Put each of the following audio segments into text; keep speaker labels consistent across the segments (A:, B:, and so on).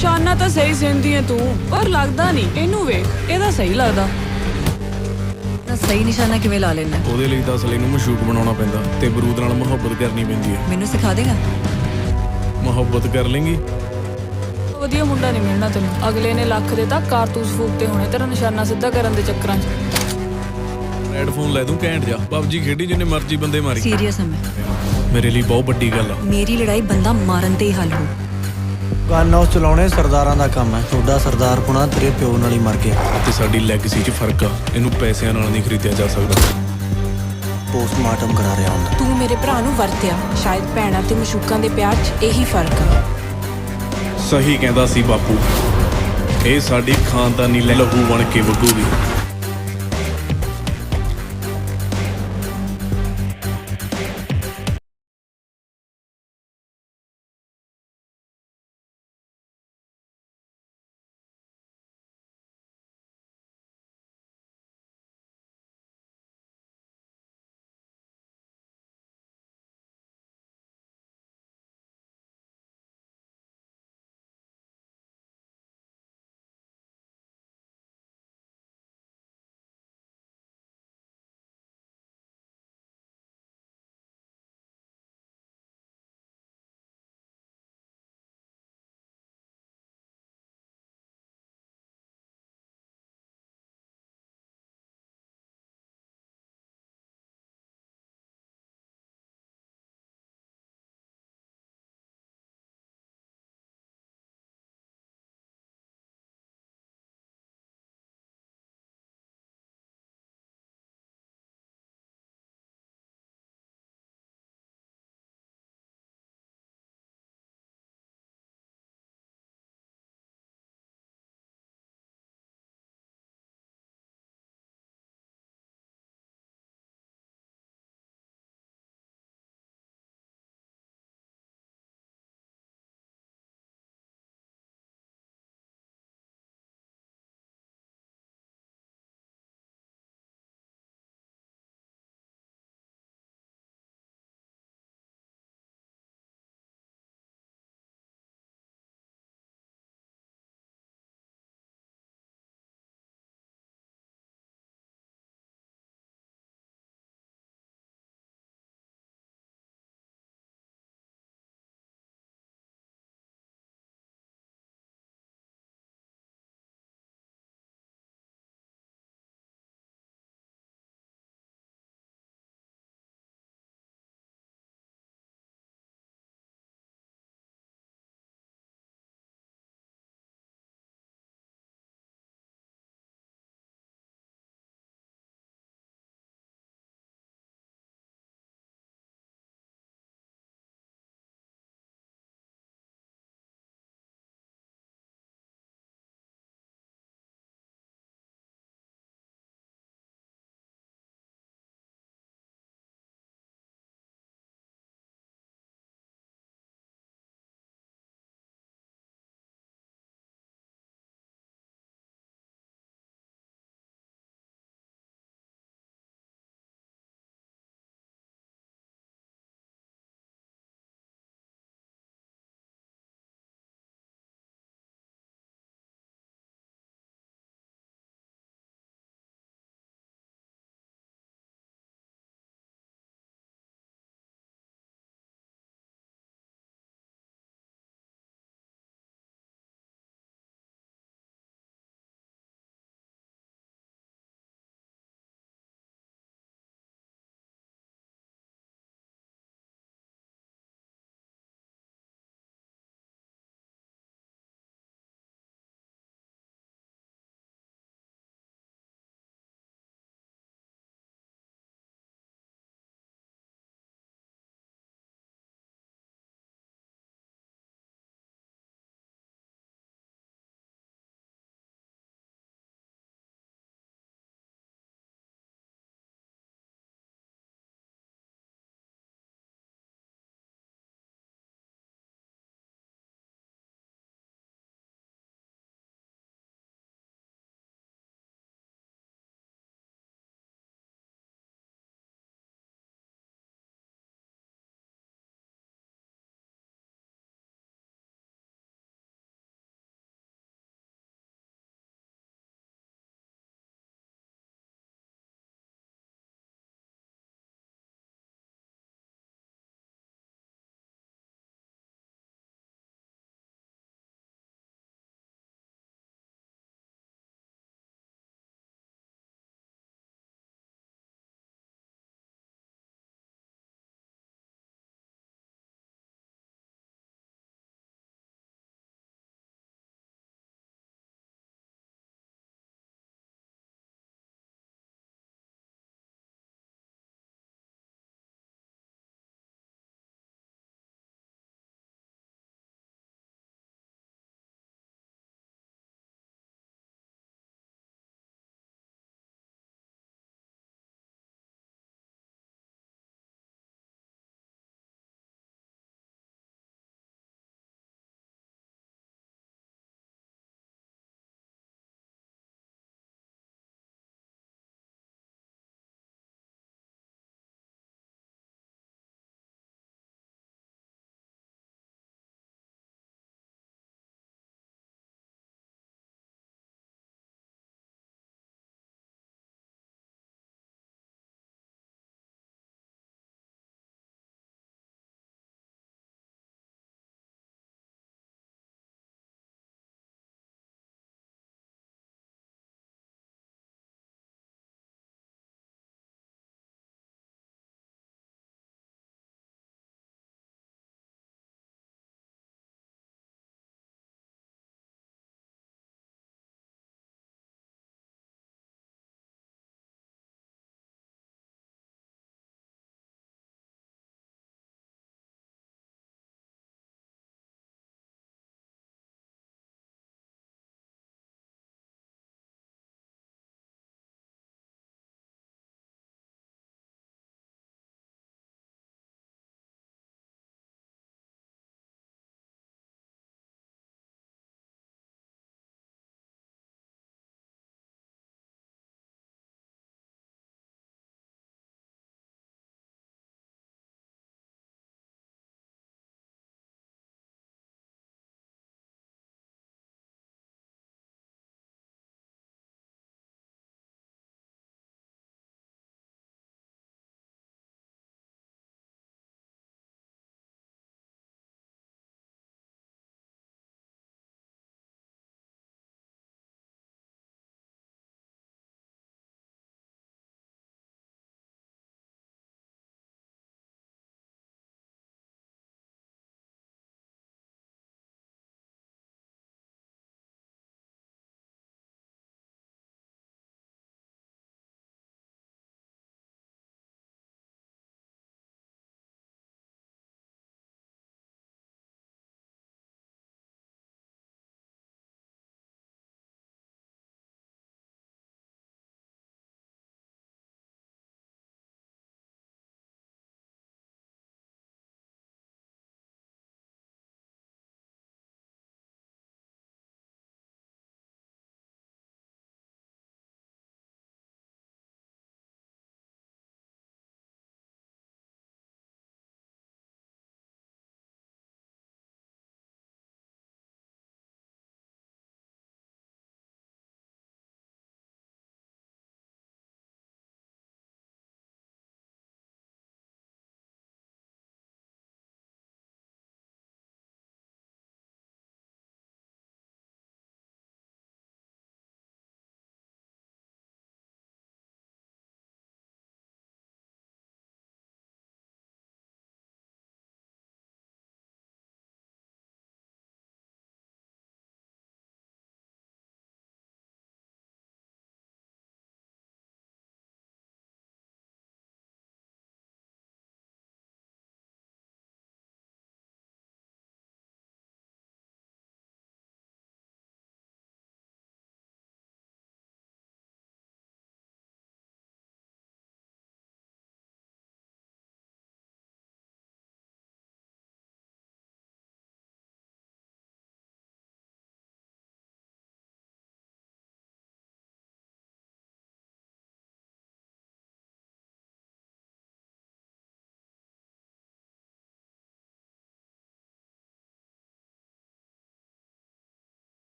A: निशाना तो सही सेंदी है तू, पर लगदा नहीं। इनू वेख, ਇਹਦਾ सही लगदा।
B: ना सही निशाना किवें ला लेना?
C: ਉਹਦੇ ਲਈ ਤਾਂ ਅਸਲੀ ਨੂੰ ਮਸ਼ੂਕ ਬਣਾਉਣਾ ਪੈਂਦਾ ਤੇ ਬਰੂਦ ਨਾਲ ਮੁਹੱਬਤ ਕਰਨੀ ਪੈਂਦੀ ਹੈ।
B: मैनू सिखा देगा?
C: ਮੁਹੱਬਤ ਕਰ ਲੇਂਗੀ?
A: ਵਧੀਆ ਮੁੰਡਾ ਨਹੀਂ ਮਿਲਣਾ ਤੈਨੂੰ। ਅਗਲੇ ਨੇ ਲੱਖ ਦੇ ਤਾਂ ਕਾਰਤੂਸ ਫੂਕਤੇ ਹੋਣੇ ਤੇਰਾ ਨਿਸ਼ਾਨਾ ਸਿੱਧਾ ਕਰਨ ਦੇ ਚੱਕਰਾਂ 'ਚ।
C: ਹੈਡਫੋਨ ਲੈ ਦੂੰ ਘੈਂਟ ਜਾ, ਪਬਜੀ ਖੇਡੀ ਜਿੰਨੇ ਮਰਜ਼ੀ ਬੰਦੇ ਮਾਰੀ।
B: सीरियस है मैं।
C: ਮੇਰੇ ਲਈ ਬਹੁਤ ਵੱਡੀ ਗੱਲ ਆ।
B: मेरी लड़ाई बंदा मारन ते ही हल हो।
D: ਗਨ ਹਾਊਸ ਚਲਾਉਣੇ ਸਰਦਾਰਾਂ ਦਾ ਕੰਮ ਹੈ। ਤੁਹਾਡਾ ਸਰਦਾਰ ਪੁਣਾ ਤੇਰੇ ਪਿਓ ਨਾਲ ਹੀ ਮਰ ਗਿਆ
C: ਤੇ ਸਾਡੀ ਲੈਗਸੀ 'ਚ ਫਰਕ ਆ, ਇਹਨੂੰ ਪੈਸਿਆਂ ਨਾਲ ਨਹੀਂ ਖਰੀਦਿਆ ਜਾ ਸਕਦਾ।
D: ਪੋਸਟਮਾਰਟਮ ਕਰਾ ਰਿਹਾ ਹੁੰਦਾ।
E: ਤੂੰ ਮੇਰੇ ਭਰਾ ਨੂੰ ਵਰਤਿਆ, ਸ਼ਾਇਦ ਭੈਣਾਂ ਤੇ ਮਸ਼ੂਕਾਂ ਦੇ ਪਿਆਰ 'ਚ ਇਹੀ ਫਰਕ ਆ।
C: ਸਹੀ ਕਹਿੰਦਾ ਸੀ ਬਾਪੂ, ਇਹ ਸਾਡੀ ਖਾਨਦਾਨੀ ਲਹੂ ਬਣ ਕੇ ਵਗੂਗੀ।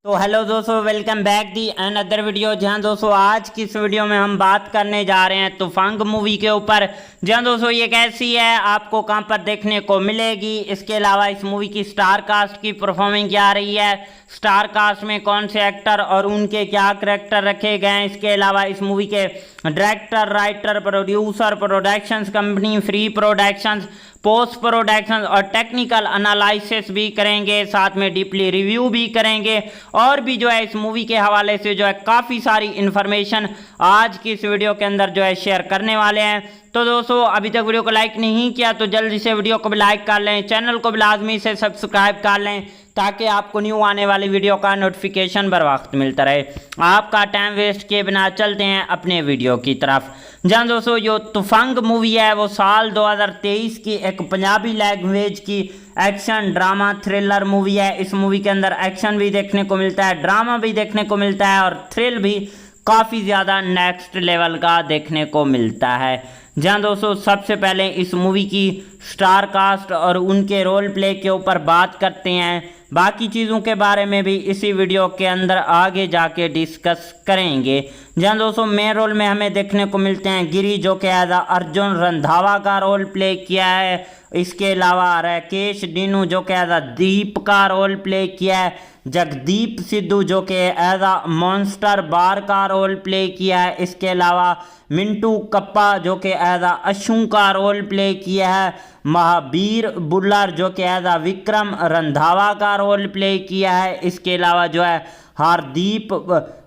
F: तो हेलो दोस्तों, welcome back the another video. जहां दोस्तों आज की इस वीडियो में हम बात करने जा रहे हैं तुफंग मूवी के ऊपर। जहां दोस्तों ये कैसी है, आपको कहां पर देखने को मिलेगी, इसके अलावा इस मूवी की स्टार कास्ट की परफॉर्मेंस क्या रही है, स्टार कास्ट में कौन से एक्टर और उनके क्या करैक्टर रखे गए हैं, इसके अलावा इस मूवी के director, writer, producer, productions company, free productions, post production और टेक्निकल एनालिसिस भी करेंगे, साथ में डीपली रिव्यू भी करेंगे और भी जो है इस मूवी के हवाले से जो है काफ़ी सारी इन्फॉर्मेशन आज की इस वीडियो के अंदर जो है शेयर करने वाले हैं। तो दोस्तों अभी तक वीडियो को लाइक नहीं किया तो जल्दी से वीडियो को भी लाइक कर लें, चैनल को भी लाजमी से सब्सक्राइब कर लें ताकि आपको न्यू आने वाली वीडियो का नोटिफिकेशन बर वक्त मिलता रहे। आपका टाइम वेस्ट किए बिना चलते हैं अपने वीडियो की तरफ। जहाँ दोस्तों जो तुफंग मूवी है वो साल 2023 की एक पंजाबी लैंग्वेज की एक्शन ड्रामा थ्रिलर मूवी है। इस मूवी के अंदर एक्शन भी देखने को मिलता है, ड्रामा भी देखने को मिलता है और थ्रिल भी काफ़ी ज़्यादा नेक्स्ट लेवल का देखने को मिलता है। जहाँ दोस्तों सबसे पहले इस मूवी की स्टार कास्ट और उनके रोल प्ले के ऊपर बात करते हैं, बाकी चीज़ों के बारे में भी इसी वीडियो के अंदर आगे जाके डिस्कस करेंगे। जहाँ दोस्तों मेन रोल में हमें देखने को मिलते हैं गिरी जो कि एज अर्जुन रंधावा का रोल प्ले किया है, इसके अलावा राकेश डिनू जो कि एज दीप का रोल प्ले किया है, जगदीप सिद्धू जो कि एज मॉन्स्टर बार का रोल प्ले किया है, इसके अलावा मिंटू कप्पा जो कि एज अशु का रोल प्ले किया है, महावीर बुल्लर जो कि एज विक्रम रंधावा का रोल प्ले किया है, इसके अलावा जो है हार्दीप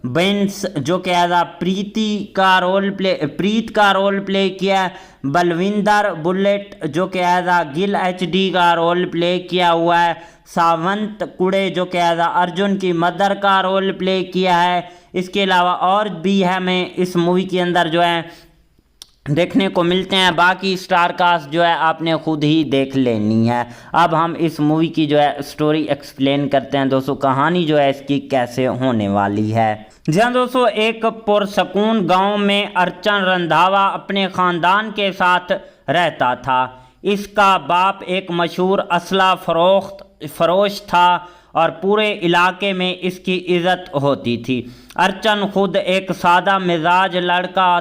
F: बेंस जो कि एज प्रीत का रोल प्ले किया है, बलविंदर बुलेट जो कि एज गिल HD का रोल प्ले किया हुआ है, सावंत कुड़े जो कि एज अर्जुन की मदर का रोल प्ले किया है। इसके अलावा और भी हमें इस मूवी के अंदर जो है देखने को मिलते हैं, बाकी स्टार कास्ट जो है आपने खुद ही देख लेनी है। अब हम इस मूवी की जो है स्टोरी एक्सप्लेन करते हैं दोस्तों, कहानी जो है इसकी कैसे होने वाली है। जहाँ दोस्तों एक पुरसकून गांव में अर्चन रंधावा अपने ख़ानदान के साथ रहता था। इसका बाप एक मशहूर असला फरोश था और पूरे इलाके में इसकी इज़्ज़त होती थी। अर्चन खुद एक सादा मिजाज लड़का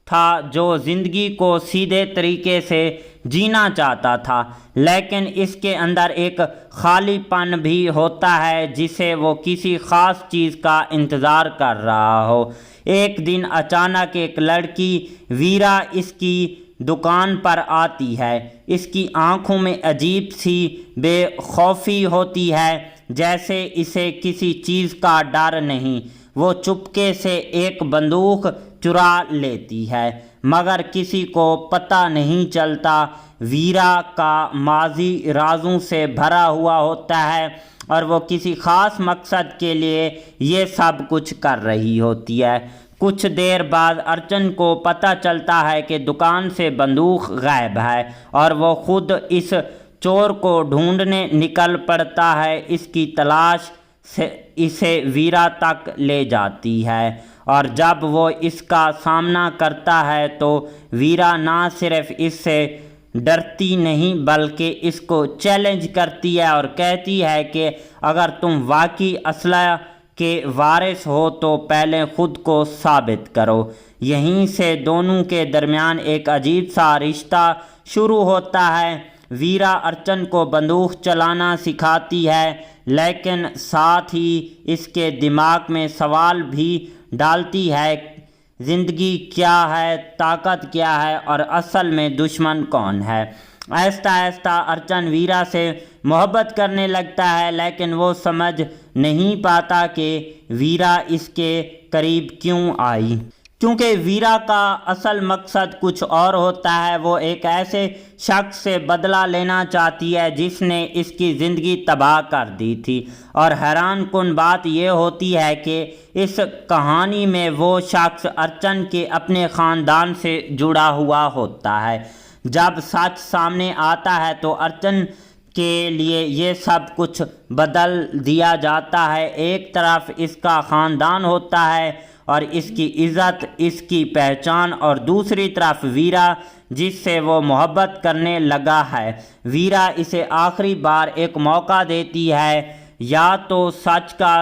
F: था जो ज़िंदगी को सीधे तरीके से जीना चाहता था, लेकिन इसके अंदर एक खालीपन भी होता है जिसे वो किसी ख़ास चीज़ का इंतज़ार कर रहा हो। एक दिन अचानक एक लड़की वीरा इसकी दुकान पर आती है। इसकी आंखों में अजीब सी बेखौफी होती है, जैसे इसे किसी चीज़ का डर नहीं। वो चुपके से एक बंदूक चुरा लेती है, मगर किसी को पता नहीं चलता। वीरा का माजी राजों से भरा हुआ होता है और वो किसी ख़ास मकसद के लिए ये सब कुछ कर रही होती है। कुछ देर बाद अर्चन को पता चलता है कि दुकान से बंदूक गायब है और वो खुद इस चोर को ढूंढने निकल पड़ता है। इसकी तलाश से इसे वीरा तक ले जाती है और जब वो इसका सामना करता है तो वीरा ना सिर्फ इससे डरती नहीं बल्कि इसको चैलेंज करती है और कहती है कि अगर तुम वाकई असला के वारिस हो तो पहले खुद को साबित करो। यहीं से दोनों के दरमियान एक अजीब सा रिश्ता शुरू होता है। वीरा अर्चन को बंदूक चलाना सिखाती है, लेकिन साथ ही इसके दिमाग में सवाल भी डालती है, ज़िंदगी क्या है, ताकत क्या है और असल में दुश्मन कौन है। आहिस्ता आहिस्ता अर्चन वीरा से मोहब्बत करने लगता है, लेकिन वो समझ नहीं पाता कि वीरा इसके करीब क्यों आई, क्योंकि वीरा का असल मकसद कुछ और होता है। वो एक ऐसे शख्स से बदला लेना चाहती है जिसने इसकी ज़िंदगी तबाह कर दी थी। और हैरान कुन बात यह होती है कि इस कहानी में वो शख्स अर्चन के अपने ख़ानदान से जुड़ा हुआ होता है। जब सच सामने आता है तो अर्चन के लिए ये सब कुछ बदल दिया जाता है। एक तरफ इसका ख़ानदान होता है और इसकी इज़्ज़त, इसकी पहचान, और दूसरी तरफ वीरा जिससे वो मोहब्बत करने लगा है। वीरा इसे आखिरी बार एक मौका देती है, या तो सच का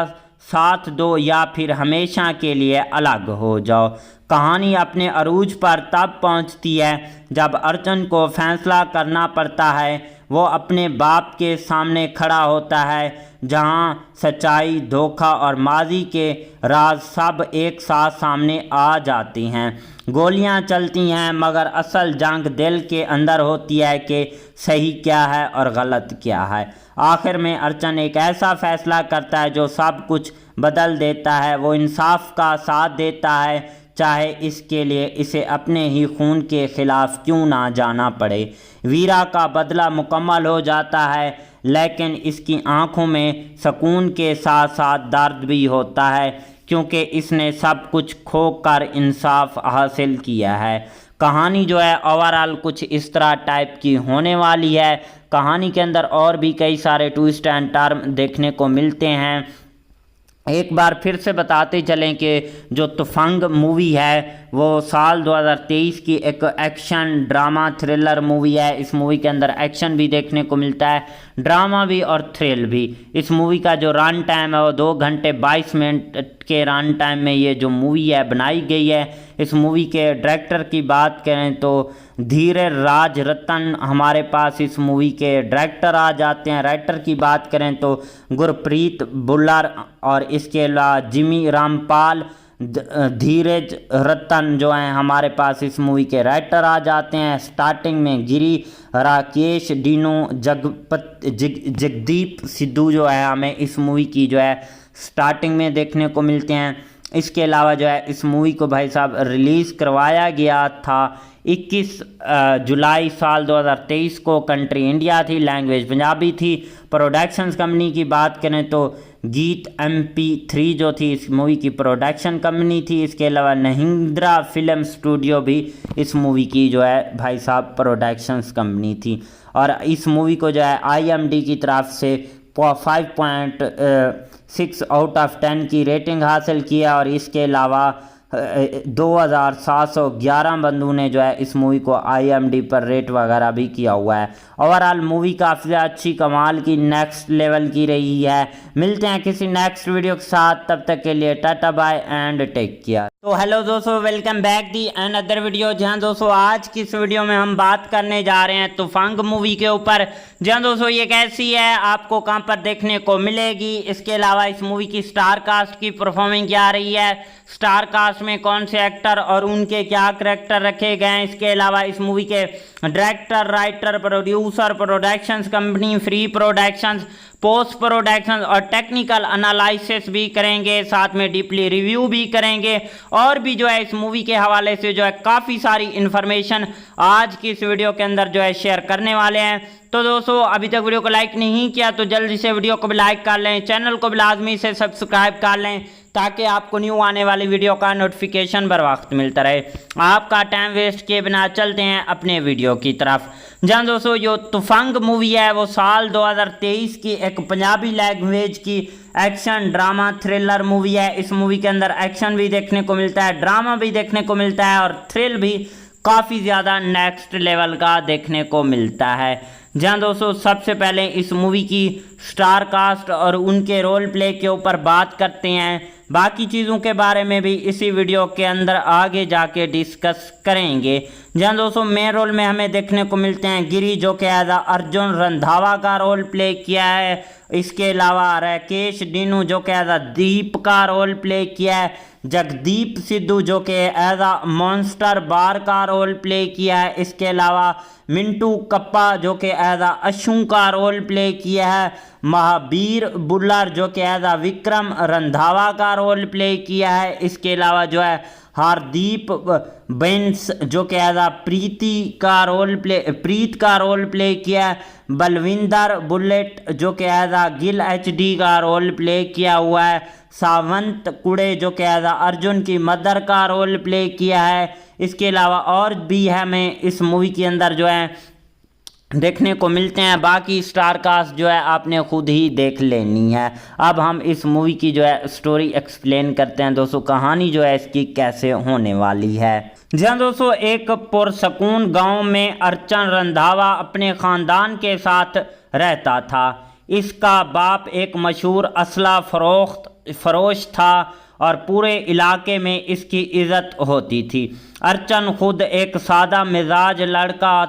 F: साथ दो या फिर हमेशा के लिए अलग हो जाओ। कहानी अपने अरूज पर तब पहुंचती है जब अर्जुन को फैसला करना पड़ता है। वो अपने बाप के सामने खड़ा होता है जहां सच्चाई, धोखा और माजी के राज सब एक साथ सामने आ जाती हैं। गोलियां चलती हैं मगर असल जंग दिल के अंदर होती है कि सही क्या है और गलत क्या है। आखिर में अर्जुन एक ऐसा फैसला करता है जो सब कुछ बदल देता है। वो इंसाफ का साथ देता है, चाहे इसके लिए इसे अपने ही खून के खिलाफ क्यों ना जाना पड़े। वीरा का बदला मुकम्मल हो जाता है, लेकिन इसकी आंखों में सुकून के साथ साथ दर्द भी होता है, क्योंकि इसने सब कुछ खोकर इंसाफ हासिल किया है। कहानी जो है ओवरऑल कुछ इस तरह टाइप की होने वाली है। कहानी के अंदर और भी कई सारे ट्विस्ट एंड टर्न देखने को मिलते हैं। एक बार फिर से बताते चलें कि जो तुफंग मूवी है वो साल 2023 की एक एक्शन ड्रामा थ्रिलर मूवी है। इस मूवी के अंदर एक्शन भी देखने को मिलता है, ड्रामा भी और थ्रिल भी। इस मूवी का जो रन टाइम है वो 2 घंटे 22 मिनट के रन टाइम में ये जो मूवी है बनाई गई है। इस मूवी के डायरेक्टर की बात करें तो धीरे राज रतन हमारे पास इस मूवी के डायरेक्टर आ जाते हैं। राइटर की बात करें तो गुरप्रीत बुल्लर और इसके अलावा जिमी रामपाल, धीरज रतन जो हैं हमारे पास इस मूवी के राइटर आ जाते हैं। स्टार्टिंग में गिरी, राकेश, डीनू, जगदीप सिद्धू जो है हमें इस मूवी की जो है स्टार्टिंग में देखने को मिलते हैं। इसके अलावा जो है इस मूवी को भाई साहब रिलीज़ करवाया गया था 21 जुलाई साल 2023 को। कंट्री इंडिया थी, लैंग्वेज पंजाबी थी। प्रोडक्शंस कंपनी की बात करें तो गीत MP3 जो थी इस मूवी की प्रोडक्शन कंपनी थी। इसके अलावा महिंद्रा फिल्म स्टूडियो भी इस मूवी की जो है भाई साहब प्रोडक्शंस कंपनी थी। और इस मूवी को जो है IMDb की तरफ से 5.6 आउट ऑफ 10 की रेटिंग हासिल किया। और इसके अलावा 2711 बंदों ने जो है इस मूवी को IMDb पर रेट वगैरह भी किया हुआ है। ओवरऑल मूवी काफ़ी अच्छी कमाल की नेक्स्ट लेवल की रही है। मिलते हैं किसी नेक्स्ट वीडियो के साथ, तब तक के लिए टाटा बाय एंड टेक केयर। तो हेलो दोस्तों, welcome back the another video. जहां दोस्तों आज की इस वीडियो में हम बात करने जा रहे हैं तुफंग मूवी के ऊपर। जहां दोस्तों ये कैसी है, आपको कहां पर देखने को मिलेगी, इसके अलावा इस मूवी की स्टार कास्ट की परफॉर्मिंग क्या रही है, स्टार कास्ट में कौन से एक्टर और उनके क्या करैक्टर रखे गए हैं। इसके अलावा इस मूवी के director, writer, producer, productions company, free productions, post production और टेक्निकल एनालिसिस भी करेंगे, साथ में डीपली रिव्यू भी करेंगे। और भी जो है इस मूवी के हवाले से जो है काफ़ी सारी इन्फॉर्मेशन आज की इस वीडियो के अंदर जो है शेयर करने वाले हैं। तो दोस्तों अभी तक वीडियो को लाइक नहीं किया तो जल्दी से वीडियो को भी लाइक कर लें, चैनल को भी लाजमी से सब्सक्राइब कर लें ताकि आपको न्यू आने वाली वीडियो का नोटिफिकेशन बर वक्त मिलता रहे। आपका टाइम वेस्ट किए बिना चलते हैं अपने वीडियो की तरफ। जहाँ दोस्तों जो तुफंग मूवी है वो साल 2023 की एक पंजाबी लैंग्वेज की एक्शन ड्रामा थ्रिलर मूवी है। इस मूवी के अंदर एक्शन भी देखने को मिलता है, ड्रामा भी देखने को मिलता है और थ्रिल भी काफ़ी ज़्यादा नेक्स्ट लेवल का देखने को मिलता है। जहाँ दोस्तों सबसे पहले इस मूवी की स्टार कास्ट और उनके रोल प्ले के ऊपर बात करते हैं। बाकी चीज़ों के बारे में भी इसी वीडियो के अंदर आगे जाके डिस्कस करेंगे। जहाँ दोस्तों मेन रोल में हमें देखने को मिलते हैं गिरी जो कि एज अर्जुन रंधावा का रोल प्ले किया है। इसके अलावा राकेश डीनू जो कि एज दीप का रोल प्ले किया है। जगदीप सिद्धू जो कि एज मॉन्स्टर बार का रोल प्ले किया है। इसके अलावा मिंटू कप्पा जो कि एज अशु का रोल प्ले किया है। महावीर बुल्लर जो कि एज विक्रम रंधावा का रोल प्ले किया है। इसके अलावा जो है हार्दीप बेंस जो कि एज प्रीत का रोल प्ले किया है। बलविंदर बुलेट जो कि एज गिल HD का रोल प्ले किया हुआ है। सावंत कुड़े जो कि एज अर्जुन की मदर का रोल प्ले किया है। इसके अलावा और भी हमें इस मूवी के अंदर जो है देखने को मिलते हैं। बाकी स्टार कास्ट जो है आपने खुद ही देख लेनी है। अब हम इस मूवी की जो है स्टोरी एक्सप्लेन करते हैं दोस्तों, कहानी जो है इसकी कैसे होने वाली है। जहाँ दोस्तों एक पुरसकून गांव में अर्जुन रंधावा अपने ख़ानदान के साथ रहता था। इसका बाप एक मशहूर असला फरोख्त फरोश था और पूरे इलाके में इसकी इज़्ज़त होती थी। अर्चन खुद एक सादा मिजाज लड़का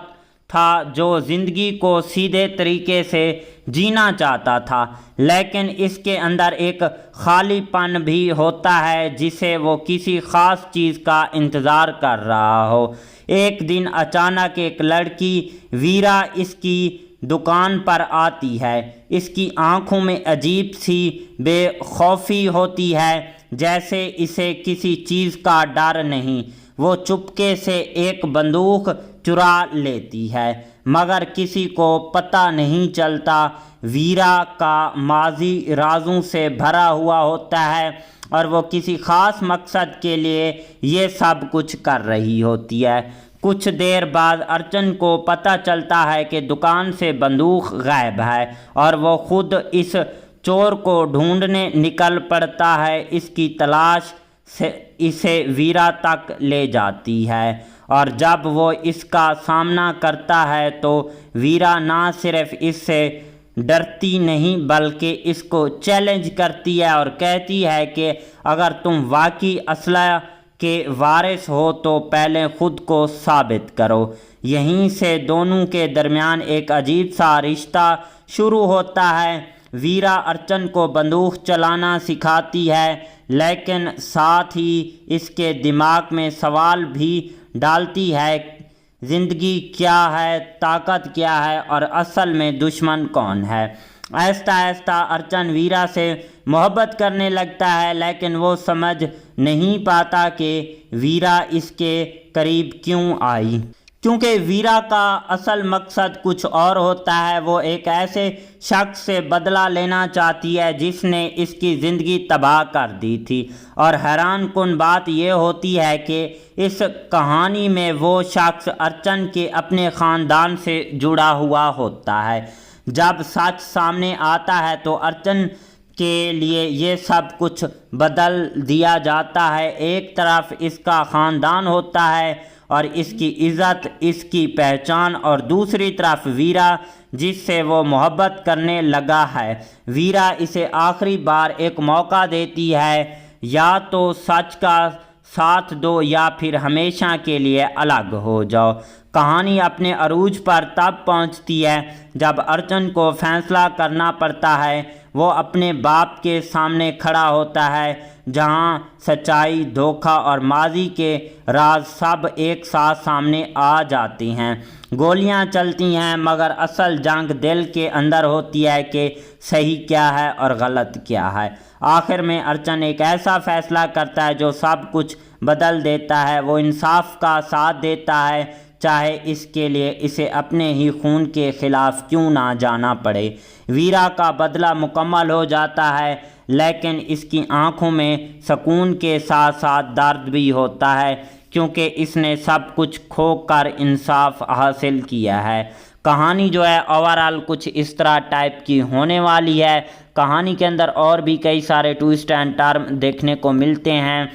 F: था जो ज़िंदगी को सीधे तरीके से जीना चाहता था, लेकिन इसके अंदर एक खालीपन भी होता है जिसे वो किसी ख़ास चीज़ का इंतज़ार कर रहा हो। एक दिन अचानक एक लड़की वीरा इसकी दुकान पर आती है। इसकी आंखों में अजीब सी बेखौफी होती है, जैसे इसे किसी चीज़ का डर नहीं। वो चुपके से एक बंदूक चुरा लेती है, मगर किसी को पता नहीं चलता। वीरा का माजी राजों से भरा हुआ होता है और वो किसी ख़ास मकसद के लिए ये सब कुछ कर रही होती है। कुछ देर बाद अर्चन को पता चलता है कि दुकान से बंदूक गायब है और वो खुद इस चोर को ढूंढने निकल पड़ता है। इसकी तलाश से इसे वीरा तक ले जाती है और जब वो इसका सामना करता है तो वीरा ना सिर्फ इससे डरती नहीं बल्कि इसको चैलेंज करती है और कहती है कि अगर तुम वाकई असला के वारिस हो तो पहले खुद को साबित करो। यहीं से दोनों के दरमियान एक अजीब सा रिश्ता शुरू होता है। वीरा अर्चन को बंदूक चलाना सिखाती है, लेकिन साथ ही इसके दिमाग में सवाल भी डालती है, ज़िंदगी क्या है, ताकत क्या है और असल में दुश्मन कौन है। आहिस्ता आहिस्ता अर्चन वीरा से मोहब्बत करने लगता है, लेकिन वो समझ नहीं पाता कि वीरा इसके करीब क्यों आई, क्योंकि वीरा का असल मकसद कुछ और होता है। वो एक ऐसे शख्स से बदला लेना चाहती है जिसने इसकी ज़िंदगी तबाह कर दी थी। और हैरान कुन बात यह होती है कि इस कहानी में वो शख्स अर्चन के अपने ख़ानदान से जुड़ा हुआ होता है। जब सच सामने आता है तो अर्चन के लिए ये सब कुछ बदल दिया जाता है। एक तरफ इसका ख़ानदान होता है और इसकी इज़्ज़त, इसकी पहचान, और दूसरी तरफ वीरा जिससे वो मोहब्बत करने लगा है। वीरा इसे आखिरी बार एक मौका देती है, या तो सच का साथ दो या फिर हमेशा के लिए अलग हो जाओ। कहानी अपने अरूज पर तब पहुंचती है जब अर्चन को फैसला करना पड़ता है। वो अपने बाप के सामने खड़ा होता है जहां सच्चाई, धोखा और माजी के राज सब एक साथ सामने आ जाती हैं। गोलियां चलती हैं, मगर असल जंग दिल के अंदर होती है कि सही क्या है और गलत क्या है। आखिर में अर्चन एक ऐसा फैसला करता है जो सब कुछ बदल देता है। वो इंसाफ का साथ देता है, चाहे इसके लिए इसे अपने ही खून के खिलाफ क्यों ना जाना पड़े। वीरा का बदला मुकम्मल हो जाता है, लेकिन इसकी आंखों में सुकून के साथ साथ दर्द भी होता है, क्योंकि इसने सब कुछ खोकर इंसाफ हासिल किया है। कहानी जो है ओवरऑल कुछ इस तरह टाइप की होने वाली है। कहानी के अंदर और भी कई सारे ट्विस्ट एंड टर्न देखने को मिलते हैं।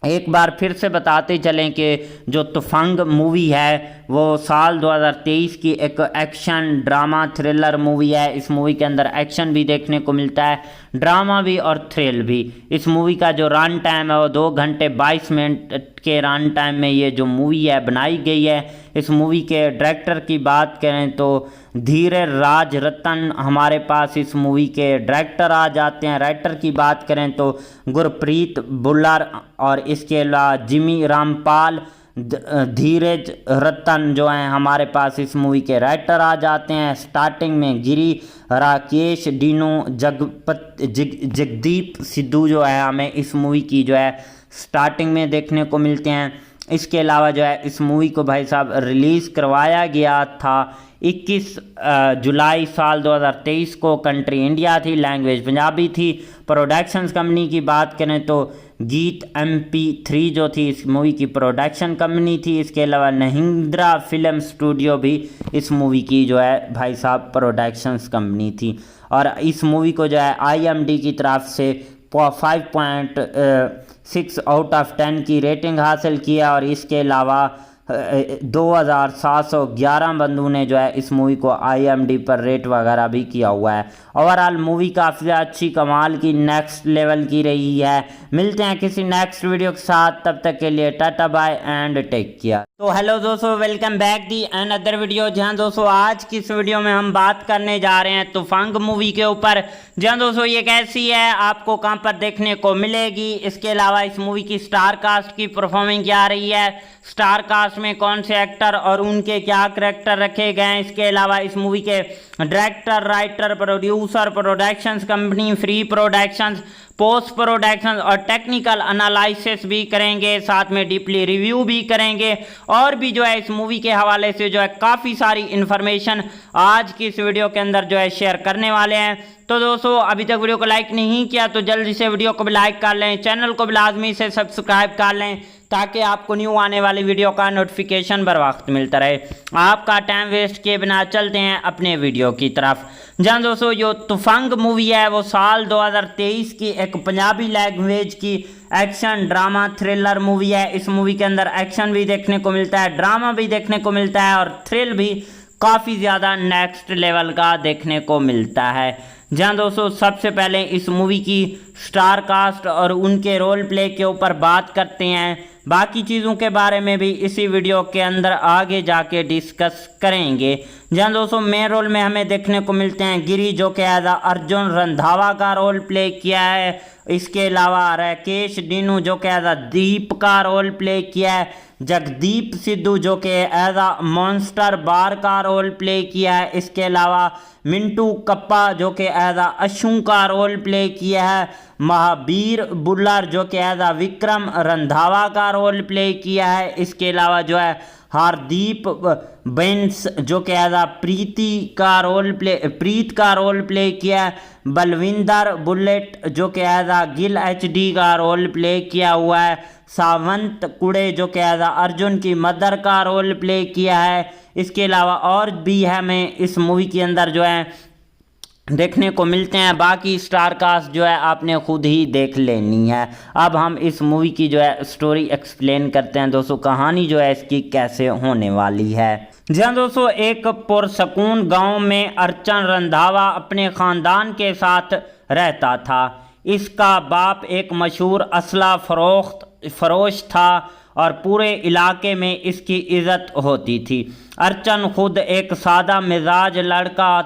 F: एक बार फिर से बताते चलें कि जो तुफंग मूवी है वो साल 2023 की एक एक्शन ड्रामा थ्रिलर मूवी है। इस मूवी के अंदर एक्शन भी देखने को मिलता है, ड्रामा भी और थ्रिल भी। इस मूवी का जो रन टाइम है वो 2 घंटे 22 मिनट के रन टाइम में ये जो मूवी है बनाई गई है। इस मूवी के डायरेक्टर की बात करें तो धीरे राज रतन हमारे पास इस मूवी के डायरेक्टर आ जाते हैं। राइटर की बात करें तो गुरप्रीत बुल्लर और इसके अलावा जिमी रामपाल, धीरज रतन जो हैं हमारे पास इस मूवी के राइटर आ जाते हैं। स्टार्टिंग में गिरी, राकेश, डीनो, जगदीप सिद्धू जो है हमें इस मूवी की जो है स्टार्टिंग में देखने को मिलते हैं। इसके अलावा जो है इस मूवी को भाई साहब रिलीज़ करवाया गया था 21 जुलाई साल 2023 को। कंट्री इंडिया थी, लैंग्वेज पंजाबी थी। प्रोडक्शंस कंपनी की बात करें तो गीत MP3 जो थी इस मूवी की प्रोडक्शन कंपनी थी। इसके अलावा नहिंद्रा फिल्म स्टूडियो भी इस मूवी की जो है भाई साहब प्रोडक्शंस कंपनी थी। और इस मूवी को जो है IMD की तरफ से 5.6 आउट ऑफ 10 की रेटिंग हासिल किया। और इसके अलावा 2711 बंदों ने जो है इस मूवी को IMDb पर रेट वगैरह भी किया हुआ है। ओवरऑल मूवी काफ़ी अच्छी कमाल की नेक्स्ट लेवल की रही है। मिलते हैं किसी नेक्स्ट वीडियो के साथ, तब तक के लिए टाटा बाय एंड टेक केयर। तो हेलो दोस्तों, welcome back the another video. जहां दोस्तों आज की इस वीडियो में हम बात करने जा रहे हैं तूफान मूवी के ऊपर। जहां दोस्तों ये कैसी है, आपको कहां पर देखने को मिलेगी, इसके अलावा इस मूवी की स्टार कास्ट की परफॉर्मिंग क्या रही है, स्टार कास्ट में कौन से एक्टर और उनके क्या करैक्टर रखे गए हैं, इसके अलावा इस मूवी के director, writer, producer, productions company, free productions, post production और टेक्निकल एनालिसिस भी करेंगे, साथ में डीपली रिव्यू भी करेंगे और भी जो है इस मूवी के हवाले से जो है काफ़ी सारी इन्फॉर्मेशन आज की इस वीडियो के अंदर जो है शेयर करने वाले हैं। तो दोस्तों अभी तक वीडियो को लाइक नहीं किया तो जल्दी से वीडियो को भी लाइक कर लें, चैनल को भी लाजमी से सब्सक्राइब कर लें ताकि आपको न्यू आने वाली वीडियो का नोटिफिकेशन बर वक्त मिलता रहे। आपका टाइम वेस्ट किए बिना चलते हैं अपने वीडियो की तरफ। जहां दोस्तों जो तूफान मूवी है वो साल 2023 की एक पंजाबी लैंग्वेज की एक्शन ड्रामा थ्रिलर मूवी है। इस मूवी के अंदर एक्शन भी देखने को मिलता है, ड्रामा भी देखने को मिलता है और थ्रिल भी काफ़ी ज़्यादा नेक्स्ट लेवल का देखने को मिलता है। जहां दोस्तों सबसे पहले इस मूवी की स्टार कास्ट और उनके रोल प्ले के ऊपर बात करते हैं, बाकी चीज़ों के बारे में भी इसी वीडियो के अंदर आगे जाके डिस्कस करेंगे। जहां दोस्तों मेन रोल में हमें देखने को मिलते हैं गिरी, जो कि एज अर्जुन रंधावा का रोल प्ले किया है। इसके अलावा राकेश डिनू जो कि एज दीप का रोल प्ले किया है। जगदीप सिद्धू जो कि एज मॉन्स्टर बार का रोल प्ले किया है। इसके अलावा मिंटू कप्पा जो कि एज अशु का रोल प्ले किया है। महावीर बुल्लर जो कि एज विक्रम रंधावा का रोल प्ले किया है। इसके अलावा जो है हार्दीप बेंस जो कि एज प्रीत का रोल प्ले किया है। बलविंदर बुलेट जो कि एज गिल HD का रोल प्ले किया हुआ है। सावंत कुड़े जो कि एज अर्जुन की मदर का रोल प्ले किया है। इसके अलावा और भी हमें इस मूवी के अंदर जो है देखने को मिलते हैं। बाकी स्टार कास्ट जो है आपने खुद ही देख लेनी है। अब हम इस मूवी की जो है स्टोरी एक्सप्लेन करते हैं दोस्तों, कहानी जो है इसकी कैसे होने वाली है। जहाँ दोस्तों एक पुरसकून गांव में अर्चन रंधावा अपने ख़ानदान के साथ रहता था। इसका बाप एक मशहूर असला फरोश था और पूरे इलाके में इसकी इज़्ज़त होती थी। अर्चन खुद एक सादा मिजाज लड़का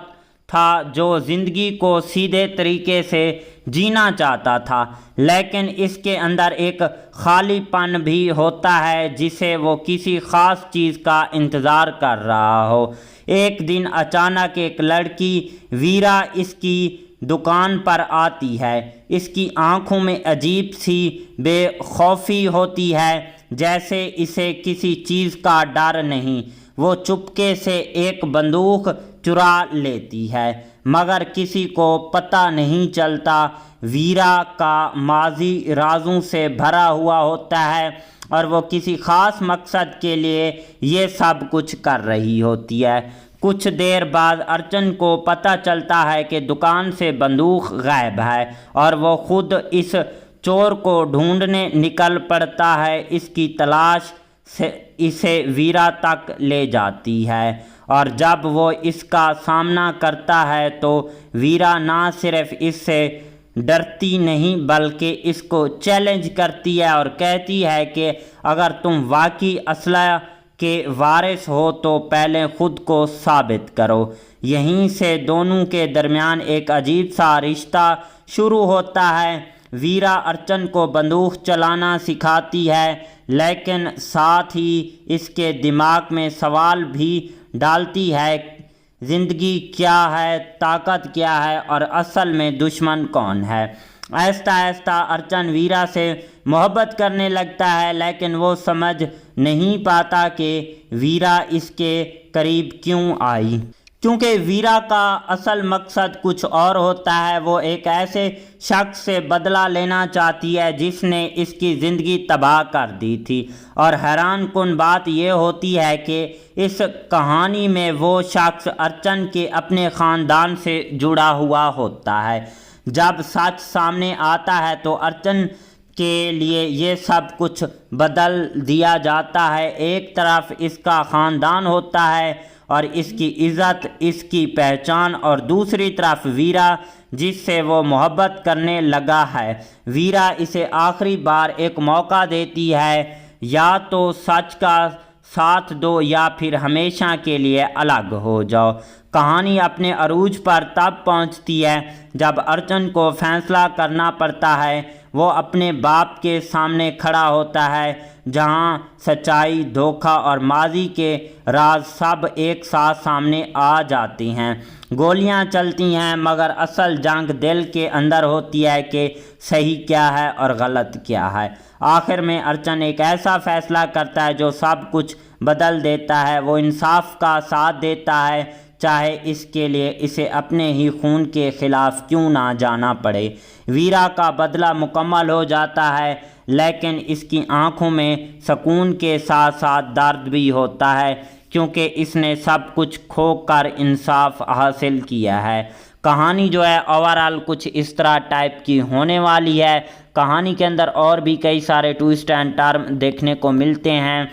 F: था जो ज़िंदगी को सीधे तरीके से जीना चाहता था, लेकिन इसके अंदर एक खालीपन भी होता है जिसे वो किसी ख़ास चीज़ का इंतज़ार कर रहा हो। एक दिन अचानक एक लड़की वीरा इसकी दुकान पर आती है। इसकी आंखों में अजीब सी बेखौफी होती है, जैसे इसे किसी चीज़ का डर नहीं। वो चुपके से एक बंदूक चुरा लेती है, मगर किसी को पता नहीं चलता। वीरा का माजी राजों से भरा हुआ होता है और वो किसी ख़ास मकसद के लिए ये सब कुछ कर रही होती है। कुछ देर बाद अर्चन को पता चलता है कि दुकान से बंदूक गायब है और वो खुद इस चोर को ढूंढने निकल पड़ता है। इसकी तलाश से इसे वीरा तक ले जाती है और जब वो इसका सामना करता है तो वीरा ना सिर्फ इससे डरती नहीं बल्कि इसको चैलेंज करती है और कहती है कि अगर तुम वाकई असला के वारिस हो तो पहले खुद को साबित करो। यहीं से दोनों के दरमियान एक अजीब सा रिश्ता शुरू होता है। वीरा अर्चन को बंदूक चलाना सिखाती है, लेकिन साथ ही इसके दिमाग में सवाल भी डालती है, ज़िंदगी क्या है, ताकत क्या है और असल में दुश्मन कौन है। आहिस्ता आहिस्ता अर्चन वीरा से मोहब्बत करने लगता है, लेकिन वो समझ नहीं पाता कि वीरा इसके करीब क्यों आई, क्योंकि वीरा का असल मकसद कुछ और होता है। वो एक ऐसे शख्स से बदला लेना चाहती है जिसने इसकी ज़िंदगी तबाह कर दी थी। और हैरान कुन बात यह होती है कि इस कहानी में वो शख्स अर्चन के अपने ख़ानदान से जुड़ा हुआ होता है। जब सच सामने आता है तो अर्चन के लिए ये सब कुछ बदल दिया जाता है। एक तरफ इसका ख़ानदान होता है और इसकी इज़्ज़त, इसकी पहचान, और दूसरी तरफ वीरा जिससे वो मोहब्बत करने लगा है। वीरा इसे आखिरी बार एक मौका देती है, या तो सच का साथ दो या फिर हमेशा के लिए अलग हो जाओ। कहानी अपने अरूज पर तब पहुंचती है जब अर्जुन को फैसला करना पड़ता है। वो अपने बाप के सामने खड़ा होता है जहां सच्चाई, धोखा और माजी के राज सब एक साथ सामने आ जाती हैं। गोलियां चलती हैं मगर असल जंग दिल के अंदर होती है कि सही क्या है और गलत क्या है। आखिर में अर्जुन एक ऐसा फैसला करता है जो सब कुछ बदल देता है। वो इंसाफ का साथ देता है, चाहे इसके लिए इसे अपने ही खून के खिलाफ क्यों ना जाना पड़े। वीरा का बदला मुकम्मल हो जाता है, लेकिन इसकी आंखों में सुकून के साथ साथ दर्द भी होता है, क्योंकि इसने सब कुछ खोकर इंसाफ हासिल किया है। कहानी जो है ओवरऑल कुछ इस तरह टाइप की होने वाली है। कहानी के अंदर और भी कई सारे ट्विस्ट एंड टर्न देखने को मिलते हैं।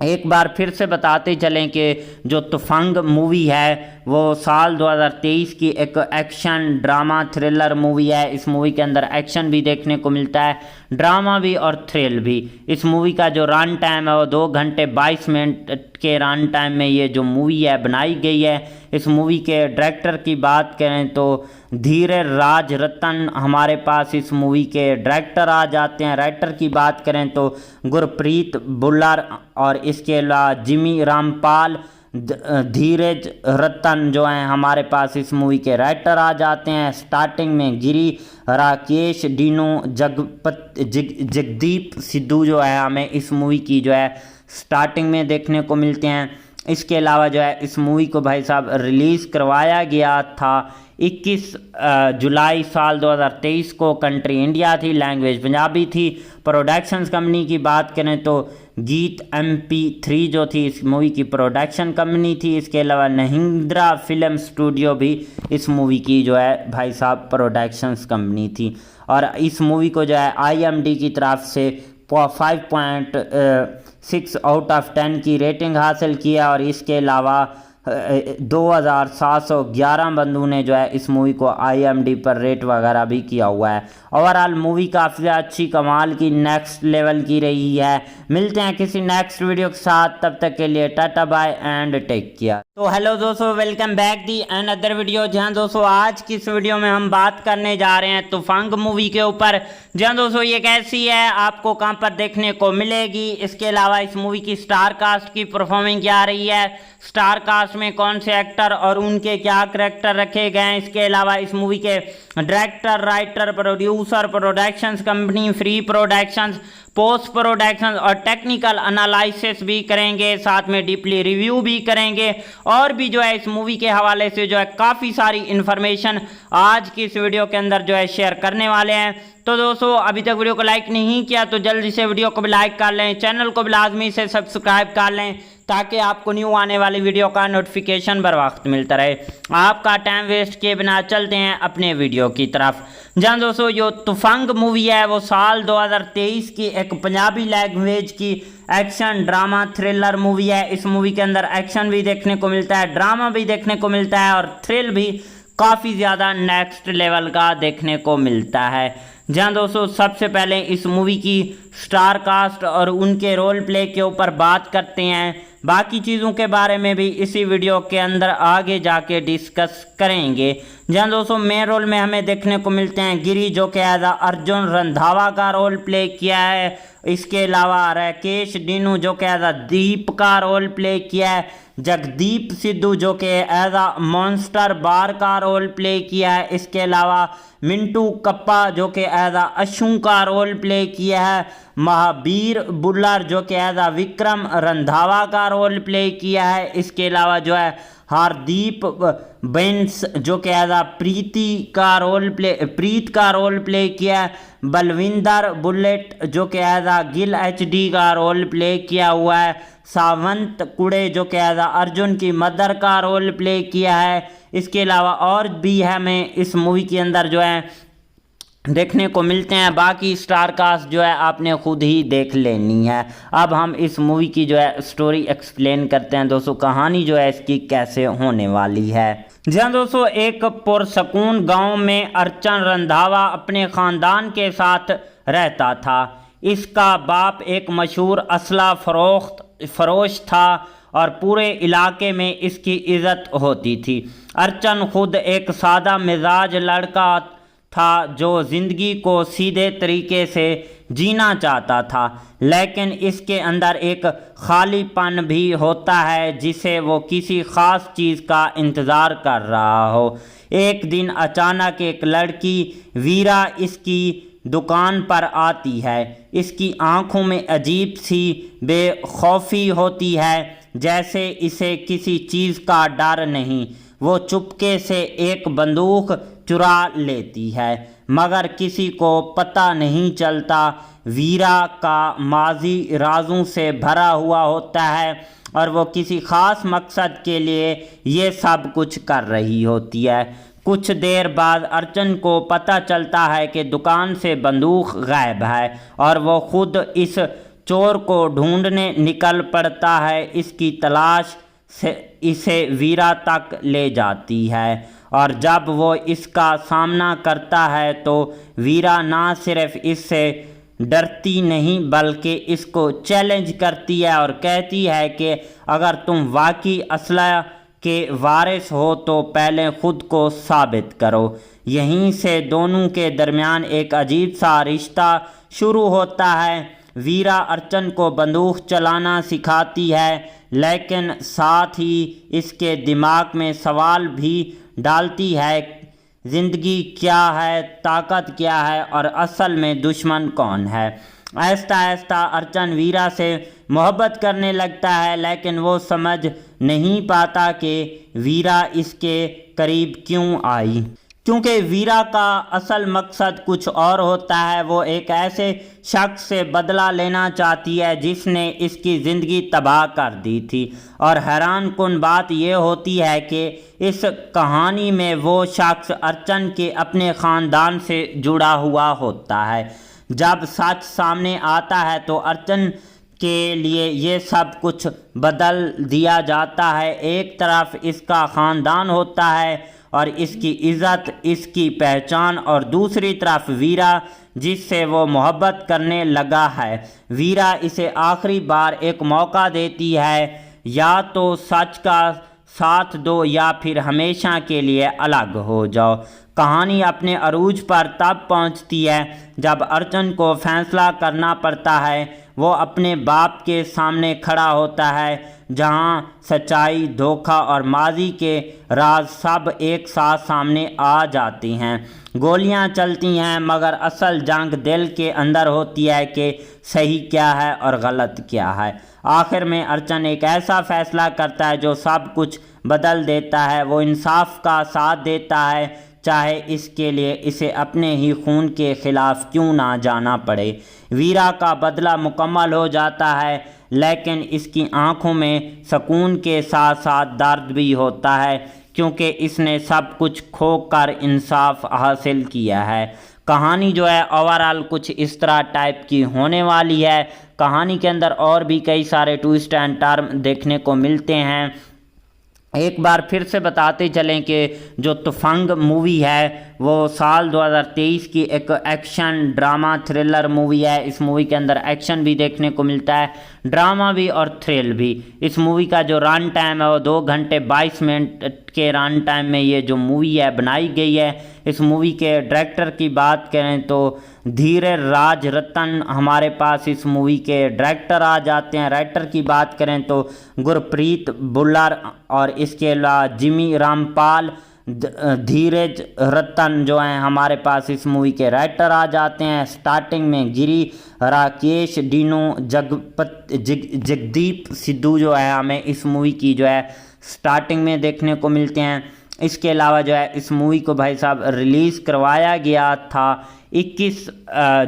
F: एक बार फिर से बताते चलें कि जो तुफंग मूवी है वो साल 2023 की एक एक्शन ड्रामा थ्रिलर मूवी है। इस मूवी के अंदर एक्शन भी देखने को मिलता है, ड्रामा भी और थ्रिल भी। इस मूवी का जो रन टाइम है वो 2 घंटे 22 मिनट के रन टाइम में ये जो मूवी है बनाई गई है। इस मूवी के डायरेक्टर की बात करें तो धीरज राज रतन हमारे पास इस मूवी के डायरेक्टर आ जाते हैं। राइटर की बात करें तो गुरप्रीत बुल्लर, और इसके अलावा जिमी रामपाल, धीरज रतन जो हैं हमारे पास इस मूवी के राइटर आ जाते हैं। स्टार्टिंग में गिरी, राकेश, डीनू, जगदीप सिद्धू जो है हमें इस मूवी की जो है स्टार्टिंग में देखने को मिलते हैं। इसके अलावा जो है इस मूवी को भाई साहब रिलीज़ करवाया गया था 21 जुलाई साल 2023 को। कंट्री इंडिया थी, लैंग्वेज पंजाबी थी। प्रोडक्शंस कंपनी की बात करें तो गीत MP3 जो थी इस मूवी की प्रोडक्शन कंपनी थी। इसके अलावा नहिंद्रा फिल्म स्टूडियो भी इस मूवी की जो है भाई साहब प्रोडक्शंस कंपनी थी। और इस मूवी को जो है IMDb की तरफ से 5.6 आउट ऑफ 10 की रेटिंग हासिल किया। और इसके अलावा 2711 बंदों ने जो है इस मूवी को IMDb पर रेट वगैरह भी किया हुआ है। ओवरऑल मूवी काफ़ी अच्छी कमाल की नेक्स्ट लेवल की रही है। मिलते हैं किसी नेक्स्ट वीडियो के साथ, तब तक के लिए टाटा बाय एंड टेक केयर। तो हेलो दोस्तों, welcome back the another video. जहां दोस्तों आज की इस वीडियो में हम बात करने जा रहे हैं तुफंग मूवी के ऊपर। जहां दोस्तों ये कैसी है, आपको कहां पर देखने को मिलेगी, इसके अलावा इस मूवी की स्टार कास्ट की परफॉर्मेंस क्या रही है, स्टार कास्ट में कौन से एक्टर और उनके क्या करैक्टर रखे गए हैं। इसके अलावा इस मूवी के director, writer, producer, productions company, free productions, post production और टेक्निकल एनालिसिस भी करेंगे, साथ में डीपली रिव्यू भी करेंगे। और भी जो है इस मूवी के हवाले से जो है काफ़ी सारी इन्फॉर्मेशन आज की इस वीडियो के अंदर जो है शेयर करने वाले हैं। तो दोस्तों अभी तक वीडियो को लाइक नहीं किया तो जल्दी से वीडियो को भी लाइक कर लें, चैनल को भी लाजमी से सब्सक्राइब कर लें, ताकि आपको न्यू आने वाली वीडियो का नोटिफिकेशन बर वक्त मिलता रहे। आपका टाइम वेस्ट किए बिना चलते हैं अपने वीडियो की तरफ। जहाँ दोस्तों जो तुफंग मूवी है वो साल 2023 की एक पंजाबी लैंग्वेज की एक्शन ड्रामा थ्रिलर मूवी है। इस मूवी के अंदर एक्शन भी देखने को मिलता है, ड्रामा भी देखने को मिलता है और थ्रिल भी काफ़ी ज़्यादा नेक्स्ट लेवल का देखने को मिलता है। जहाँ दोस्तों सबसे पहले इस मूवी की स्टार कास्ट और उनके रोल प्ले के ऊपर बात करते हैं। बाकी चीज़ों के बारे में भी इसी वीडियो के अंदर आगे जाके डिस्कस करेंगे। जहाँ दोस्तों मेन रोल में हमें देखने को मिलते हैं गिरी, जो कि एज अर्जुन रंधावा का रोल प्ले किया है। इसके अलावा राकेश डीनू जो कि एज दीप का रोल प्ले किया है। जगदीप सिद्धू जो कि एज मॉन्स्टर बार का रोल प्ले किया है। इसके अलावा मिंटू कप्पा जो कि एज अशु का रोल प्ले किया है। महावीर बुल्लर जो कि एज विक्रम रंधावा का रोल प्ले किया है। इसके अलावा जो है हार्दीप बेंस जो कि एज प्रीत का रोल प्ले किया है। बलविंदर बुलेट जो कि एज गिल HD का रोल प्ले किया हुआ है। सावंत कुड़े जो कि एज अर्जुन की मदर का रोल प्ले किया है। इसके अलावा और भी हमें इस मूवी के अंदर जो है देखने को मिलते हैं। बाकी स्टार कास्ट जो है आपने खुद ही देख लेनी है। अब हम इस मूवी की जो है स्टोरी एक्सप्लेन करते हैं दोस्तों, कहानी जो है इसकी कैसे होने वाली है। जी हाँ दोस्तों, एक पुरसकून गांव में अर्चन रंधावा अपने ख़ानदान के साथ रहता था। इसका बाप एक मशहूर असला फरोश था और पूरे इलाके में इसकी इज़्ज़त होती थी। अर्चन खुद एक सादा मिजाज लड़का था जो ज़िंदगी को सीधे तरीके से जीना चाहता था, लेकिन इसके अंदर एक खालीपन भी होता है जिसे वो किसी ख़ास चीज़ का इंतज़ार कर रहा हो। एक दिन अचानक एक लड़की वीरा इसकी दुकान पर आती है। इसकी आंखों में अजीब सी बेखौफी होती है, जैसे इसे किसी चीज़ का डर नहीं। वो चुपके से एक बंदूक चुरा लेती है, मगर किसी को पता नहीं चलता। वीरा का माजी राजों से भरा हुआ होता है और वो किसी ख़ास मकसद के लिए ये सब कुछ कर रही होती है। कुछ देर बाद अर्चन को पता चलता है कि दुकान से बंदूक गायब है और वो खुद इस चोर को ढूंढने निकल पड़ता है। इसकी तलाश से इसे वीरा तक ले जाती है और जब वो इसका सामना करता है तो वीरा ना सिर्फ इससे डरती नहीं बल्कि इसको चैलेंज करती है और कहती है कि अगर तुम वाकई असला के वारिस हो तो पहले खुद को साबित करो। यहीं से दोनों के दरमियान एक अजीब सा रिश्ता शुरू होता है। वीरा अर्चन को बंदूक चलाना सिखाती है, लेकिन साथ ही इसके दिमाग में सवाल भी डालती है, ज़िंदगी क्या है, ताकत क्या है और असल में दुश्मन कौन है। आहिस्ता आहिस्ता अर्चन वीरा से मोहब्बत करने लगता है, लेकिन वो समझ नहीं पाता कि वीरा इसके करीब क्यों आई, क्योंकि वीरा का असल मकसद कुछ और होता है। वो एक ऐसे शख्स से बदला लेना चाहती है जिसने इसकी ज़िंदगी तबाह कर दी थी। और हैरान कुन बात यह होती है कि इस कहानी में वो शख्स अर्चन के अपने ख़ानदान से जुड़ा हुआ होता है। जब सच सामने आता है तो अर्चन के लिए ये सब कुछ बदल दिया जाता है। एक तरफ इसका ख़ानदान होता है और इसकी इज़्ज़त, इसकी पहचान, और दूसरी तरफ वीरा जिससे वो मोहब्बत करने लगा है। वीरा इसे आखिरी बार एक मौका देती है, या तो सच का साथ दो या फिर हमेशा के लिए अलग हो जाओ। कहानी अपने अरूज पर तब पहुंचती है जब अर्चन को फैसला करना पड़ता है। वो अपने बाप के सामने खड़ा होता है जहां सच्चाई, धोखा और माजी के राज सब एक साथ सामने आ जाती हैं। गोलियां चलती हैं मगर असल जंग दिल के अंदर होती है कि सही क्या है और गलत क्या है। आखिर में अर्चन एक ऐसा फैसला करता है जो सब कुछ बदल देता है। वो इंसाफ का साथ देता है, चाहे इसके लिए इसे अपने ही खून के खिलाफ क्यों ना जाना पड़े। वीरा का बदला मुकम्मल हो जाता है, लेकिन इसकी आंखों में सुकून के साथ साथ दर्द भी होता है, क्योंकि इसने सब कुछ खोकर इंसाफ हासिल किया है। कहानी जो है ओवरऑल कुछ इस तरह टाइप की होने वाली है। कहानी के अंदर और भी कई सारे ट्विस्ट एंड टर्न देखने को मिलते हैं। एक बार फिर से बताते चलें कि जो तुफंग मूवी है वो साल 2023 की एक एक्शन ड्रामा थ्रिलर मूवी है। इस मूवी के अंदर एक्शन भी देखने को मिलता है, ड्रामा भी और थ्रिल भी। इस मूवी का जो रन टाइम है वो 2 घंटे 22 मिनट के रन टाइम में ये जो मूवी है बनाई गई है। इस मूवी के डायरेक्टर की बात करें तो धीरे राज रतन हमारे पास इस मूवी के डायरेक्टर आ जाते हैं। राइटर की बात करें तो गुरप्रीत बुल्लर और इसके अलावा जिमी रामपाल, धीरज रतन जो हैं हमारे पास इस मूवी के राइटर आ जाते हैं। स्टार्टिंग में गिरी, राकेश, डीनू, जगदीप सिद्धू जो है हमें इस मूवी की जो है स्टार्टिंग में देखने को मिलते हैं। इसके अलावा जो है इस मूवी को भाई साहब रिलीज़ करवाया गया था 21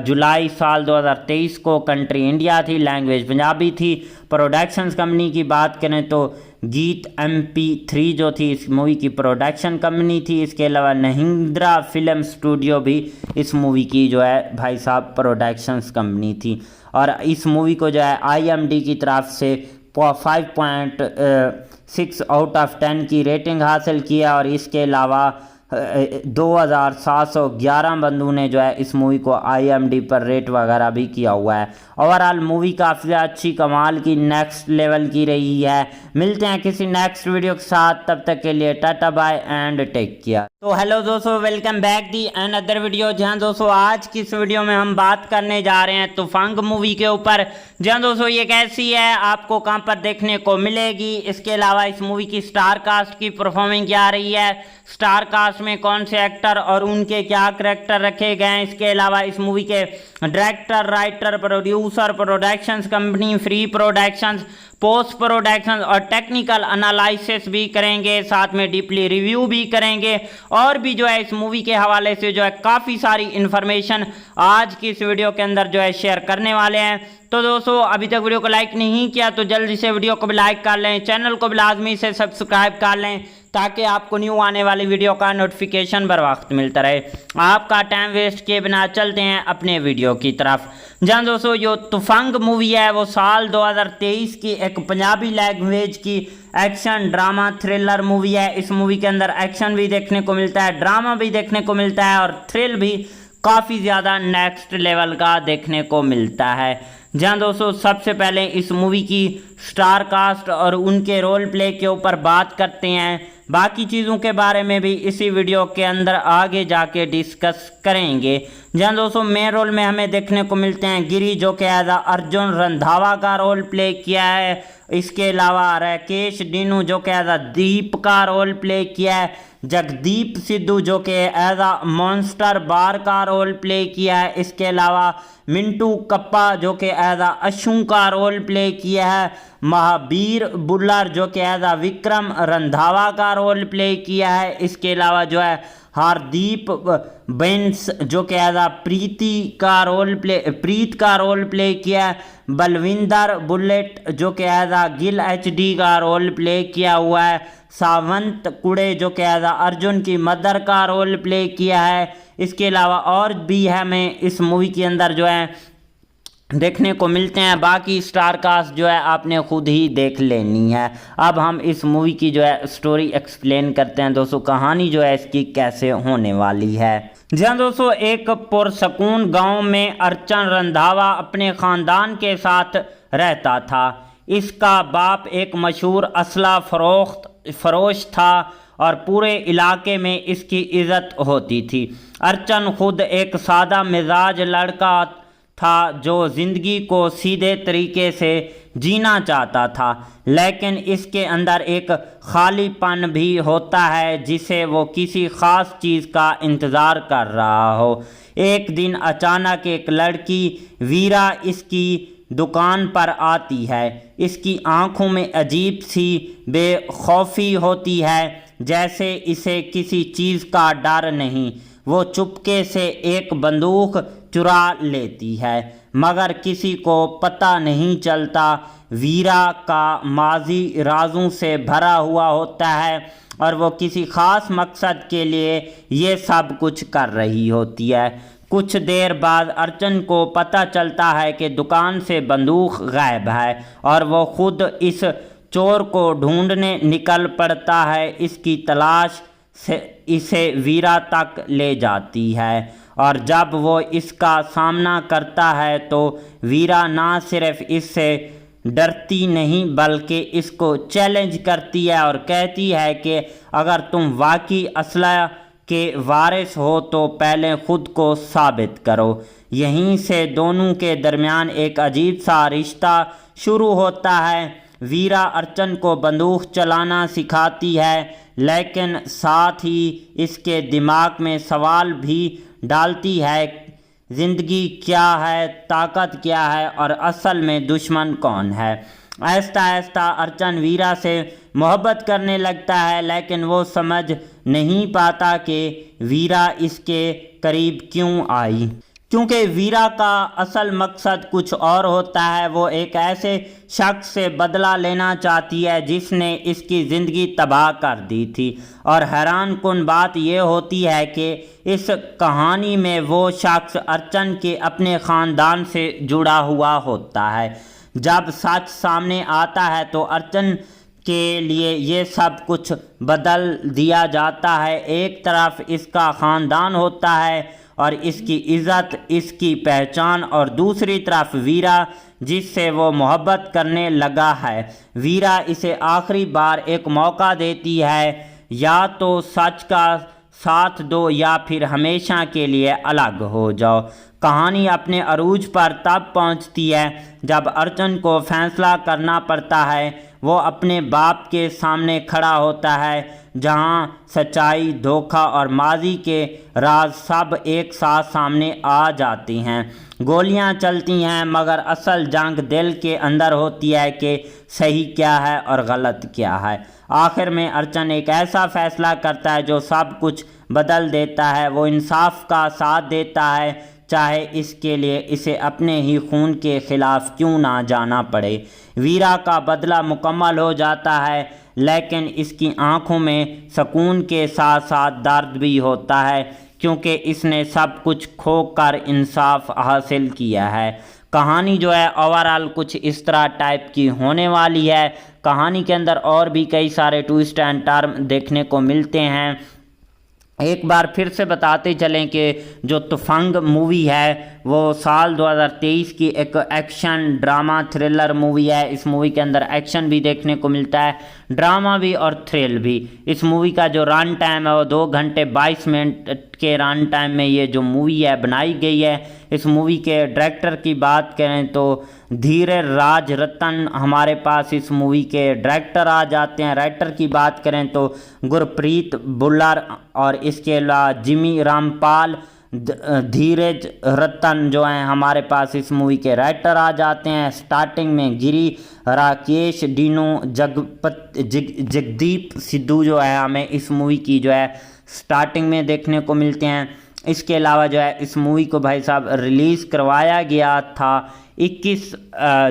F: जुलाई साल 2023 को। कंट्री इंडिया थी, लैंग्वेज पंजाबी थी। प्रोडक्शंस कंपनी की बात करें तो गीत MP3 जो थी इस मूवी की प्रोडक्शन कंपनी थी। इसके अलावा महिंद्रा फिल्म स्टूडियो भी इस मूवी की जो है भाई साहब प्रोडक्शंस कंपनी थी। और इस मूवी को जो है IMDb की तरफ से 5.6 आउट ऑफ 10 की रेटिंग हासिल किया। और इसके अलावा 2711 बंदों ने जो है इस मूवी को IMDb पर रेट वगैरह भी किया हुआ है। ओवरऑल मूवी काफ़ी अच्छी कमाल की नेक्स्ट लेवल की रही है। मिलते हैं किसी नेक्स्ट वीडियो के साथ, तब तक के लिए टाटा बाय एंड टेक केयर। तो हेलो दोस्तों, welcome back the another video. जहां दोस्तों आज की इस वीडियो में हम बात करने जा रहे हैं तूफान मूवी के ऊपर। जहां दोस्तों ये कैसी है, आपको कहां पर देखने को मिलेगी, इसके अलावा इस मूवी की स्टार कास्ट की परफॉर्मिंग क्या रही है, स्टार कास्ट में कौन से एक्टर और उनके क्या करैक्टर रखे गए हैं, इसके अलावा इस मूवी के director, writer, producer, productions company, free productions, post production और टेक्निकल एनालिसिस भी करेंगे, साथ में डीपली रिव्यू भी करेंगे। और भी जो है इस मूवी के हवाले से जो है काफ़ी सारी इन्फॉर्मेशन आज की इस वीडियो के अंदर जो है शेयर करने वाले हैं। तो दोस्तों अभी तक वीडियो को लाइक नहीं किया तो जल्दी से वीडियो को भी लाइक कर लें, चैनल को भी लाजमी से सब्सक्राइब कर लें ताकि आपको न्यू आने वाली वीडियो का नोटिफिकेशन बर वक्त मिलता रहे। आपका टाइम वेस्ट किए बिना चलते हैं अपने वीडियो की तरफ। जहाँ दोस्तों जो तूफान मूवी है वो साल 2023 की एक पंजाबी लैंग्वेज की एक्शन ड्रामा थ्रिलर मूवी है। इस मूवी के अंदर एक्शन भी देखने को मिलता है, ड्रामा भी देखने को मिलता है और थ्रिल भी काफ़ी ज़्यादा नेक्स्ट लेवल का देखने को मिलता है। जहाँ दोस्तों सबसे पहले इस मूवी की स्टार कास्ट और उनके रोल प्ले के ऊपर बात करते हैं। बाकी चीज़ों के बारे में भी इसी वीडियो के अंदर आगे जाके डिस्कस करेंगे। जहाँ दोस्तों मेन रोल में हमें देखने को मिलते हैं गिरी जो कि एज अर्जुन रंधावा का रोल प्ले किया है। इसके अलावा राकेश डीनू जो कि एज दीप का रोल प्ले किया है। जगदीप सिद्धू जो कि एज मॉन्स्टर बार का रोल प्ले किया है। इसके अलावा मिंटू कप्पा जो कि एज अशु का रोल प्ले किया है। महावीर बुल्लर जो कि एज विक्रम रंधावा का रोल प्ले किया है। इसके अलावा जो है हार्दीप बेंस जो कि एज प्रीत का रोल प्ले किया है। बलविंदर बुलेट जो कि एज गिल HD का रोल प्ले किया हुआ है। सावंत कुड़े जो कि एज अर्जुन की मदर का रोल प्ले किया है। इसके अलावा और भी हमें इस मूवी के अंदर जो है देखने को मिलते हैं। बाकी स्टार कास्ट जो है आपने खुद ही देख लेनी है। अब हम इस मूवी की जो है स्टोरी एक्सप्लेन करते हैं दोस्तों, कहानी जो है इसकी कैसे होने वाली है। जहाँ दोस्तों एक पुरसकून गांव में अर्चन रंधावा अपने ख़ानदान के साथ रहता था। इसका बाप एक मशहूर असला फरोश था और पूरे इलाके में इसकी इज़्ज़त होती थी। अर्चन खुद एक सादा मिजाज लड़का था जो ज़िंदगी को सीधे तरीके से जीना चाहता था, लेकिन इसके अंदर एक खालीपन भी होता है जिसे वो किसी ख़ास चीज़ का इंतज़ार कर रहा हो। एक दिन अचानक एक लड़की वीरा इसकी दुकान पर आती है। इसकी आंखों में अजीब सी बेखौफी होती है, जैसे इसे किसी चीज़ का डर नहीं। वो चुपके से एक बंदूक चुरा लेती है, मगर किसी को पता नहीं चलता। वीरा का माजी राजों से भरा हुआ होता है और वो किसी ख़ास मकसद के लिए ये सब कुछ कर रही होती है। कुछ देर बाद अर्चन को पता चलता है कि दुकान से बंदूक गायब है और वो खुद इस चोर को ढूंढने निकल पड़ता है। इसकी तलाश से इसे वीरा तक ले जाती है और जब वो इसका सामना करता है तो वीरा ना सिर्फ इससे डरती नहीं बल्कि इसको चैलेंज करती है और कहती है कि अगर तुम वाकई असला के वारिस हो तो पहले खुद को साबित करो। यहीं से दोनों के दरमियान एक अजीब सा रिश्ता शुरू होता है। वीरा अर्चन को बंदूक चलाना सिखाती है, लेकिन साथ ही इसके दिमाग में सवाल भी डालती है, ज़िंदगी क्या है, ताकत क्या है और असल में दुश्मन कौन है। आहिस्ता आहिस्ता अर्चन वीरा से मोहब्बत करने लगता है, लेकिन वो समझ नहीं पाता कि वीरा इसके करीब क्यों आई, क्योंकि वीरा का असल मकसद कुछ और होता है। वो एक ऐसे शख्स से बदला लेना चाहती है जिसने इसकी ज़िंदगी तबाह कर दी थी। और हैरान कुन बात यह होती है कि इस कहानी में वो शख्स अर्चन के अपने ख़ानदान से जुड़ा हुआ होता है। जब सच सामने आता है तो अर्चन के लिए ये सब कुछ बदल दिया जाता है। एक तरफ इसका ख़ानदान होता है और इसकी इज़्ज़त, इसकी पहचान, और दूसरी तरफ वीरा जिससे वो मोहब्बत करने लगा है। वीरा इसे आखिरी बार एक मौका देती है, या तो सच का साथ दो या फिर हमेशा के लिए अलग हो जाओ। कहानी अपने अरूज पर तब पहुंचती है जब अर्चन को फैसला करना पड़ता है। वो अपने बाप के सामने खड़ा होता है जहां सच्चाई, धोखा और माजी के राज सब एक साथ सामने आ जाती हैं। गोलियां चलती हैं मगर असल जंग दिल के अंदर होती है कि सही क्या है और गलत क्या है। आखिर में अर्चन एक ऐसा फैसला करता है जो सब कुछ बदल देता है। वो इंसाफ का साथ देता है, चाहे इसके लिए इसे अपने ही खून के खिलाफ क्यों ना जाना पड़े। वीरा का बदला मुकम्मल हो जाता है, लेकिन इसकी आंखों में सुकून के साथ साथ दर्द भी होता है, क्योंकि इसने सब कुछ खोकर इंसाफ हासिल किया है। कहानी जो है ओवरऑल कुछ इस तरह टाइप की होने वाली है। कहानी के अंदर और भी कई सारे ट्विस्ट एंड टर्न देखने को मिलते हैं। एक बार फिर से बताते चलें कि जो तुफंग मूवी है वो साल 2023 की एक एक्शन ड्रामा थ्रिलर मूवी है। इस मूवी के अंदर एक्शन भी देखने को मिलता है, ड्रामा भी और थ्रिल भी। इस मूवी का जो रन टाइम है वो 2 घंटे 22 मिनट के रन टाइम में ये जो मूवी है बनाई गई है। इस मूवी के डायरेक्टर की बात करें तो धीरे राज रतन हमारे पास इस मूवी के डायरेक्टर आ जाते हैं। राइटर की बात करें तो गुरप्रीत बुल्लर, और इसके अलावा जिमी रामपाल, धीरज रतन जो हैं हमारे पास इस मूवी के राइटर आ जाते हैं। स्टार्टिंग में गिरी, राकेश, डीनू, जगदीप सिद्धू जो है हमें इस मूवी की जो है स्टार्टिंग में देखने को मिलते हैं। इसके अलावा जो है इस मूवी को भाई साहब रिलीज़ करवाया गया था 21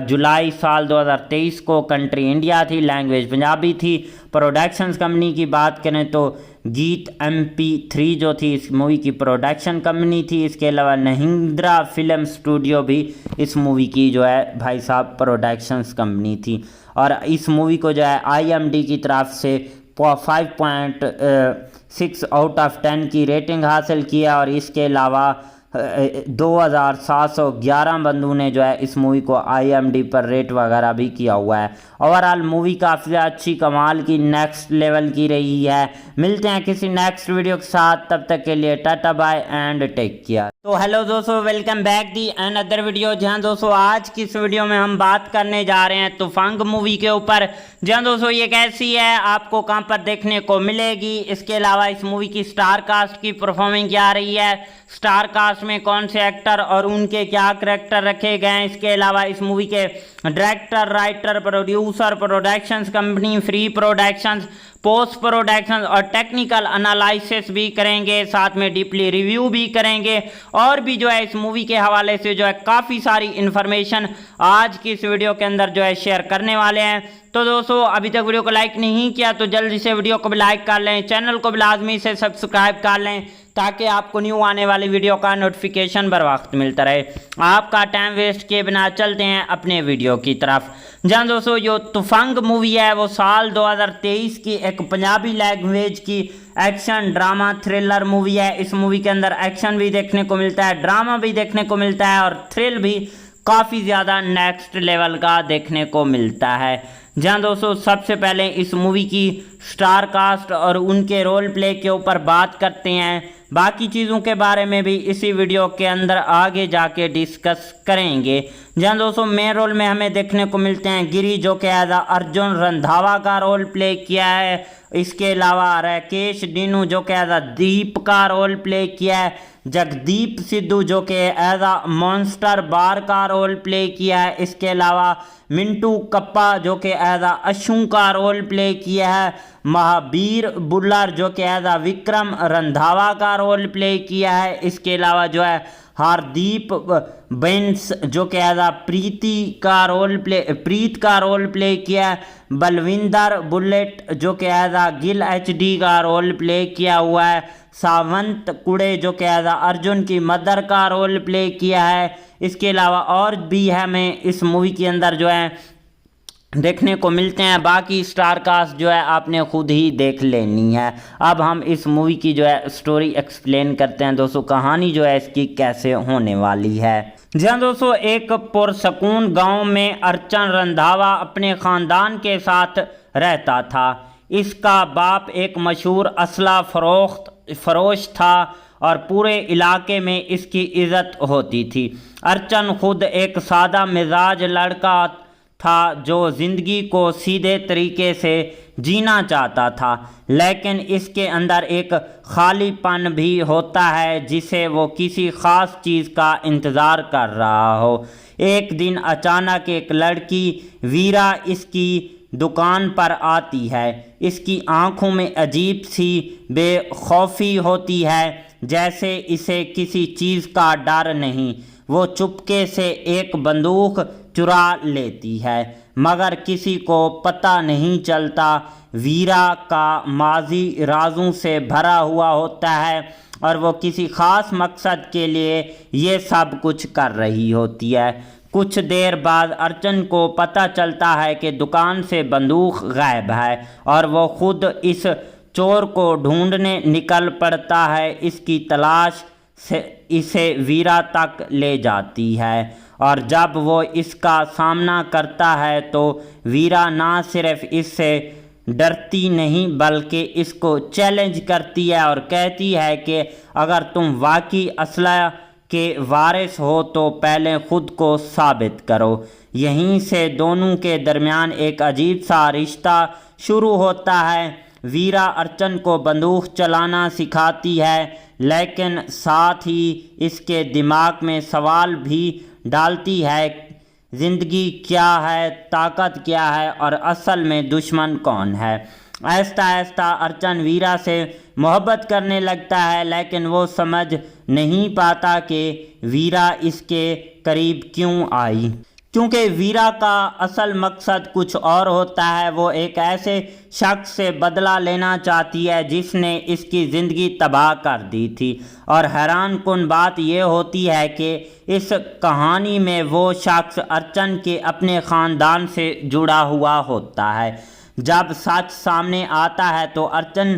F: जुलाई साल 2023 को। कंट्री इंडिया थी, लैंग्वेज पंजाबी थी। प्रोडक्शंस कंपनी की बात करें तो गीत MP3 जो थी इस मूवी की प्रोडक्शन कंपनी थी। इसके अलावा नहिंद्रा फिल्म स्टूडियो भी इस मूवी की जो है भाई साहब प्रोडक्शंस कंपनी थी। और इस मूवी को जो है IMDb की तरफ से 5.6 आउट ऑफ 10 की रेटिंग हासिल किया। और इसके अलावा 2711 बंदों ने जो है इस मूवी को IMDb पर रेट वगैरह भी किया हुआ है। ओवरऑल मूवी काफ़ी अच्छी कमाल की नेक्स्ट लेवल की रही है। मिलते हैं किसी नेक्स्ट वीडियो के साथ, तब तक के लिए टाटा बाय एंड टेक केयर। तो हेलो दोस्तों, welcome back the another video. जहां दोस्तों आज की इस वीडियो में हम बात करने जा रहे हैं तुफंग मूवी के ऊपर। जहां दोस्तों ये कैसी है, आपको कहां पर देखने को मिलेगी, इसके अलावा इस मूवी की स्टार कास्ट की परफॉर्मिंग क्या रही है, स्टार कास्ट में कौन से एक्टर और उनके क्या करैक्टर रखे गए हैं। इसके अलावा इस मूवी के director, writer, producer, productions company, free productions, post production और टेक्निकल एनालिसिस भी करेंगे, साथ में डीपली रिव्यू भी करेंगे। और भी जो है इस मूवी के हवाले से जो है काफ़ी सारी इन्फॉर्मेशन आज की इस वीडियो के अंदर जो है शेयर करने वाले हैं। तो दोस्तों अभी तक वीडियो को लाइक नहीं किया तो जल्दी से वीडियो को भी लाइक कर लें, चैनल को भी लाजमी से सब्सक्राइब कर लें, ताकि आपको न्यू आने वाली वीडियो का नोटिफिकेशन बर वक्त मिलता रहे। आपका टाइम वेस्ट किए बिना चलते हैं अपने वीडियो की तरफ। जहां दोस्तों जो तुफंग मूवी है वो साल 2023 की एक पंजाबी लैंग्वेज की एक्शन ड्रामा थ्रिलर मूवी है। इस मूवी के अंदर एक्शन भी देखने को मिलता है, ड्रामा भी देखने को मिलता है और थ्रिल भी काफ़ी ज़्यादा नेक्स्ट लेवल का देखने को मिलता है। जहां दोस्तों सबसे पहले इस मूवी की स्टार कास्ट और उनके रोल प्ले के ऊपर बात करते हैं। बाकी चीज़ों के बारे में भी इसी वीडियो के अंदर आगे जाके डिस्कस करेंगे। जहां दोस्तों मेन रोल में हमें देखने को मिलते हैं गिरी, जो कि एज अर्जुन रंधावा का रोल प्ले किया है। इसके अलावा राकेश, डीनू जो कि एज दीप का रोल प्ले किया है। जगदीप सिद्धू जो कि एज आ मॉन्स्टर बार का रोल प्ले किया है। इसके अलावा मिंटू कप्पा जो कि एज आ अशू का रोल प्ले किया है। महावीर बुल्लर जो कि एज आ विक्रम रंधावा का रोल प्ले किया है। इसके अलावा जो है हार्दीप बेंस जो कि एज आ प्रीत का रोल प्ले किया है। बलविंदर बुलेट जो कि एज आ गिल HD का रोल प्ले किया हुआ है। सावंत कुड़े जो कि एज आ अर्जुन की मदर का रोल प्ले किया है। इसके अलावा और भी हमें इस मूवी के अंदर जो है देखने को मिलते हैं। बाकी स्टार कास्ट जो है आपने खुद ही देख लेनी है। अब हम इस मूवी की जो है स्टोरी एक्सप्लेन करते हैं दोस्तों, कहानी जो है इसकी कैसे होने वाली है। जी हाँ दोस्तों, एक पुरसकून गांव में अर्चन रंधावा अपने ख़ानदान के साथ रहता था। इसका बाप एक मशहूर असला फरोश था और पूरे इलाके में इसकी इज़्ज़त होती थी। अर्चन खुद एक सादा मिजाज लड़का था जो ज़िंदगी को सीधे तरीके से जीना चाहता था, लेकिन इसके अंदर एक खालीपन भी होता है जिसे वो किसी ख़ास चीज़ का इंतज़ार कर रहा हो। एक दिन अचानक एक लड़की वीरा इसकी दुकान पर आती है। इसकी आंखों में अजीब सी बेखौफी होती है, जैसे इसे किसी चीज़ का डर नहीं। वो चुपके से एक बंदूक चुरा लेती है, मगर किसी को पता नहीं चलता। वीरा का माजी राजों से भरा हुआ होता है और वो किसी ख़ास मकसद के लिए ये सब कुछ कर रही होती है। कुछ देर बाद अर्चन को पता चलता है कि दुकान से बंदूक गायब है और वो खुद इस चोर को ढूंढने निकल पड़ता है। इसकी तलाश से इसे वीरा तक ले जाती है और जब वो इसका सामना करता है तो वीरा ना सिर्फ इससे डरती नहीं बल्कि इसको चैलेंज करती है और कहती है कि अगर तुम वाकई असला के वारिस हो तो पहले खुद को साबित करो। यहीं से दोनों के दरमियान एक अजीब सा रिश्ता शुरू होता है। वीरा अर्चन को बंदूक चलाना सिखाती है, लेकिन साथ ही इसके दिमाग में सवाल भी डालती है, ज़िंदगी क्या है, ताकत क्या है और असल में दुश्मन कौन है। आहिस्ता आहिस्ता अर्चन वीरा से मोहब्बत करने लगता है, लेकिन वो समझ नहीं पाता कि वीरा इसके करीब क्यों आई, क्योंकि वीरा का असल मकसद कुछ और होता है। वो एक ऐसे शख्स से बदला लेना चाहती है जिसने इसकी ज़िंदगी तबाह कर दी थी। और हैरान कुन बात यह होती है कि इस कहानी में वो शख्स अर्चन के अपने ख़ानदान से जुड़ा हुआ होता है। जब सच सामने आता है तो अर्चन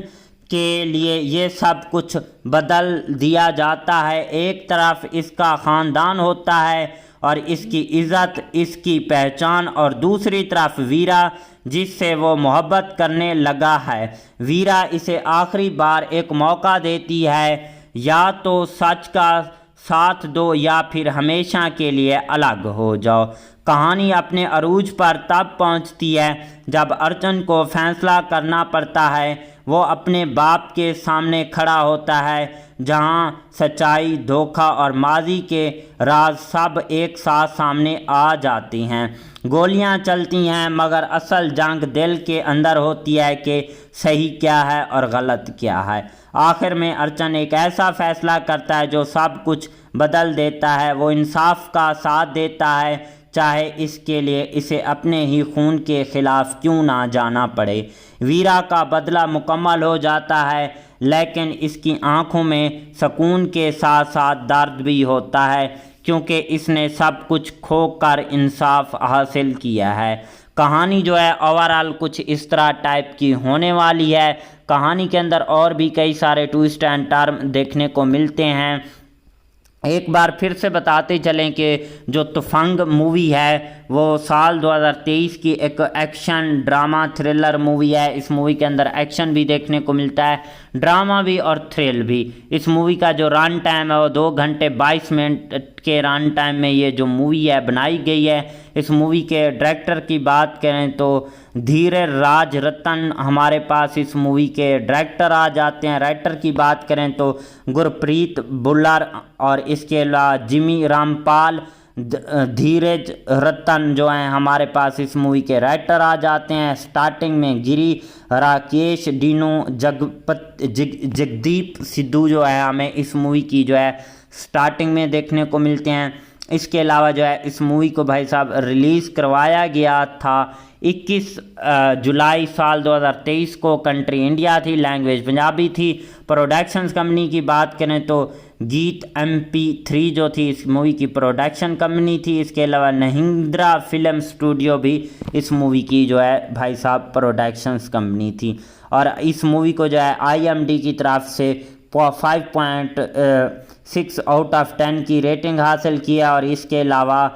F: के लिए ये सब कुछ बदल दिया जाता है। एक तरफ इसका ख़ानदान होता है और इसकी इज़्ज़त, इसकी पहचान, और दूसरी तरफ वीरा जिससे वो मोहब्बत करने लगा है। वीरा इसे आखिरी बार एक मौका देती है, या तो सच का साथ दो या फिर हमेशा के लिए अलग हो जाओ। कहानी अपने अरूज पर तब पहुंचती है जब अर्चन को फैसला करना पड़ता है। वो अपने बाप के सामने खड़ा होता है, जहां सच्चाई, धोखा और माजी के राज सब एक साथ सामने आ जाते हैं। गोलियां चलती हैं, मगर असल जंग दिल के अंदर होती है कि सही क्या है और गलत क्या है। आखिर में अर्चन एक ऐसा फैसला करता है जो सब कुछ बदल देता है। वो इंसाफ का साथ देता है, चाहे इसके लिए इसे अपने ही खून के खिलाफ क्यों ना जाना पड़े। वीरा का बदला मुकम्मल हो जाता है, लेकिन इसकी आंखों में सुकून के साथ साथ दर्द भी होता है, क्योंकि इसने सब कुछ खोकर इंसाफ हासिल किया है। कहानी जो है ओवरऑल कुछ इस तरह टाइप की होने वाली है। कहानी के अंदर और भी कई सारे ट्विस्ट एंड टर्न देखने को मिलते हैं। एक बार फिर से बताते चलें कि जो तुफंग मूवी है वो साल 2023 की एक एक्शन ड्रामा थ्रिलर मूवी है। इस मूवी के अंदर एक्शन भी देखने को मिलता है, ड्रामा भी और थ्रिल भी। इस मूवी का जो रन टाइम है वो 2 घंटे 22 मिनट के रन टाइम में ये जो मूवी है बनाई गई है। इस मूवी के डायरेक्टर की बात करें तो धीरज राज रतन हमारे पास इस मूवी के डायरेक्टर आ जाते हैं। राइटर की बात करें तो गुरप्रीत बुल्लर और इसके अलावा जिमी रामपाल, धीरज रतन जो हैं हमारे पास इस मूवी के राइटर आ जाते हैं। स्टार्टिंग में गिरी, राकेश, डीनू, जगदीप सिद्धू जो है हमें इस मूवी की जो है स्टार्टिंग में देखने को मिलते हैं। इसके अलावा जो है इस मूवी को भाई साहब रिलीज़ करवाया गया था 21 जुलाई साल 2023 को। कंट्री इंडिया थी, लैंग्वेज पंजाबी थी। प्रोडक्शंस कंपनी की बात करें तो गीत MP3 जो थी इस मूवी की प्रोडक्शन कंपनी थी। इसके अलावा महिंद्रा फिल्म स्टूडियो भी इस मूवी की जो है भाई साहब प्रोडक्शंस कंपनी थी। और इस मूवी को जो है IMDb की तरफ से 5.6 आउट ऑफ 10 की रेटिंग हासिल किया। और इसके अलावा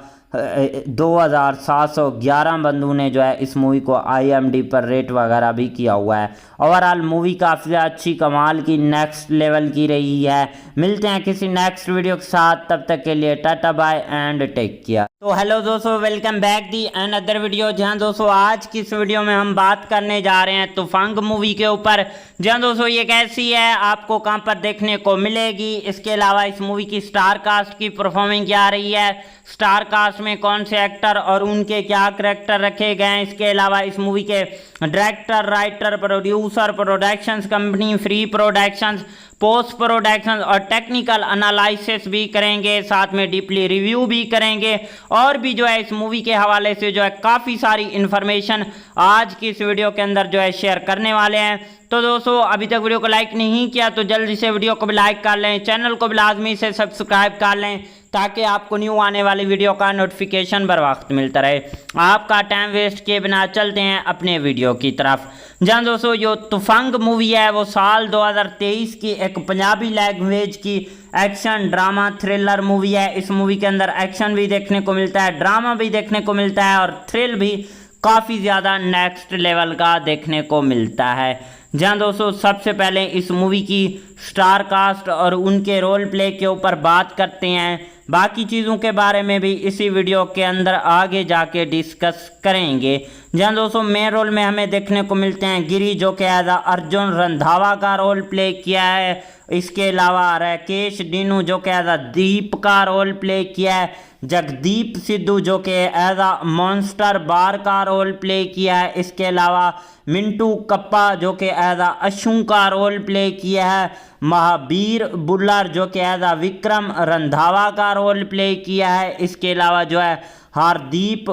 F: 2711 बंदों ने जो है इस मूवी को IMDb पर रेट वगैरह भी किया हुआ है। ओवरऑल मूवी काफ़ी अच्छी कमाल की नेक्स्ट लेवल की रही है। मिलते हैं किसी नेक्स्ट वीडियो के साथ, तब तक के लिए टाटा बाय एंड टेक केयर। तो हेलो दोस्तों, welcome back the another video. जहां दोस्तों आज की इस वीडियो में हम बात करने जा रहे हैं तुफंग मूवी के ऊपर। जहां दोस्तों ये कैसी है, आपको कहां पर देखने को मिलेगी, इसके अलावा इस मूवी की स्टार कास्ट की परफॉर्मिंग क्या रही है, स्टार कास्ट में कौन से एक्टर और उनके क्या करैक्टर रखे गए हैं। इसके अलावा इस मूवी के director, writer, producer, productions company, free productions, post production और टेक्निकल एनालिसिस भी करेंगे, साथ में डीपली रिव्यू भी करेंगे। और भी जो है इस मूवी के हवाले से जो है काफ़ी सारी इन्फॉर्मेशन आज की इस वीडियो के अंदर जो है शेयर करने वाले हैं। तो दोस्तों अभी तक वीडियो को लाइक नहीं किया तो जल्दी से वीडियो को भी लाइक कर लें, चैनल को भी लाजमी से सब्सक्राइब कर लें ताकि आपको न्यू आने वाली वीडियो का नोटिफिकेशन बर वक्त मिलता रहे। आपका टाइम वेस्ट किए बिना चलते हैं अपने वीडियो की तरफ। जहाँ दोस्तों जो तुफंग मूवी है वो साल 2023 की एक पंजाबी लैंग्वेज की एक्शन ड्रामा थ्रिलर मूवी है। इस मूवी के अंदर एक्शन भी देखने को मिलता है, ड्रामा भी देखने को मिलता है और थ्रिल भी काफ़ी ज़्यादा नेक्स्ट लेवल का देखने को मिलता है। जहाँ दोस्तों सबसे पहले इस मूवी की स्टार कास्ट और उनके रोल प्ले के ऊपर बात करते हैं। बाकी चीज़ों के बारे में भी इसी वीडियो के अंदर आगे जाके डिस्कस करेंगे। जहाँ दोस्तों मेन रोल में हमें देखने को मिलते हैं गिरी जो कि एज अर्जुन रंधावा का रोल प्ले किया है। इसके अलावा राकेश डीनू जो कि एज दीप का रोल प्ले किया है। जगदीप सिद्धू जो कि एज मॉन्स्टर बार का रोल प्ले किया है। इसके अलावा मिंटू कप्पा जो कि एज अशु का रोल प्ले किया है। महावीर बुल्लर जो कि एज विक्रम रंधावा का रोल प्ले किया है। इसके अलावा जो है हार्दीप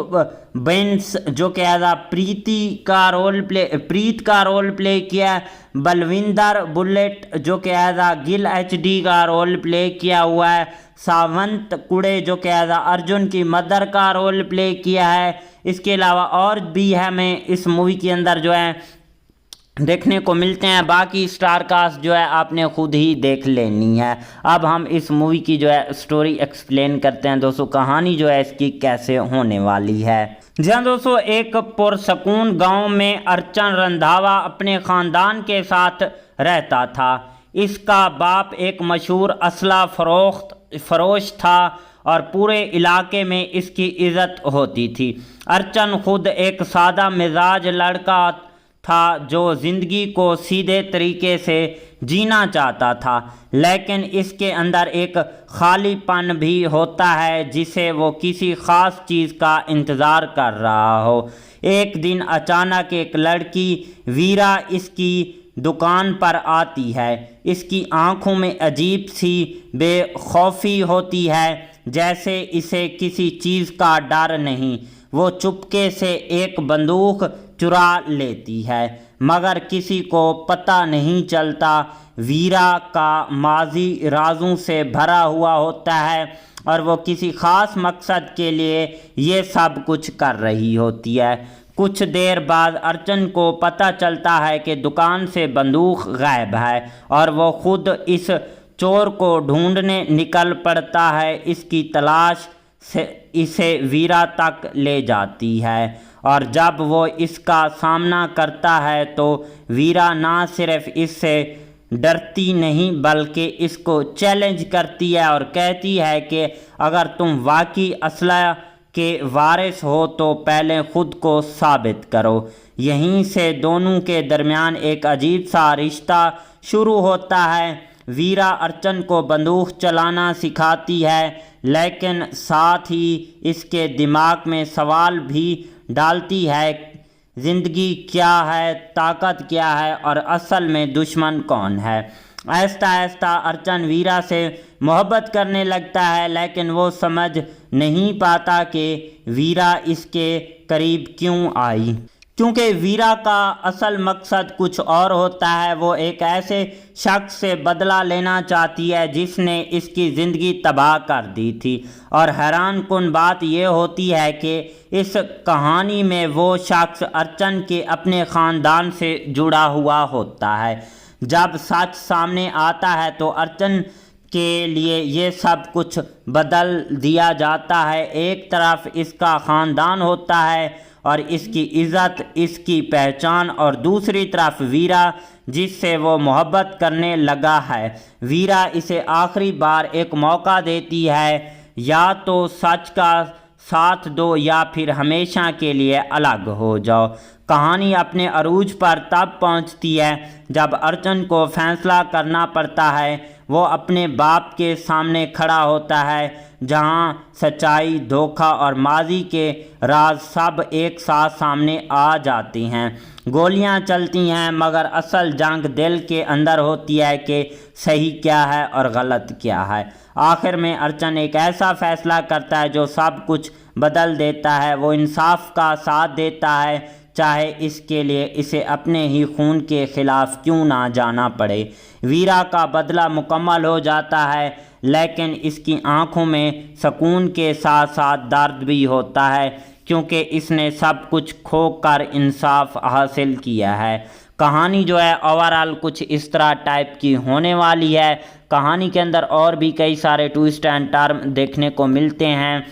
F: बेंस जो कि एज प्रीत का रोल प्ले किया है। बलविंदर बुलेट जो कि एज गिल HD का रोल प्ले किया हुआ है। सावंत कुड़े जो कि एज अर्जुन की मदर का रोल प्ले किया है। इसके अलावा और भी हमें इस मूवी के अंदर जो है देखने को मिलते हैं। बाकी स्टार कास्ट जो है आपने खुद ही देख लेनी है। अब हम इस मूवी की जो है स्टोरी एक्सप्लेन करते हैं दोस्तों, कहानी जो है इसकी कैसे होने वाली है। जहाँ दोस्तों एक पुरसकून गांव में अर्चन रंधावा अपने ख़ानदान के साथ रहता था। इसका बाप एक मशहूर असला फरोश था और पूरे इलाके में इसकी इज़्ज़त होती थी। अर्चन खुद एक सादा मिजाज लड़का था जो ज़िंदगी को सीधे तरीके से जीना चाहता था, लेकिन इसके अंदर एक खालीपन भी होता है जिसे वो किसी ख़ास चीज़ का इंतज़ार कर रहा हो। एक दिन अचानक एक लड़की वीरा इसकी दुकान पर आती है। इसकी आंखों में अजीब सी बेखौफी होती है, जैसे इसे किसी चीज़ का डर नहीं। वो चुपके से एक बंदूक चुरा लेती है, मगर किसी को पता नहीं चलता। वीरा का माजी राजों से भरा हुआ होता है और वो किसी ख़ास मकसद के लिए ये सब कुछ कर रही होती है। कुछ देर बाद अर्चन को पता चलता है कि दुकान से बंदूक गायब है और वो खुद इस चोर को ढूंढने निकल पड़ता है। इसकी तलाश से इसे वीरा तक ले जाती है और जब वो इसका सामना करता है तो वीरा ना सिर्फ इससे डरती नहीं बल्कि इसको चैलेंज करती है और कहती है कि अगर तुम वाकई असला के वारिस हो तो पहले खुद को साबित करो। यहीं से दोनों के दरमियान एक अजीब सा रिश्ता शुरू होता है। वीरा अर्चन को बंदूक चलाना सिखाती है लेकिन साथ ही इसके दिमाग में सवाल भी डालती है, ज़िंदगी क्या है, ताकत क्या है और असल में दुश्मन कौन है। आहिस्ता आहिस्ता अर्चन वीरा से मोहब्बत करने लगता है लेकिन वो समझ नहीं पाता कि वीरा इसके करीब क्यों आई, क्योंकि वीरा का असल मकसद कुछ और होता है। वो एक ऐसे शख्स से बदला लेना चाहती है जिसने इसकी ज़िंदगी तबाह कर दी थी। और हैरान कुन बात यह होती है कि इस कहानी में वो शख्स अर्चन के अपने ख़ानदान से जुड़ा हुआ होता है। जब सच सामने आता है तो अर्चन के लिए ये सब कुछ बदल दिया जाता है। एक तरफ इसका ख़ानदान होता है और इसकी इज़्ज़त, इसकी पहचान, और दूसरी तरफ वीरा जिससे वो मोहब्बत करने लगा है। वीरा इसे आखिरी बार एक मौका देती है, या तो सच का साथ दो या फिर हमेशा के लिए अलग हो जाओ। कहानी अपने अरूज पर तब पहुंचती है जब अर्चन को फैसला करना पड़ता है। वो अपने बाप के सामने खड़ा होता है जहां सच्चाई, धोखा और माजी के राज सब एक साथ सामने आ जाती हैं। गोलियां चलती हैं मगर असल जंग दिल के अंदर होती है कि सही क्या है और गलत क्या है। आखिर में अर्चन एक ऐसा फैसला करता है जो सब कुछ बदल देता है। वो इंसाफ का साथ देता है, चाहे इसके लिए इसे अपने ही खून के खिलाफ क्यों ना जाना पड़े। वीरा का बदला मुकम्मल हो जाता है लेकिन इसकी आंखों में सुकून के साथ साथ दर्द भी होता है, क्योंकि इसने सब कुछ खोकर इंसाफ हासिल किया है। कहानी जो है ओवरऑल कुछ इस तरह टाइप की होने वाली है। कहानी के अंदर और भी कई सारे ट्विस्ट एंड टर्न देखने को मिलते हैं।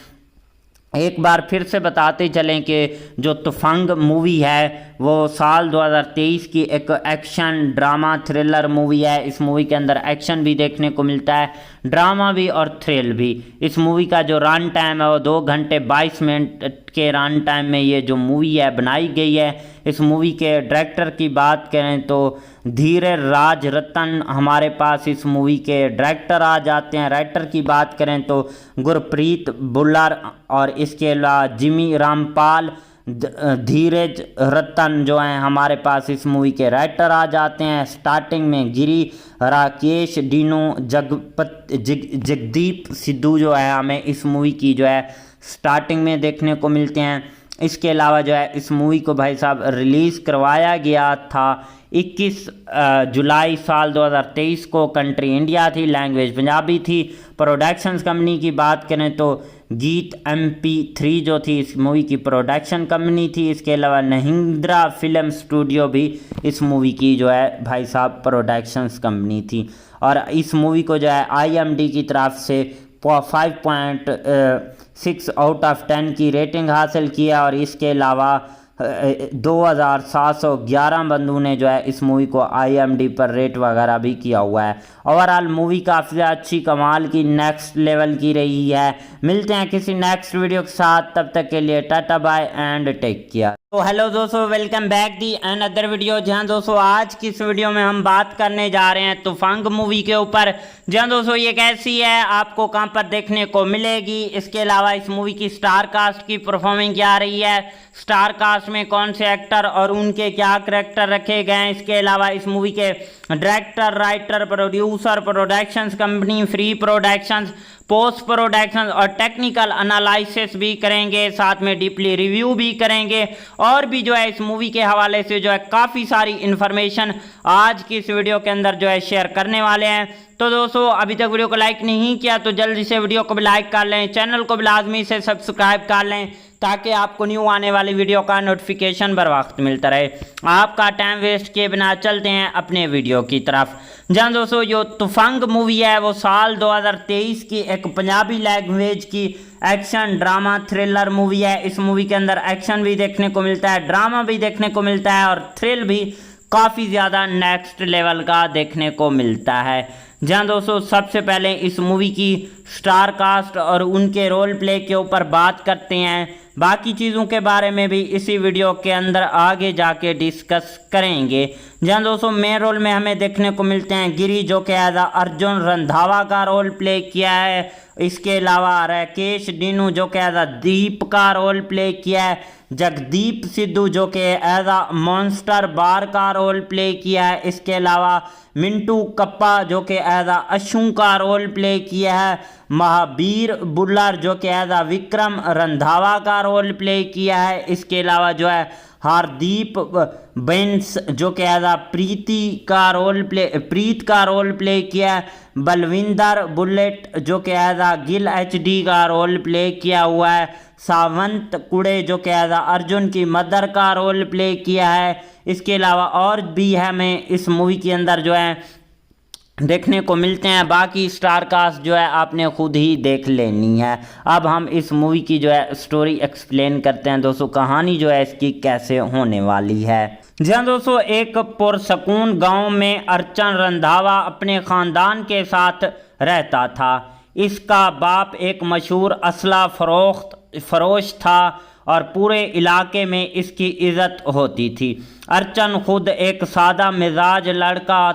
F: एक बार फिर से बताते चलें कि जो तुफंग मूवी है वो साल 2023 की एक एक्शन ड्रामा थ्रिलर मूवी है। इस मूवी के अंदर एक्शन भी देखने को मिलता है, ड्रामा भी और थ्रिल भी। इस मूवी का जो रन टाइम है वो 2 घंटे 22 मिनट के रन टाइम में ये जो मूवी है बनाई गई है। इस मूवी के डायरेक्टर की बात करें तो धीरज राज रतन हमारे पास इस मूवी के डायरेक्टर आ जाते हैं। राइटर की बात करें तो गुरप्रीत बुल्लर और इसके अलावा जिमी रामपाल, धीरज रतन जो हैं हमारे पास इस मूवी के राइटर आ जाते हैं। स्टार्टिंग में गिरी, राकेश, डीनू, जगदीप सिद्धू जो है हमें इस मूवी की जो है स्टार्टिंग में देखने को मिलते हैं। इसके अलावा जो है इस मूवी को भाई साहब रिलीज़ करवाया गया था 21 जुलाई साल 2023 को। कंट्री इंडिया थी, लैंग्वेज पंजाबी थी। प्रोडक्शंस कंपनी की बात करें तो गीत MP3 जो थी इस मूवी की प्रोडक्शन कंपनी थी। इसके अलावा महिंद्रा फिल्म स्टूडियो भी इस मूवी की जो है भाई साहब प्रोडक्शंस कंपनी थी। और इस मूवी को जो है IMDb की तरफ से 5.6 आउट ऑफ 10 की रेटिंग हासिल किया। और इसके अलावा 2711 बंदों ने जो है इस मूवी को IMDb पर रेट वगैरह भी किया हुआ है। ओवरऑल मूवी काफ़ी अच्छी कमाल की नेक्स्ट लेवल की रही है। मिलते हैं किसी नेक्स्ट वीडियो के साथ, तब तक के लिए टाटा बाय एंड टेक केयर। तो हेलो दोस्तों, welcome back the another video. जहां दोस्तों आज की इस वीडियो में हम बात करने जा रहे हैं तुफंग मूवी के ऊपर। जहां दोस्तों ये कैसी है, आपको कहां पर देखने को मिलेगी, इसके अलावा इस मूवी की स्टार कास्ट की परफॉर्मेंस क्या रही है, स्टार कास्ट में कौन से एक्टर और उनके क्या करैक्टर रखे गए हैं। इसके अलावा इस मूवी के director, writer, producer, productions company, free productions, post production और टेक्निकल एनालिसिस भी करेंगे, साथ में डीपली रिव्यू भी करेंगे। और भी जो है इस मूवी के हवाले से जो है काफ़ी सारी इन्फॉर्मेशन आज की इस वीडियो के अंदर जो है शेयर करने वाले हैं। तो दोस्तों अभी तक वीडियो को लाइक नहीं किया तो जल्दी से वीडियो को भी लाइक कर लें, चैनल को भी लाजमी से सब्सक्राइब कर लें, ताकि आपको न्यू आने वाली वीडियो का नोटिफिकेशन बर वक्त मिलता रहे। आपका टाइम वेस्ट किए बिना चलते हैं अपने वीडियो की तरफ। जहाँ दोस्तों जो तुफंग मूवी है वो साल 2023 की एक पंजाबी लैंग्वेज की एक्शन ड्रामा थ्रिलर मूवी है। इस मूवी के अंदर एक्शन भी देखने को मिलता है, ड्रामा भी देखने को मिलता है और थ्रिल भी काफ़ी ज़्यादा नेक्स्ट लेवल का देखने को मिलता है। जहाँ दोस्तों सबसे पहले इस मूवी की स्टार कास्ट और उनके रोल प्ले के ऊपर बात करते हैं। बाकी चीज़ों के बारे में भी इसी वीडियो के अंदर आगे जाके डिस्कस करेंगे। जहाँ दोस्तों मेन रोल में हमें देखने को मिलते हैं गिरी, जो कि एज अर्जुन रंधावा का रोल प्ले किया है। इसके अलावा राकेश डीनू, जो कि एज दीप का रोल प्ले किया है। जगदीप सिद्धू, जो कि एज मॉन्स्टर बार का रोल प्ले किया है। इसके अलावा मिंटू कप्पा, जो कि एज अशु का रोल प्ले किया है। महावीर बुल्लर, जो कि एज विक्रम रंधावा का रोल प्ले किया है। इसके अलावा जो है हार्दीप बेंस, जो कि एज प्रीत का रोल प्ले किया है। बलविंदर बुलेट, जो कि एज गिल HD का रोल प्ले किया हुआ है। सावंत कुड़े, जो कि एज अर्जुन की मदर का रोल प्ले किया है। इसके अलावा और भी हमें इस मूवी के अंदर जो है देखने को मिलते हैं। बाकी स्टार कास्ट जो है आपने खुद ही देख लेनी है। अब हम इस मूवी की जो है स्टोरी एक्सप्लेन करते हैं दोस्तों, कहानी जो है इसकी कैसे होने वाली है। जहाँ दोस्तों एक पुरसकून गांव में अर्चन रंधावा अपने ख़ानदान के साथ रहता था। इसका बाप एक मशहूर असला फरोश था और पूरे इलाके में इसकी इज़्ज़त होती थी। अर्चन खुद एक सादा मिजाज लड़का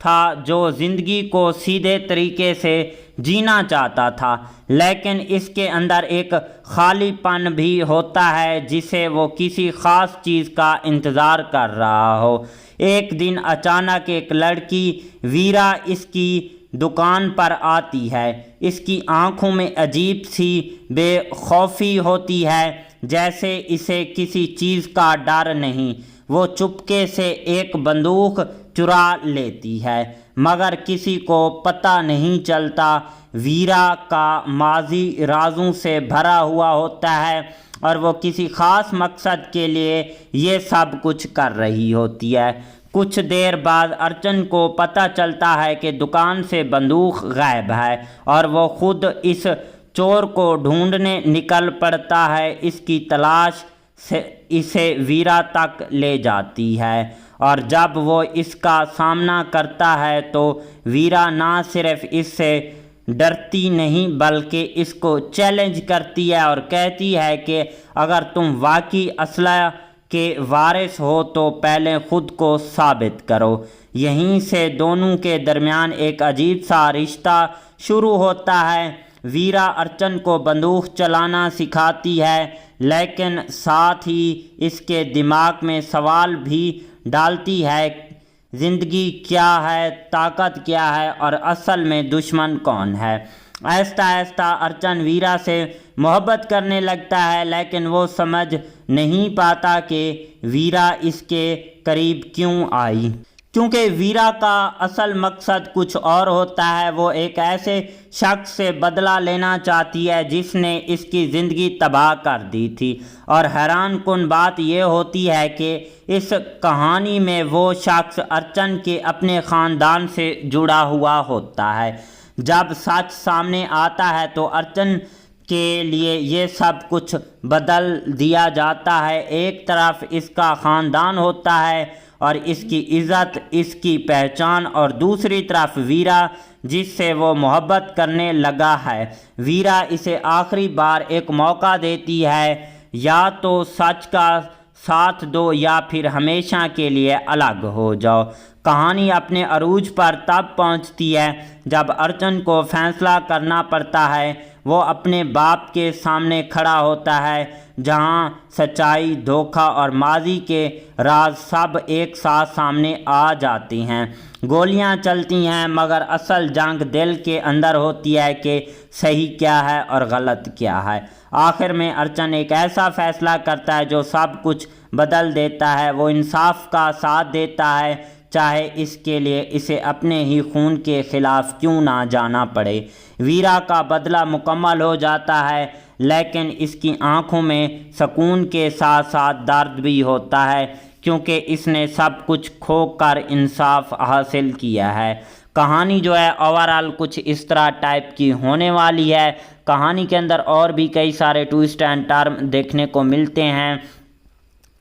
F: था जो ज़िंदगी को सीधे तरीके से जीना चाहता था, लेकिन इसके अंदर एक खालीपन भी होता है जिसे वो किसी ख़ास चीज़ का इंतज़ार कर रहा हो। एक दिन अचानक एक लड़की वीरा इसकी दुकान पर आती है। इसकी आंखों में अजीब सी बेखौफी होती है, जैसे इसे किसी चीज़ का डर नहीं। वो चुपके से एक बंदूक चुरा लेती है, मगर किसी को पता नहीं चलता। वीरा का माजी राजों से भरा हुआ होता है और वो किसी ख़ास मकसद के लिए ये सब कुछ कर रही होती है। कुछ देर बाद अर्चन को पता चलता है कि दुकान से बंदूक गायब है और वो खुद इस चोर को ढूंढने निकल पड़ता है। इसकी तलाश से इसे वीरा तक ले जाती है और जब वो इसका सामना करता है तो वीरा ना सिर्फ इससे डरती नहीं बल्कि इसको चैलेंज करती है और कहती है कि अगर तुम वाकई असला के वारिस हो तो पहले खुद को साबित करो। यहीं से दोनों के दरमियान एक अजीब सा रिश्ता शुरू होता है। वीरा अर्चन को बंदूक चलाना सिखाती है, लेकिन साथ ही इसके दिमाग में सवाल भी डालती है, ज़िंदगी क्या है, ताकत क्या है और असल में दुश्मन कौन है। आहिस्ता आहिस्ता अर्चन वीरा से मोहब्बत करने लगता है, लेकिन वो समझ नहीं पाता कि वीरा इसके करीब क्यों आई, क्योंकि वीरा का असल मकसद कुछ और होता है। वो एक ऐसे शख्स से बदला लेना चाहती है जिसने इसकी ज़िंदगी तबाह कर दी थी। और हैरान कुन बात यह होती है कि इस कहानी में वो शख्स अर्चन के अपने ख़ानदान से जुड़ा हुआ होता है। जब सच सामने आता है तो अर्चन के लिए ये सब कुछ बदल दिया जाता है। एक तरफ इसका ख़ानदान होता है और इसकी इज़्ज़त, इसकी पहचान, और दूसरी तरफ वीरा जिससे वो मोहब्बत करने लगा है। वीरा इसे आखिरी बार एक मौका देती है, या तो सच का साथ दो या फिर हमेशा के लिए अलग हो जाओ। कहानी अपने अरूज पर तब पहुंचती है जब अर्चन को फैसला करना पड़ता है। वो अपने बाप के सामने खड़ा होता है जहां सच्चाई, धोखा और माजी के राज सब एक साथ सामने आ जाते हैं। गोलियां चलती हैं मगर असल जंग दिल के अंदर होती है कि सही क्या है और गलत क्या है। आखिर में अर्चन एक ऐसा फैसला करता है जो सब कुछ बदल देता है। वो इंसाफ का साथ देता है, चाहे इसके लिए इसे अपने ही खून के खिलाफ क्यों ना जाना पड़े। वीरा का बदला मुकम्मल हो जाता है, लेकिन इसकी आंखों में सुकून के साथ साथ दर्द भी होता है, क्योंकि इसने सब कुछ खोकर इंसाफ हासिल किया है। कहानी जो है ओवरऑल कुछ इस तरह टाइप की होने वाली है। कहानी के अंदर और भी कई सारे ट्विस्ट एंड टर्न देखने को मिलते हैं।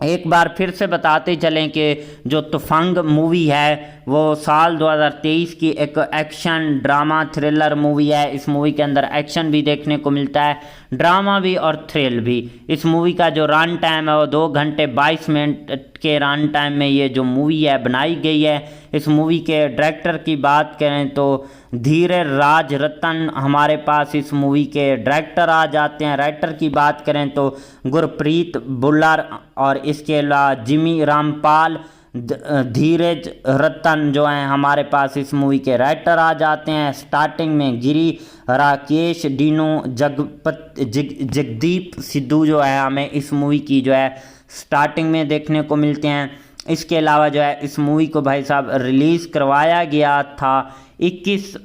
F: एक बार फिर से बताते चलें कि जो तुफंग मूवी है वो साल 2023 की एक एक्शन ड्रामा थ्रिलर मूवी है। इस मूवी के अंदर एक्शन भी देखने को मिलता है, ड्रामा भी और थ्रिल भी। इस मूवी का जो रन टाइम है वो 2 घंटे 22 मिनट के रन टाइम में ये जो मूवी है बनाई गई है। इस मूवी के डायरेक्टर की बात करें तो धीरे राज रतन हमारे पास इस मूवी के डायरेक्टर आ जाते हैं। राइटर की बात करें तो गुरप्रीत बुल्लर और इसके अलावा जिमी रामपाल, धीरज रतन जो हैं हमारे पास इस मूवी के राइटर आ जाते हैं। स्टार्टिंग में गिरी, राकेश, डीनू, जगदीप सिद्धू जो है हमें इस मूवी की जो है स्टार्टिंग में देखने को मिलते हैं। इसके अलावा जो है इस मूवी को भाई साहब रिलीज़ करवाया गया था 21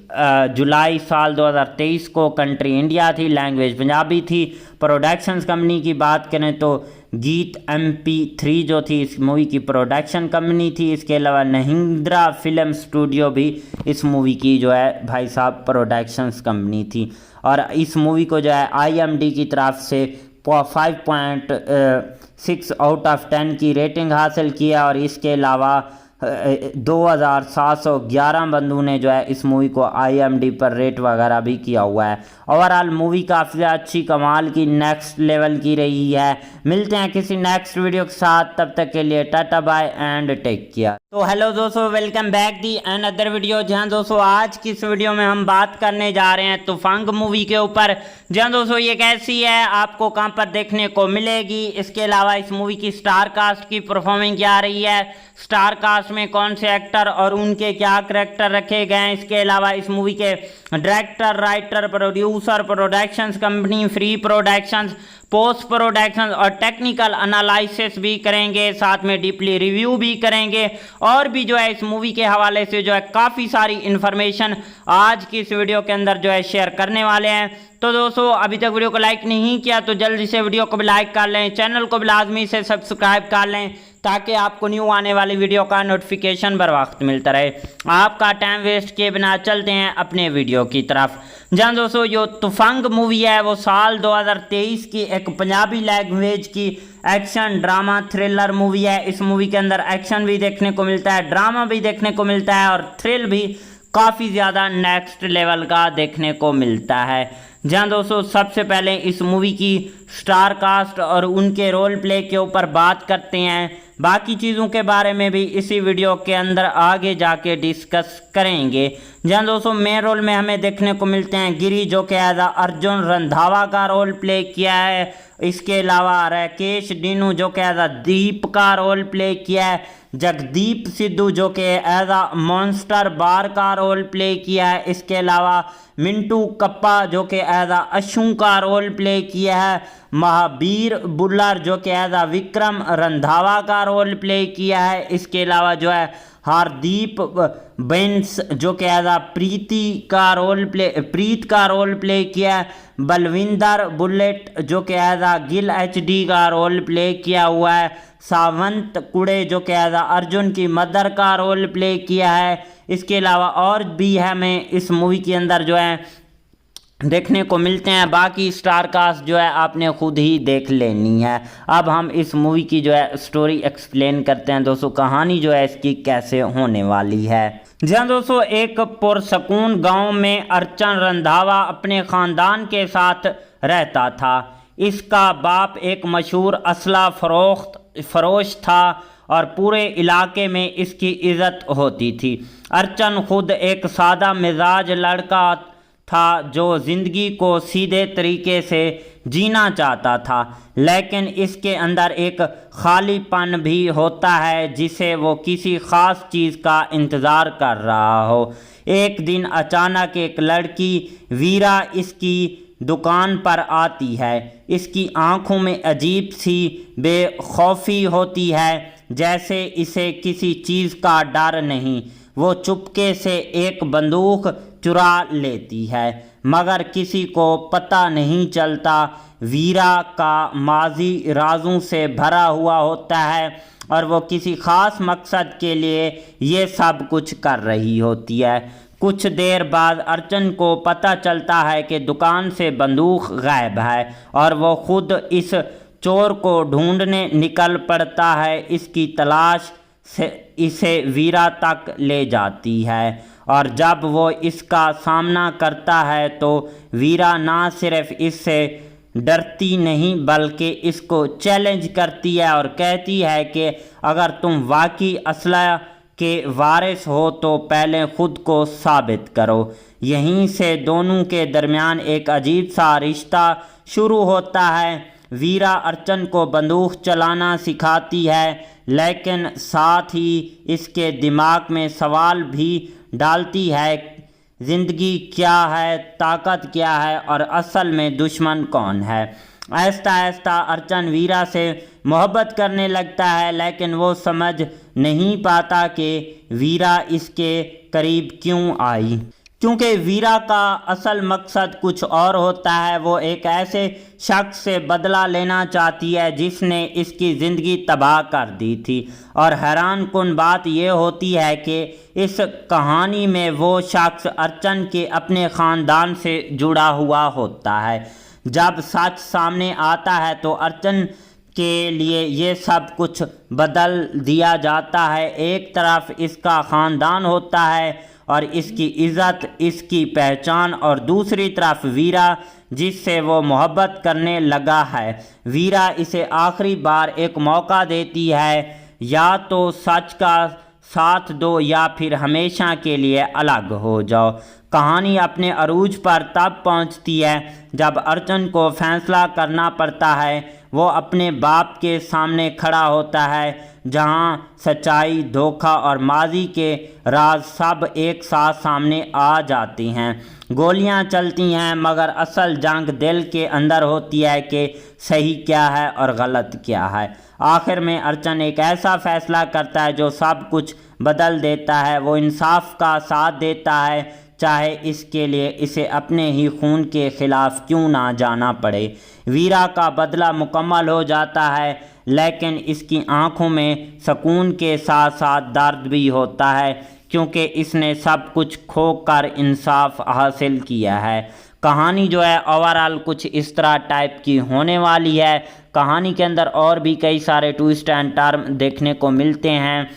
F: जुलाई साल 2023 को। कंट्री इंडिया थी, लैंग्वेज पंजाबी थी। प्रोडक्शंस कंपनी की बात करें तो गीत MP3 जो थी इस मूवी की प्रोडक्शन कंपनी थी। इसके अलावा महिंद्रा फिल्म स्टूडियो भी इस मूवी की जो है भाई साहब प्रोडक्शंस कंपनी थी। और इस मूवी को जो है IMDb की तरफ से 5.6 आउट ऑफ 10 की रेटिंग हासिल किया। और इसके अलावा 2711 बंदों ने जो है इस मूवी को IMDb पर रेट वगैरह भी किया हुआ है। ओवरऑल मूवी काफ़ी अच्छी कमाल की नेक्स्ट लेवल की रही है। मिलते हैं किसी नेक्स्ट वीडियो के साथ, तब तक के लिए टाटा बाय एंड टेक केयर। तो हेलो दोस्तों, welcome back the another video. जहां दोस्तों आज की इस वीडियो में हम बात करने जा रहे हैं तुफंग मूवी के ऊपर। जहां दोस्तों ये कैसी है, आपको कहां पर देखने को मिलेगी, इसके अलावा इस मूवी की स्टार कास्ट की परफॉर्मेंस क्या रही है, स्टार कास्ट में कौन से एक्टर और उनके क्या करैक्टर रखे गए हैं, इसके अलावा इस मूवी के director, writer, producer, productions company, free productions, post production और टेक्निकल एनालिसिस भी करेंगे, साथ में डीपली रिव्यू भी करेंगे। और भी जो है इस मूवी के हवाले से जो है काफ़ी सारी इन्फॉर्मेशन आज की इस वीडियो के अंदर जो है शेयर करने वाले हैं। तो दोस्तों अभी तक वीडियो को लाइक नहीं किया तो जल्दी से वीडियो को भी लाइक कर लें, चैनल को भी लाजमी से सब्सक्राइब कर लें, ताकि आपको न्यू आने वाली वीडियो का नोटिफिकेशन बर वक्त मिलता रहे। आपका टाइम वेस्ट किए बिना चलते हैं अपने वीडियो की तरफ। जहाँ दोस्तों जो तुफंग मूवी है वो साल 2023 की एक पंजाबी लैंग्वेज की एक्शन ड्रामा थ्रिलर मूवी है। इस मूवी के अंदर एक्शन भी देखने को मिलता है, ड्रामा भी देखने को मिलता है और थ्रिल भी काफ़ी ज़्यादा नेक्स्ट लेवल का देखने को मिलता है। जहाँ दोस्तों सबसे पहले इस मूवी की स्टार कास्ट और उनके रोल प्ले के ऊपर बात करते हैं। बाकी चीज़ों के बारे में भी इसी वीडियो के अंदर आगे जाके डिस्कस करेंगे। जहाँ दोस्तों मेन रोल में हमें देखने को मिलते हैं गिरी, जो कि एज अर्जुन रंधावा का रोल प्ले किया है। इसके अलावा राकेश, डीनू जो कि एज दीप का रोल प्ले किया है। जगदीप सिद्धू जो कि एज मॉन्स्टर बार का रोल प्ले किया है। इसके अलावा मिंटू कप्पा जो कि एज अशु का रोल प्ले किया है। महावीर बुल्लर जो कि एज विक्रम रंधावा का रोल प्ले किया है। इसके अलावा जो है हार्दीप बेंस जो कि एज प्रीत का रोल प्ले किया है। बलविंदर बुलेट जो कि एज गिल HD का रोल प्ले किया हुआ है। सावंत कुड़े जो कि एज अर्जुन की मदर का रोल प्ले किया है। इसके अलावा और भी हमें इस मूवी के अंदर जो है देखने को मिलते हैं। बाकी स्टार कास्ट जो है आपने खुद ही देख लेनी है। अब हम इस मूवी की जो है स्टोरी एक्सप्लेन करते हैं दोस्तों, कहानी जो है इसकी कैसे होने वाली है। जहाँ दोस्तों एक पुरसकून गांव में अर्चन रंधावा अपने ख़ानदान के साथ रहता था। इसका बाप एक मशहूर असला फरोश था और पूरे इलाके में इसकी इज़्ज़त होती थी। अर्चन खुद एक सादा मिजाज लड़का था जो ज़िंदगी को सीधे तरीके से जीना चाहता था, लेकिन इसके अंदर एक खालीपन भी होता है जिसे वो किसी ख़ास चीज़ का इंतज़ार कर रहा हो। एक दिन अचानक एक लड़की वीरा इसकी दुकान पर आती है। इसकी आंखों में अजीब सी बेखौफी होती है, जैसे इसे किसी चीज़ का डर नहीं। वो चुपके से एक बंदूक चुरा लेती है। मगर किसी को पता नहीं चलता। वीरा का माजी राजों से भरा हुआ होता है और वो किसी ख़ास मकसद के लिए ये सब कुछ कर रही होती है। कुछ देर बाद अर्चन को पता चलता है कि दुकान से बंदूक गायब है और वो खुद इस चोर को ढूंढने निकल पड़ता है। इसकी तलाश से इसे वीरा तक ले जाती है और जब वो इसका सामना करता है तो वीरा ना सिर्फ इससे डरती नहीं बल्कि इसको चैलेंज करती है और कहती है कि अगर तुम वाकई असला के वारिस हो तो पहले खुद को साबित करो। यहीं से दोनों के दरमियान एक अजीब सा रिश्ता शुरू होता है। वीरा अर्चन को बंदूक चलाना सिखाती है लेकिन साथ ही इसके दिमाग में सवाल भी डालती है, ज़िंदगी क्या है, ताकत क्या है और असल में दुश्मन कौन है। आहिस्ता आहिस्ता अर्चन वीरा से मोहब्बत करने लगता है लेकिन वो समझ नहीं पाता कि वीरा इसके करीब क्यों आई, क्योंकि वीरा का असल मकसद कुछ और होता है। वो एक ऐसे शख्स से बदला लेना चाहती है जिसने इसकी ज़िंदगी तबाह कर दी थी। और हैरान कुन बात यह होती है कि इस कहानी में वो शख्स अर्चन के अपने ख़ानदान से जुड़ा हुआ होता है। जब सच सामने आता है तो अर्चन के लिए ये सब कुछ बदल दिया जाता है। एक तरफ इसका ख़ानदान होता है और इसकी इज़्ज़त, इसकी पहचान, और दूसरी तरफ वीरा जिससे वो मोहब्बत करने लगा है। वीरा इसे आखिरी बार एक मौका देती है, या तो सच का साथ दो या फिर हमेशा के लिए अलग हो जाओ। कहानी अपने अरूज पर तब पहुंचती है जब अर्चन को फैसला करना पड़ता है। वो अपने बाप के सामने खड़ा होता है जहां सच्चाई, धोखा और माजी के राज सब एक साथ सामने आ जाती हैं। गोलियां चलती हैं मगर असल जंग दिल के अंदर होती है कि सही क्या है और गलत क्या है। आखिर में अर्चन एक ऐसा फैसला करता है जो सब कुछ बदल देता है। वो इंसाफ का साथ देता है चाहे इसके लिए इसे अपने ही खून के खिलाफ क्यों ना जाना पड़े। वीरा का बदला मुकम्मल हो जाता है लेकिन इसकी आंखों में सुकून के साथ साथ दर्द भी होता है क्योंकि इसने सब कुछ खोकर इंसाफ हासिल किया है। कहानी जो है ओवरऑल कुछ इस तरह टाइप की होने वाली है। कहानी के अंदर और भी कई सारे ट्विस्ट एंड टर्न देखने को मिलते हैं।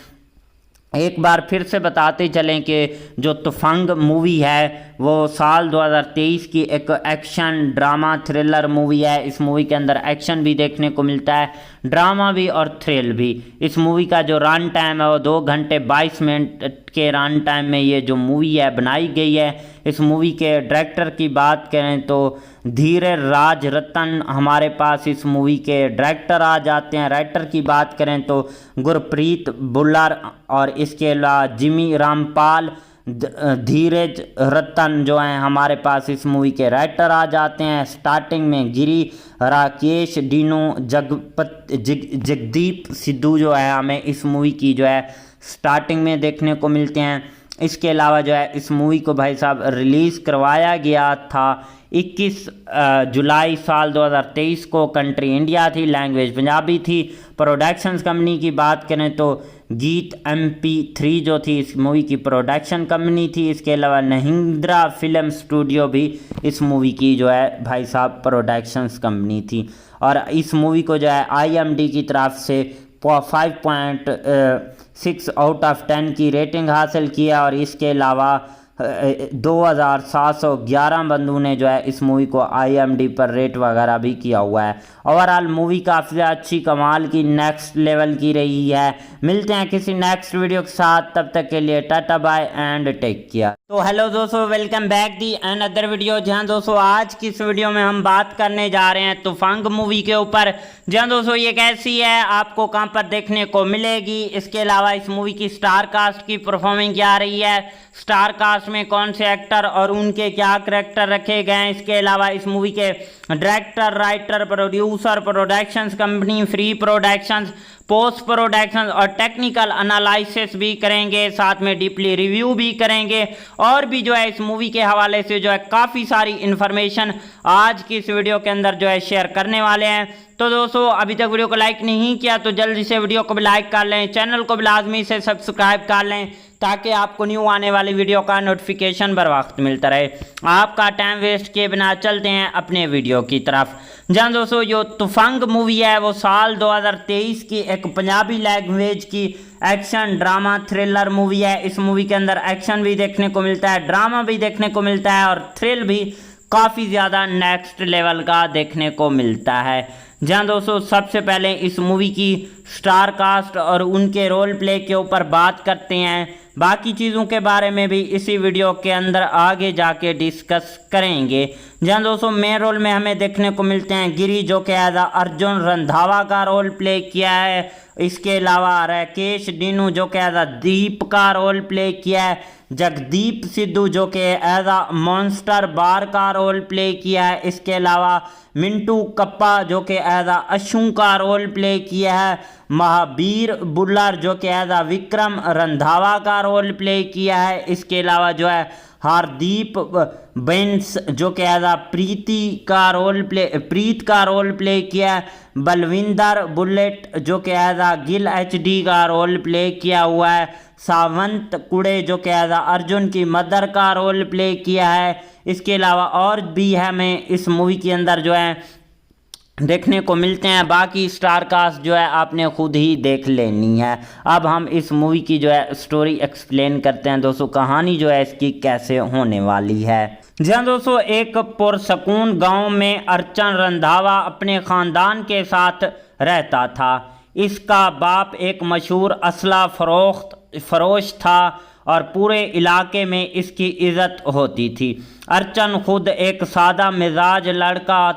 F: एक बार फिर से बताते चलें कि जो तुफंग मूवी है वो साल 2023 की एक एक्शन ड्रामा थ्रिलर मूवी है। इस मूवी के अंदर एक्शन भी देखने को मिलता है, ड्रामा भी और थ्रिल भी। इस मूवी का जो रन टाइम है वो 2 घंटे 22 मिनट के रन टाइम में ये जो मूवी है बनाई गई है। इस मूवी के डायरेक्टर की बात करें तो धीरज राज रतन हमारे पास इस मूवी के डायरेक्टर आ जाते हैं। राइटर की बात करें तो गुरप्रीत बुल्लर और इसके अलावा जिमी रामपाल, धीरज रतन जो हैं हमारे पास इस मूवी के राइटर आ जाते हैं। स्टार्टिंग में गिरी, राकेश, डीनो, जगदीप सिद्धू जो है हमें इस मूवी की जो है स्टार्टिंग में देखने को मिलते हैं। इसके अलावा जो है इस मूवी को भाई साहब रिलीज़ करवाया गया था 21 जुलाई साल 2023 को। कंट्री इंडिया थी, लैंग्वेज पंजाबी थी। प्रोडक्शंस कंपनी की बात करें तो गीत MP3 जो थी इस मूवी की प्रोडक्शन कंपनी थी। इसके अलावा नहिंद्रा फिल्म स्टूडियो भी इस मूवी की जो है भाई साहब प्रोडक्शंस कंपनी थी। और इस मूवी को जो है IMDb की तरफ से 5.6 आउट ऑफ 10 की रेटिंग हासिल किया। और इसके अलावा 2711 बंदों ने जो है इस मूवी को IMDb पर रेट वगैरह भी किया हुआ है। ओवरऑल मूवी काफ़ी अच्छी, कमाल की, नेक्स्ट लेवल की रही है। मिलते हैं किसी नेक्स्ट वीडियो के साथ, तब तक के लिए टाटा बाय एंड टेक केयर। तो हेलो दोस्तों, welcome back the another video. जहां दोस्तों आज की इस वीडियो में हम बात करने जा रहे हैं तुफंग मूवी के ऊपर। जहां दोस्तों ये कैसी है, आपको कहां पर देखने को मिलेगी, इसके अलावा इस मूवी की स्टार कास्ट की परफॉर्मिंग क्या रही है। स्टार कास्ट कास्ट में कौन से एक्टर और उनके क्या करैक्टर रखे गए हैं। इसके अलावा इस मूवी के director, writer, producer, productions company, free productions, post production और टेक्निकल एनालिसिस भी करेंगे, साथ में डीपली रिव्यू भी करेंगे और भी जो है इस मूवी के हवाले से जो है काफ़ी सारी इन्फॉर्मेशन आज की इस वीडियो के अंदर जो है शेयर करने वाले हैं। तो दोस्तों अभी तक वीडियो को लाइक नहीं किया तो जल्दी से वीडियो को भी लाइक कर लें, चैनल को भी लाजमी से सब्सक्राइब कर लें ताकि आपको न्यू आने वाली वीडियो का नोटिफिकेशन बर वक्त मिलता रहे। आपका टाइम वेस्ट किए बिना चलते हैं अपने वीडियो की तरफ। जहाँ दोस्तों जो तुफंग मूवी है वो साल 2023 की एक पंजाबी लैंग्वेज की एक्शन ड्रामा थ्रिलर मूवी है। इस मूवी के अंदर एक्शन भी देखने को मिलता है, ड्रामा भी देखने को मिलता है और थ्रिल भी काफ़ी ज़्यादा नेक्स्ट लेवल का देखने को मिलता है। जहाँ दोस्तों सबसे पहले इस मूवी की स्टार कास्ट और उनके रोल प्ले के ऊपर बात करते हैं, बाकी चीज़ों के बारे में भी इसी वीडियो के अंदर आगे जाके डिस्कस करेंगे। जहाँ दोस्तों मेन रोल में हमें देखने को मिलते हैं गिरी जो कि एज अर्जुन रंधावा का रोल प्ले किया है। इसके अलावा राकेश डिनू जो कि एज दीप का रोल प्ले किया है। जगदीप सिद्धू जो कि एज मॉन्स्टर बार का रोल प्ले किया है। इसके अलावा मिंटू कप्पा जो कि एज अशु का रोल प्ले किया है। महावीर बुल्लर जो कि एज विक्रम रंधावा का रोल प्ले किया है। इसके अलावा जो है हार्दीप बेंस जो कि एज प्रीत का रोल प्ले किया है। बलविंदर बुलेट जो कि एज गिल HD का रोल प्ले किया हुआ है। सावंत कुड़े जो कि एज अर्जुन की मदर का रोल प्ले किया है। इसके अलावा और भी हमें इस मूवी के अंदर जो है देखने को मिलते हैं। बाकी स्टार कास्ट जो है आपने खुद ही देख लेनी है। अब हम इस मूवी की जो है स्टोरी एक्सप्लेन करते हैं दोस्तों, कहानी जो है इसकी कैसे होने वाली है। जहाँ दोस्तों एक पुरसकून गांव में अर्चन रंधावा अपने ख़ानदान के साथ रहता था। इसका बाप एक मशहूर असला फरोश था और पूरे इलाके में इसकी इज़्ज़त होती थी। अर्चन खुद एक सादा मिजाज लड़का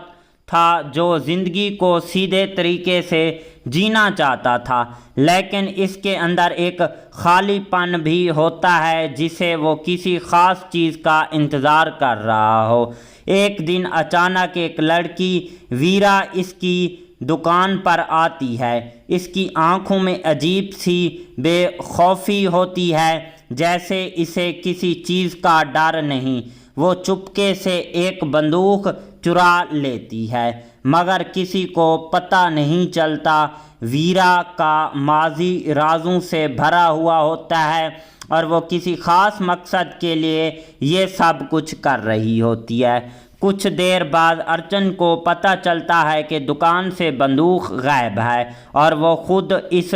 F: था जो ज़िंदगी को सीधे तरीके से जीना चाहता था, लेकिन इसके अंदर एक खालीपन भी होता है जिसे वो किसी ख़ास चीज़ का इंतज़ार कर रहा हो। एक दिन अचानक एक लड़की वीरा इसकी दुकान पर आती है। इसकी आंखों में अजीब सी बेखौफी होती है, जैसे इसे किसी चीज़ का डर नहीं। वो चुपके से एक बंदूक चुरा लेती है, मगर किसी को पता नहीं चलता। वीरा का माजी राजों से भरा हुआ होता है और वो किसी ख़ास मकसद के लिए ये सब कुछ कर रही होती है। कुछ देर बाद अर्चन को पता चलता है कि दुकान से बंदूक गायब है और वो खुद इस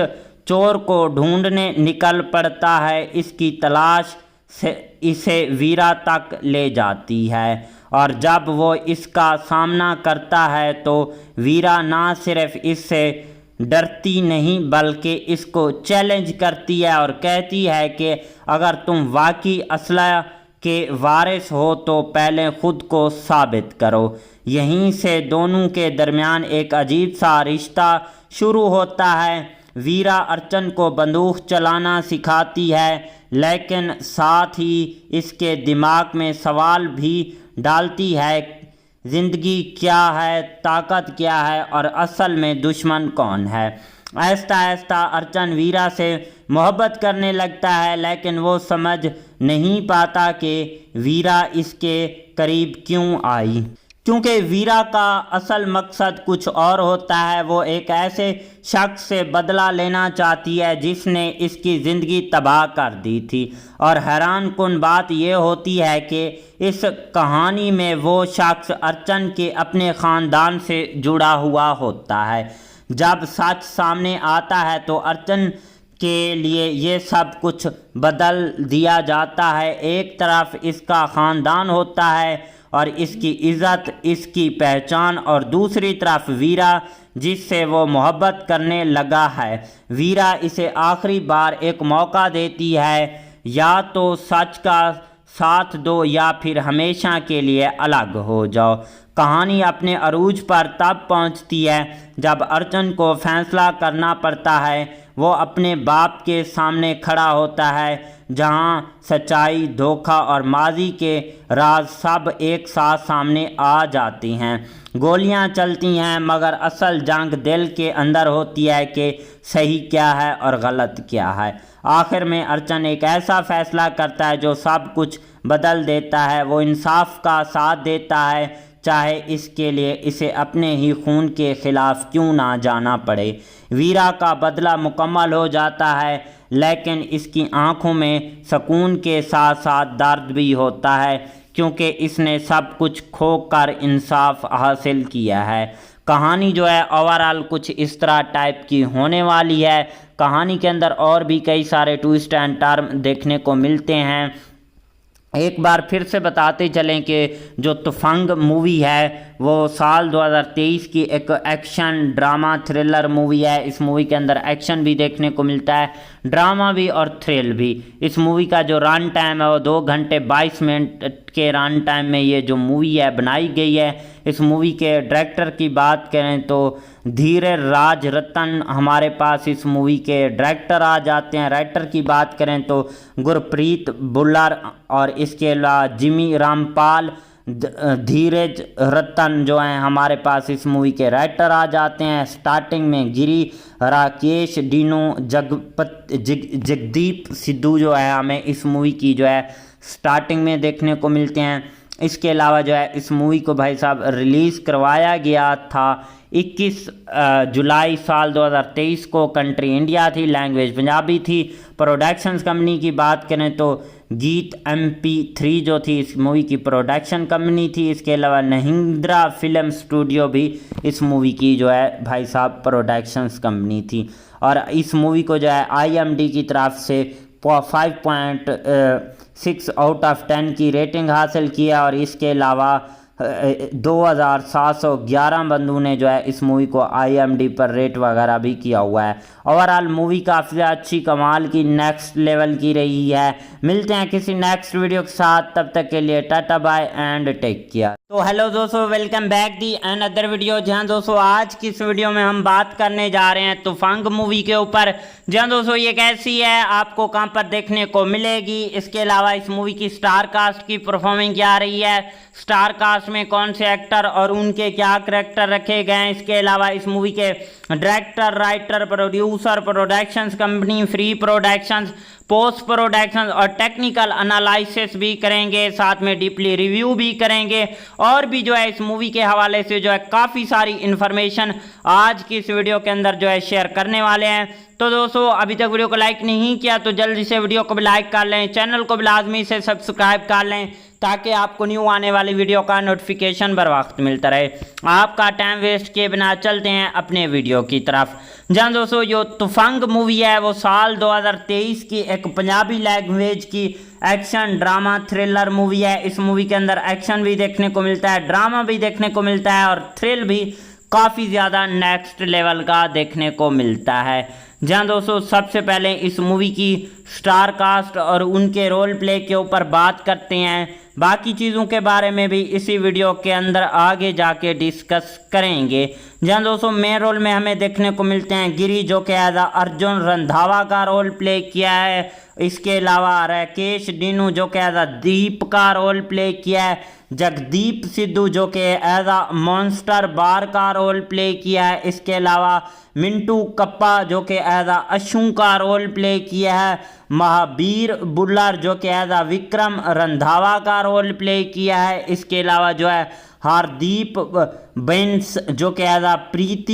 F: चोर को ढूंढने निकल पड़ता है। इसकी तलाश से इसे वीरा तक ले जाती है और जब वो इसका सामना करता है तो वीरा ना सिर्फ इससे डरती नहीं बल्कि इसको चैलेंज करती है और कहती है कि अगर तुम वाकई असला के वारिस हो तो पहले खुद को साबित करो। यहीं से दोनों के दरमियान एक अजीब सा रिश्ता शुरू होता है। वीरा अर्चन को बंदूक चलाना सिखाती है, लेकिन साथ ही इसके दिमाग में सवाल भी डालती है, ज़िंदगी क्या है, ताकत क्या है और असल में दुश्मन कौन है। आहिस्ता आहिस्ता अर्चन वीरा से मोहब्बत करने लगता है, लेकिन वो समझ नहीं पाता कि वीरा इसके करीब क्यों आई, क्योंकि वीरा का असल मकसद कुछ और होता है। वो एक ऐसे शख्स से बदला लेना चाहती है जिसने इसकी ज़िंदगी तबाह कर दी थी। और हैरान कुन बात यह होती है कि इस कहानी में वो शख्स अर्चन के अपने ख़ानदान से जुड़ा हुआ होता है। जब सच सामने आता है तो अर्चन के लिए ये सब कुछ बदल दिया जाता है। एक तरफ इसका ख़ानदान होता है और इसकी इज़्ज़त, इसकी पहचान, और दूसरी तरफ वीरा जिससे वो मोहब्बत करने लगा है। वीरा इसे आखिरी बार एक मौका देती है, या तो सच का साथ दो या फिर हमेशा के लिए अलग हो जाओ। कहानी अपने अरूज पर तब पहुंचती है जब अर्जुन को फैसला करना पड़ता है। वो अपने बाप के सामने खड़ा होता है जहां सच्चाई, धोखा और माजी के राज सब एक साथ सामने आ जाती हैं। गोलियां चलती हैं मगर असल जंग दिल के अंदर होती है कि सही क्या है और गलत क्या है। आखिर में अर्जुन एक ऐसा फैसला करता है जो सब कुछ बदल देता है। वो इंसाफ का साथ देता है, चाहे इसके लिए इसे अपने ही खून के खिलाफ क्यों ना जाना पड़े। वीरा का बदला मुकम्मल हो जाता है, लेकिन इसकी आंखों में सुकून के साथ साथ दर्द भी होता है, क्योंकि इसने सब कुछ खोकर इंसाफ हासिल किया है। कहानी जो है ओवरऑल कुछ इस तरह टाइप की होने वाली है। कहानी के अंदर और भी कई सारे ट्विस्ट एंड टर्न देखने को मिलते हैं। एक बार फिर से बताते चलें कि जो तुफंग मूवी है वो साल 2023 की एक एक्शन ड्रामा थ्रिलर मूवी है। इस मूवी के अंदर एक्शन भी देखने को मिलता है, ड्रामा भी और थ्रिल भी। इस मूवी का जो रन टाइम है वो 2 घंटे 22 मिनट के रन टाइम में ये जो मूवी है बनाई गई है। इस मूवी के डायरेक्टर की बात करें तो धीरज राज रतन हमारे पास इस मूवी के डायरेक्टर आ जाते हैं। राइटर की बात करें तो गुरप्रीत बुल्लर और इसके अलावा जिमी रामपाल, धीरज रतन जो हैं हमारे पास इस मूवी के राइटर आ जाते हैं। स्टार्टिंग में गिरी, राकेश, डीनू, जगदीप सिद्धू जो है हमें इस मूवी की जो है स्टार्टिंग में देखने को मिलते हैं। इसके अलावा जो है इस मूवी को भाई साहब रिलीज़ करवाया गया था 21 जुलाई साल 2023 को। कंट्री इंडिया थी, लैंग्वेज पंजाबी थी। प्रोडक्शंस कंपनी की बात करें तो गीत MP3 जो थी इस मूवी की प्रोडक्शन कंपनी थी। इसके अलावा महिंद्रा फिल्म स्टूडियो भी इस मूवी की जो है भाई साहब प्रोडक्शंस कंपनी थी। और इस मूवी को जो है IMDb की तरफ से 5.6 आउट ऑफ 10 की रेटिंग हासिल किया। और इसके अलावा 2711 बंदों ने जो है इस मूवी को IMDb पर रेट वगैरह भी किया हुआ है। ओवरऑल मूवी काफ़ी अच्छी कमाल की नेक्स्ट लेवल की रही है। मिलते हैं किसी नेक्स्ट वीडियो के साथ, तब तक के लिए टाटा बाय एंड टेक केयर। तो हेलो दोस्तों, welcome back the another video. जहां दोस्तों आज की इस वीडियो में हम बात करने जा रहे हैं तुफंग मूवी के ऊपर। जहां दोस्तों ये कैसी है, आपको कहां पर देखने को मिलेगी, इसके अलावा इस मूवी की स्टार कास्ट की परफॉर्मेंस क्या रही है, स्टार कास्ट में कौन से एक्टर और उनके क्या करैक्टर रखे गए हैं। इसके अलावा इस मूवी के director, writer, producer, productions company, free productions, post production और टेक्निकल एनालिसिस भी करेंगे, साथ में डीपली रिव्यू भी करेंगे। और भी जो है इस मूवी के हवाले से जो है काफ़ी सारी इन्फॉर्मेशन आज की इस वीडियो के अंदर जो है शेयर करने वाले हैं। तो दोस्तों अभी तक वीडियो को लाइक नहीं किया तो जल्दी से वीडियो को भी लाइक कर लें, चैनल को भी लाजमी से सब्सक्राइब कर लें ताकि आपको न्यू आने वाली वीडियो का नोटिफिकेशन बर वक्त मिलता रहे। आपका टाइम वेस्ट किए बिना चलते हैं अपने वीडियो की तरफ। जहाँ दोस्तों जो तुफंग मूवी है वो साल 2023 की एक पंजाबी लैंग्वेज की एक्शन ड्रामा थ्रिलर मूवी है। इस मूवी के अंदर एक्शन भी देखने को मिलता है, ड्रामा भी देखने को मिलता है और थ्रिल भी काफ़ी ज़्यादा नेक्स्ट लेवल का देखने को मिलता है। जहाँ दोस्तों सबसे पहले इस मूवी की स्टार कास्ट और उनके रोल प्ले के ऊपर बात करते हैं। बाकी चीज़ों के बारे में भी इसी वीडियो के अंदर आगे जाके डिस्कस करेंगे। जहाँ दोस्तों मेन रोल में हमें देखने को मिलते हैं गिरी जो कि एज अर्जुन रंधावा का रोल प्ले किया है। इसके अलावा राकेश डीनू जो कि एज दीप का रोल प्ले किया है। जगदीप सिद्धू जो कि एज मॉन्स्टर बार का रोल प्ले किया है। इसके अलावा मिंटू कप्पा जो कि एज अशु का रोल प्ले किया है। महावीर बुल्लर जो कि एज विक्रम रंधावा का रोल प्ले किया है। इसके अलावा जो है हार्दीप बेंस जो कि एज प्रीत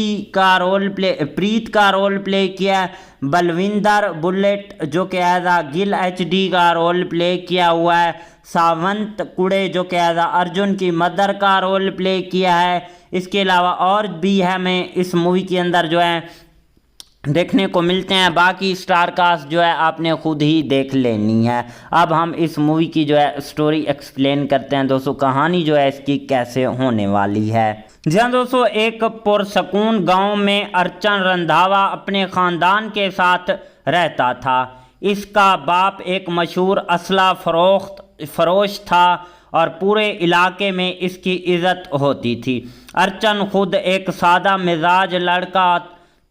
F: का रोल प्ले किया है। बलविंदर बुलेट जो कि एज गिल HD का रोल प्ले किया हुआ है। सावंत कुड़े जो कि एज अर्जुन की मदर का रोल प्ले किया है। इसके अलावा और भी हमें इस मूवी के अंदर जो है देखने को मिलते हैं। बाकी स्टार कास्ट जो है आपने खुद ही देख लेनी है। अब हम इस मूवी की जो है स्टोरी एक्सप्लेन करते हैं दोस्तों, कहानी जो है इसकी कैसे होने वाली है। जहाँ दोस्तों एक पुरसकून गांव में अर्जुन रंधावा अपने ख़ानदान के साथ रहता था। इसका बाप एक मशहूर असला फरोश था और पूरे इलाके में इसकी इज्जत होती थी। अर्चन खुद एक सादा मिजाज लड़का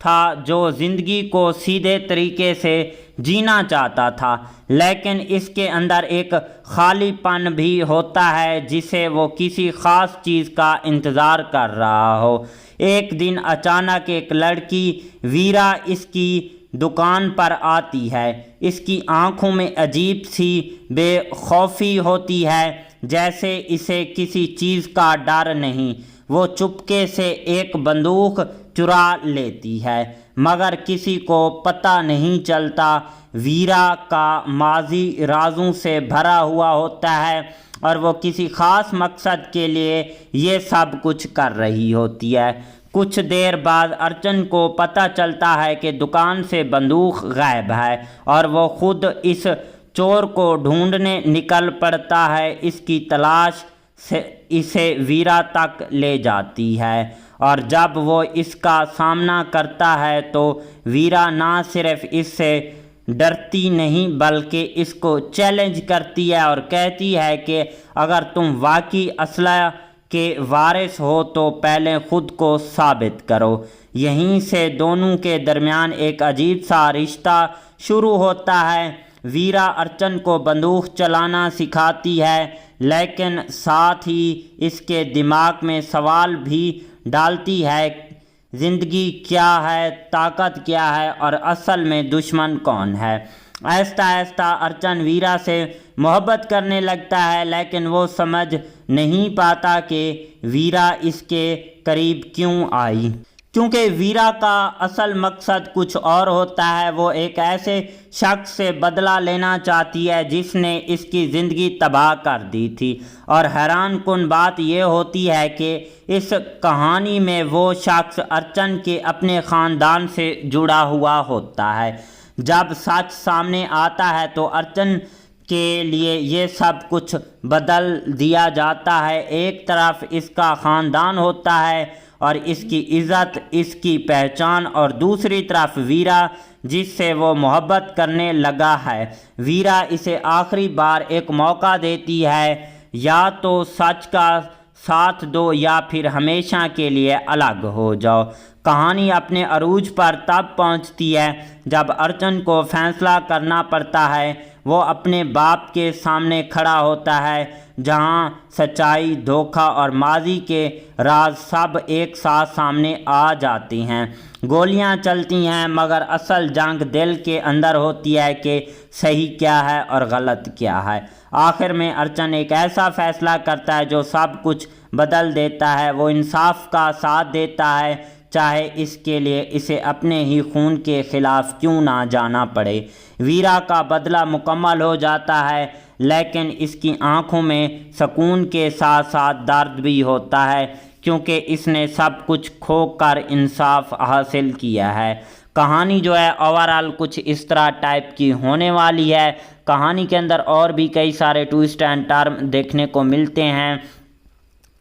F: था जो ज़िंदगी को सीधे तरीके से जीना चाहता था, लेकिन इसके अंदर एक खालीपन भी होता है जिसे वो किसी ख़ास चीज़ का इंतज़ार कर रहा हो। एक दिन अचानक एक लड़की वीरा इसकी दुकान पर आती है। इसकी आंखों में अजीब सी बेखौफी होती है, जैसे इसे किसी चीज़ का डर नहीं। वो चुपके से एक बंदूक चुरा लेती है, मगर किसी को पता नहीं चलता। वीरा का माजी राजों से भरा हुआ होता है और वो किसी ख़ास मकसद के लिए ये सब कुछ कर रही होती है। कुछ देर बाद अर्चन को पता चलता है कि दुकान से बंदूक गायब है और वो खुद इस चोर को ढूंढने निकल पड़ता है। इसकी तलाश से इसे वीरा तक ले जाती है और जब वो इसका सामना करता है तो वीरा ना सिर्फ इससे डरती नहीं बल्कि इसको चैलेंज करती है और कहती है कि अगर तुम वाकई असला के वारिस हो तो पहले खुद को साबित करो। यहीं से दोनों के दरमियान एक अजीब सा रिश्ता शुरू होता है। वीरा अर्चन को बंदूक चलाना सिखाती है, लेकिन साथ ही इसके दिमाग में सवाल भी डालती है, ज़िंदगी क्या है, ताकत क्या है और असल में दुश्मन कौन है। आहिस्ता आहिस्ता अर्चन वीरा से मोहब्बत करने लगता है, लेकिन वो समझ नहीं पाता कि वीरा इसके करीब क्यों आई, क्योंकि वीरा का असल मकसद कुछ और होता है। वो एक ऐसे शख्स से बदला लेना चाहती है जिसने इसकी ज़िंदगी तबाह कर दी थी। और हैरान कुन बात यह होती है कि इस कहानी में वो शख्स अर्चन के अपने ख़ानदान से जुड़ा हुआ होता है। जब सच सामने आता है तो अर्चन के लिए ये सब कुछ बदल दिया जाता है। एक तरफ इसका ख़ानदान होता है और इसकी इज़्ज़त, इसकी पहचान, और दूसरी तरफ वीरा जिससे वो मोहब्बत करने लगा है। वीरा इसे आखिरी बार एक मौका देती है, या तो सच का साथ दो या फिर हमेशा के लिए अलग हो जाओ। कहानी अपने अरूज पर तब पहुंचती है जब अर्चन को फैसला करना पड़ता है। वो अपने बाप के सामने खड़ा होता है जहां सच्चाई, धोखा और माजी के राज सब एक साथ सामने आ जाते हैं। गोलियां चलती हैं मगर असल जंग दिल के अंदर होती है कि सही क्या है और गलत क्या है। आखिर में अर्चन एक ऐसा फैसला करता है जो सब कुछ बदल देता है। वो इंसाफ का साथ देता है, चाहे इसके लिए इसे अपने ही खून के खिलाफ क्यों ना जाना पड़े। वीरा का बदला मुकम्मल हो जाता है, लेकिन इसकी आंखों में सुकून के साथ साथ दर्द भी होता है, क्योंकि इसने सब कुछ खोकर इंसाफ हासिल किया है। कहानी जो है ओवरऑल कुछ इस तरह टाइप की होने वाली है। कहानी के अंदर और भी कई सारे ट्विस्ट एंड टर्न देखने को मिलते हैं।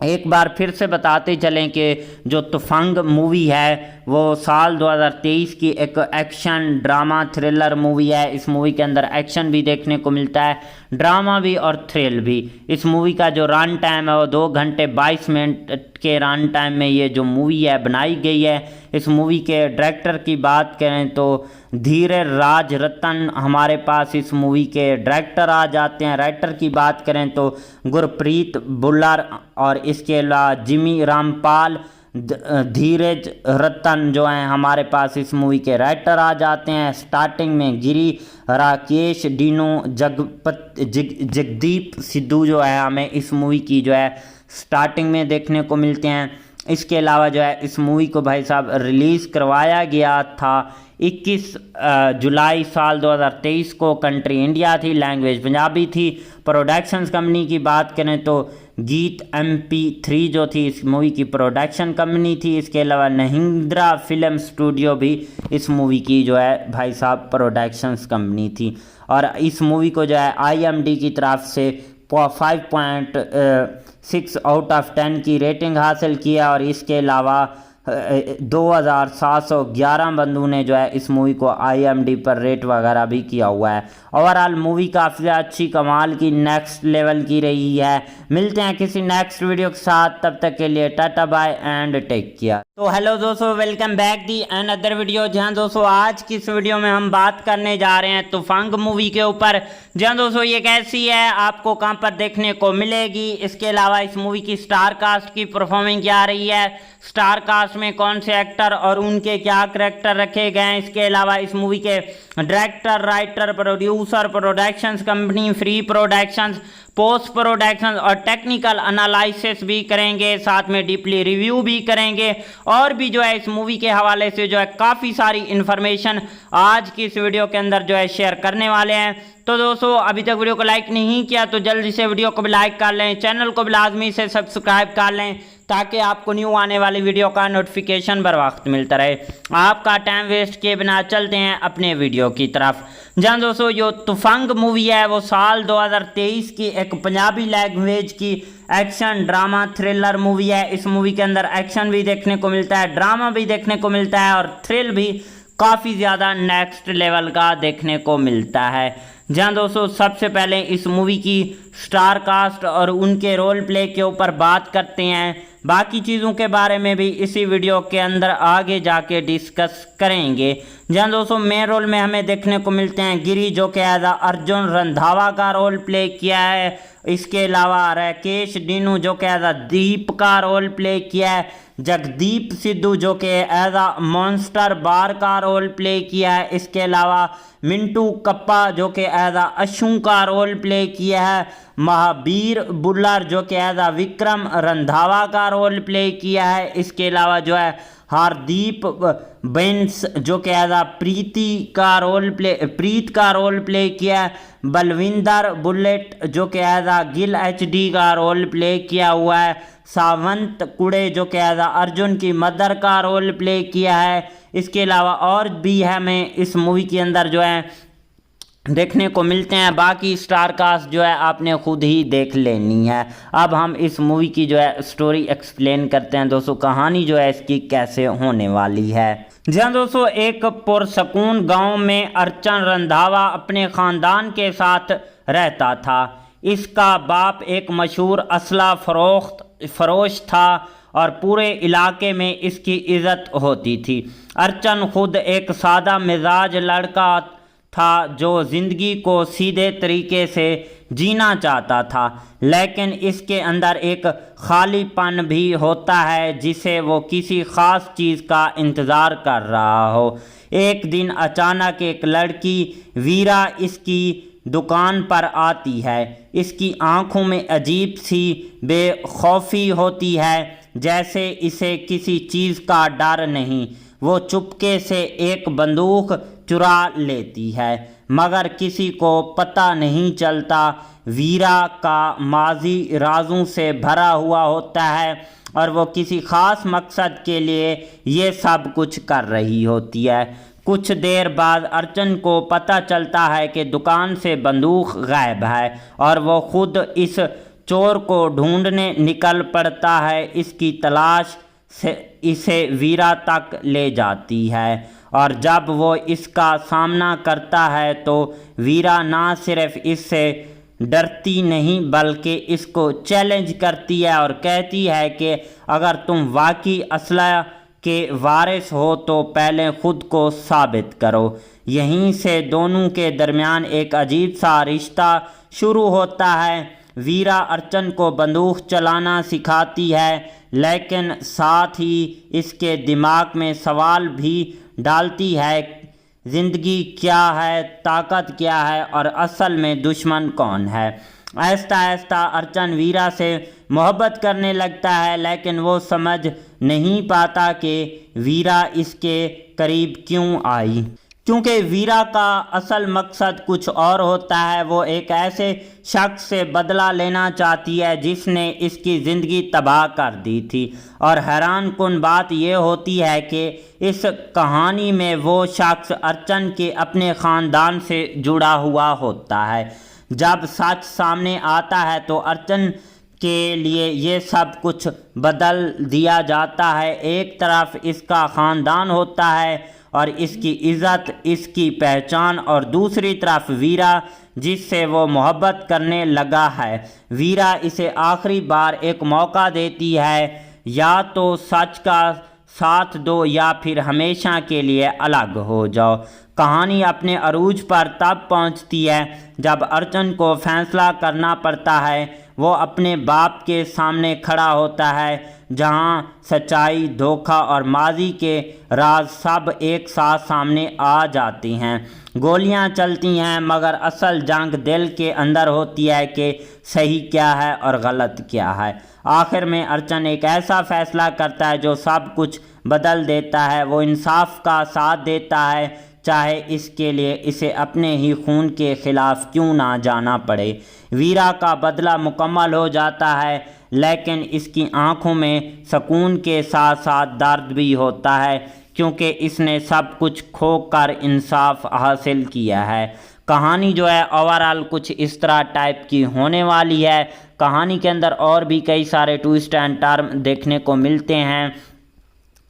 F: एक बार फिर से बताते चलें कि जो तुफंग मूवी है वो साल 2023 की एक एक्शन ड्रामा थ्रिलर मूवी है। इस मूवी के अंदर एक्शन भी देखने को मिलता है, ड्रामा भी और थ्रिल भी। इस मूवी का जो रन टाइम है वो 2 घंटे 22 मिनट के रन टाइम में ये जो मूवी है बनाई गई है। इस मूवी के डायरेक्टर की बात करें तो धीरे राज रतन हमारे पास इस मूवी के डायरेक्टर आ जाते हैं। राइटर की बात करें तो गुरप्रीत बुल्लर और इसके अलावा जिमी रामपाल, धीरज रतन जो हैं हमारे पास इस मूवी के राइटर आ जाते हैं। स्टार्टिंग में गिरी, राकेश, डीनो, जगदीप सिद्धू जो है हमें इस मूवी की जो है स्टार्टिंग में देखने को मिलते हैं। इसके अलावा जो है इस मूवी को भाई साहब रिलीज़ करवाया गया था 21 जुलाई साल 2023 को। कंट्री इंडिया थी, लैंग्वेज पंजाबी थी। प्रोडक्शंस कंपनी की बात करें तो गीत MP3 जो थी इस मूवी की प्रोडक्शन कंपनी थी। इसके अलावा महिंद्रा फिल्म स्टूडियो भी इस मूवी की जो है भाई साहब प्रोडक्शंस कंपनी थी। और इस मूवी को जो है IMDb की तरफ से 5.6 आउट ऑफ 10 की रेटिंग हासिल किया। और इसके अलावा 2711 बंदों ने जो है इस मूवी को IMDb पर रेट वगैरह भी किया हुआ है। ओवरऑल मूवी काफ़ी अच्छी कमाल की नेक्स्ट लेवल की रही है। मिलते हैं किसी नेक्स्ट वीडियो के साथ, तब तक के लिए टाटा बाय एंड टेक केयर। तो हेलो दोस्तों, welcome back the another video. जहां दोस्तों आज की इस वीडियो में हम बात करने जा रहे हैं तुफंग मूवी के ऊपर। जहां दोस्तों ये कैसी है, आपको कहां पर देखने को मिलेगी, इसके अलावा इस मूवी की स्टार कास्ट की परफॉर्मिंग क्या रही है, स्टार कास्ट में कौन से एक्टर और उनके क्या करैक्टर रखे गए हैं, इसके अलावा इस मूवी के director, writer, producer, productions company, free productions, post production और टेक्निकल एनालिसिस भी करेंगे, साथ में डीपली रिव्यू भी करेंगे और भी जो है इस मूवी के हवाले से जो है काफ़ी सारी इन्फॉर्मेशन आज की इस वीडियो के अंदर जो है शेयर करने वाले हैं। तो दोस्तों अभी तक वीडियो को लाइक नहीं किया तो जल्दी से वीडियो को भी लाइक कर लें, चैनल को भी लाजमी से सब्सक्राइब कर लें ताकि आपको न्यू आने वाली वीडियो का नोटिफिकेशन बर वक्त मिलता रहे। आपका टाइम वेस्ट किए बिना चलते हैं अपने वीडियो की तरफ। जहाँ दोस्तों जो तुफंग मूवी है वो साल 2023 की एक पंजाबी लैंग्वेज की एक्शन ड्रामा थ्रिलर मूवी है। इस मूवी के अंदर एक्शन भी देखने को मिलता है, ड्रामा भी देखने को मिलता है और थ्रिल भी काफ़ी ज़्यादा नेक्स्ट लेवल का देखने को मिलता है। जहाँ दोस्तों सबसे पहले इस मूवी की स्टार कास्ट और उनके रोल प्ले के ऊपर बात करते हैं, बाकी चीज़ों के बारे में भी इसी वीडियो के अंदर आगे जाके डिस्कस करेंगे। जहाँ दोस्तों मेन रोल में हमें देखने को मिलते हैं गिरी, जो कि एज अर्जुन रंधावा का रोल प्ले किया है। इसके अलावा राकेश डिनू जो कि एज दीप का रोल प्ले किया है। जगदीप सिद्धू जो कि एज मॉन्स्टर बार का रोल प्ले किया है। इसके अलावा मिंटू कप्पा जो कि एज अशु का रोल प्ले किया है। महावीर बुल्लर जो कि एज विक्रम रंधावा का रोल प्ले किया है। इसके अलावा जो है हार्दीप बेंस जो कि एज प्रीत का रोल प्ले किया है। बलविंदर बुलेट जो कि एज गिल HD का रोल प्ले किया हुआ है। सावंत कुड़े जो कि एज अर्जुन की मदर का रोल प्ले किया है। इसके अलावा और भी हमें इस मूवी के अंदर जो है देखने को मिलते हैं। बाकी स्टार कास्ट जो है आपने खुद ही देख लेनी है। अब हम इस मूवी की जो है स्टोरी एक्सप्लेन करते हैं दोस्तों, कहानी जो है इसकी कैसे होने वाली है। जहाँ दोस्तों एक पुरसकून गांव में अर्चन रंधावा अपने ख़ानदान के साथ रहता था। इसका बाप एक मशहूर असला फरोश था और पूरे इलाके में इसकी इज़्ज़त होती थी। अर्चन खुद एक सादा मिजाज लड़का था जो ज़िंदगी को सीधे तरीके से जीना चाहता था, लेकिन इसके अंदर एक खालीपन भी होता है जिसे वो किसी ख़ास चीज़ का इंतज़ार कर रहा हो। एक दिन अचानक एक लड़की वीरा इसकी दुकान पर आती है। इसकी आंखों में अजीब सी बेखौफी होती है, जैसे इसे किसी चीज़ का डर नहीं। वो चुपके से एक बंदूक चुरा लेती है, मगर किसी को पता नहीं चलता। वीरा का माजी राजों से भरा हुआ होता है और वो किसी ख़ास मकसद के लिए ये सब कुछ कर रही होती है। कुछ देर बाद अर्चन को पता चलता है कि दुकान से बंदूक गायब है और वो खुद इस चोर को ढूंढने निकल पड़ता है। इसकी तलाश से इसे वीरा तक ले जाती है और जब वो इसका सामना करता है तो वीरा ना सिर्फ इससे डरती नहीं बल्कि इसको चैलेंज करती है और कहती है कि अगर तुम वाकई असला के वारिस हो तो पहले खुद को साबित करो। यहीं से दोनों के दरमियान एक अजीब सा रिश्ता शुरू होता है। वीरा अर्चन को बंदूक चलाना सिखाती है, लेकिन साथ ही इसके दिमाग में सवाल भी डालती है, ज़िंदगी क्या है, ताकत क्या है और असल में दुश्मन कौन है। आहिस्ता आहिस्ता अर्चन वीरा से मोहब्बत करने लगता है, लेकिन वो समझ नहीं पाता कि वीरा इसके करीब क्यों आई, क्योंकि वीरा का असल मकसद कुछ और होता है। वो एक ऐसे शख्स से बदला लेना चाहती है जिसने इसकी ज़िंदगी तबाह कर दी थी। और हैरान कुन बात यह होती है कि इस कहानी में वो शख्स अर्चन के अपने ख़ानदान से जुड़ा हुआ होता है। जब सच सामने आता है तो अर्चन के लिए ये सब कुछ बदल दिया जाता है। एक तरफ इसका ख़ानदान होता है और इसकी इज़्ज़त, इसकी पहचान, और दूसरी तरफ वीरा जिससे वो मोहब्बत करने लगा है। वीरा इसे आखिरी बार एक मौका देती है, या तो सच का साथ दो या फिर हमेशा के लिए अलग हो जाओ। कहानी अपने अरूज पर तब पहुंचती है जब अर्जुन को फैसला करना पड़ता है। वो अपने बाप के सामने खड़ा होता है जहां सच्चाई, धोखा और माजी के राज सब एक साथ सामने आ जाती हैं। गोलियां चलती हैं मगर असल जंग दिल के अंदर होती है कि सही क्या है और गलत क्या है। आखिर में अर्जुन एक ऐसा फैसला करता है जो सब कुछ बदल देता है। वो इंसाफ का साथ देता है, चाहे इसके लिए इसे अपने ही खून के खिलाफ क्यों ना जाना पड़े। वीरा का बदला मुकम्मल हो जाता है, लेकिन इसकी आंखों में सुकून के साथ साथ दर्द भी होता है, क्योंकि इसने सब कुछ खोकर इंसाफ हासिल किया है। कहानी जो है ओवरऑल कुछ इस तरह टाइप की होने वाली है। कहानी के अंदर और भी कई सारे ट्विस्ट एंड टर्न देखने को मिलते हैं।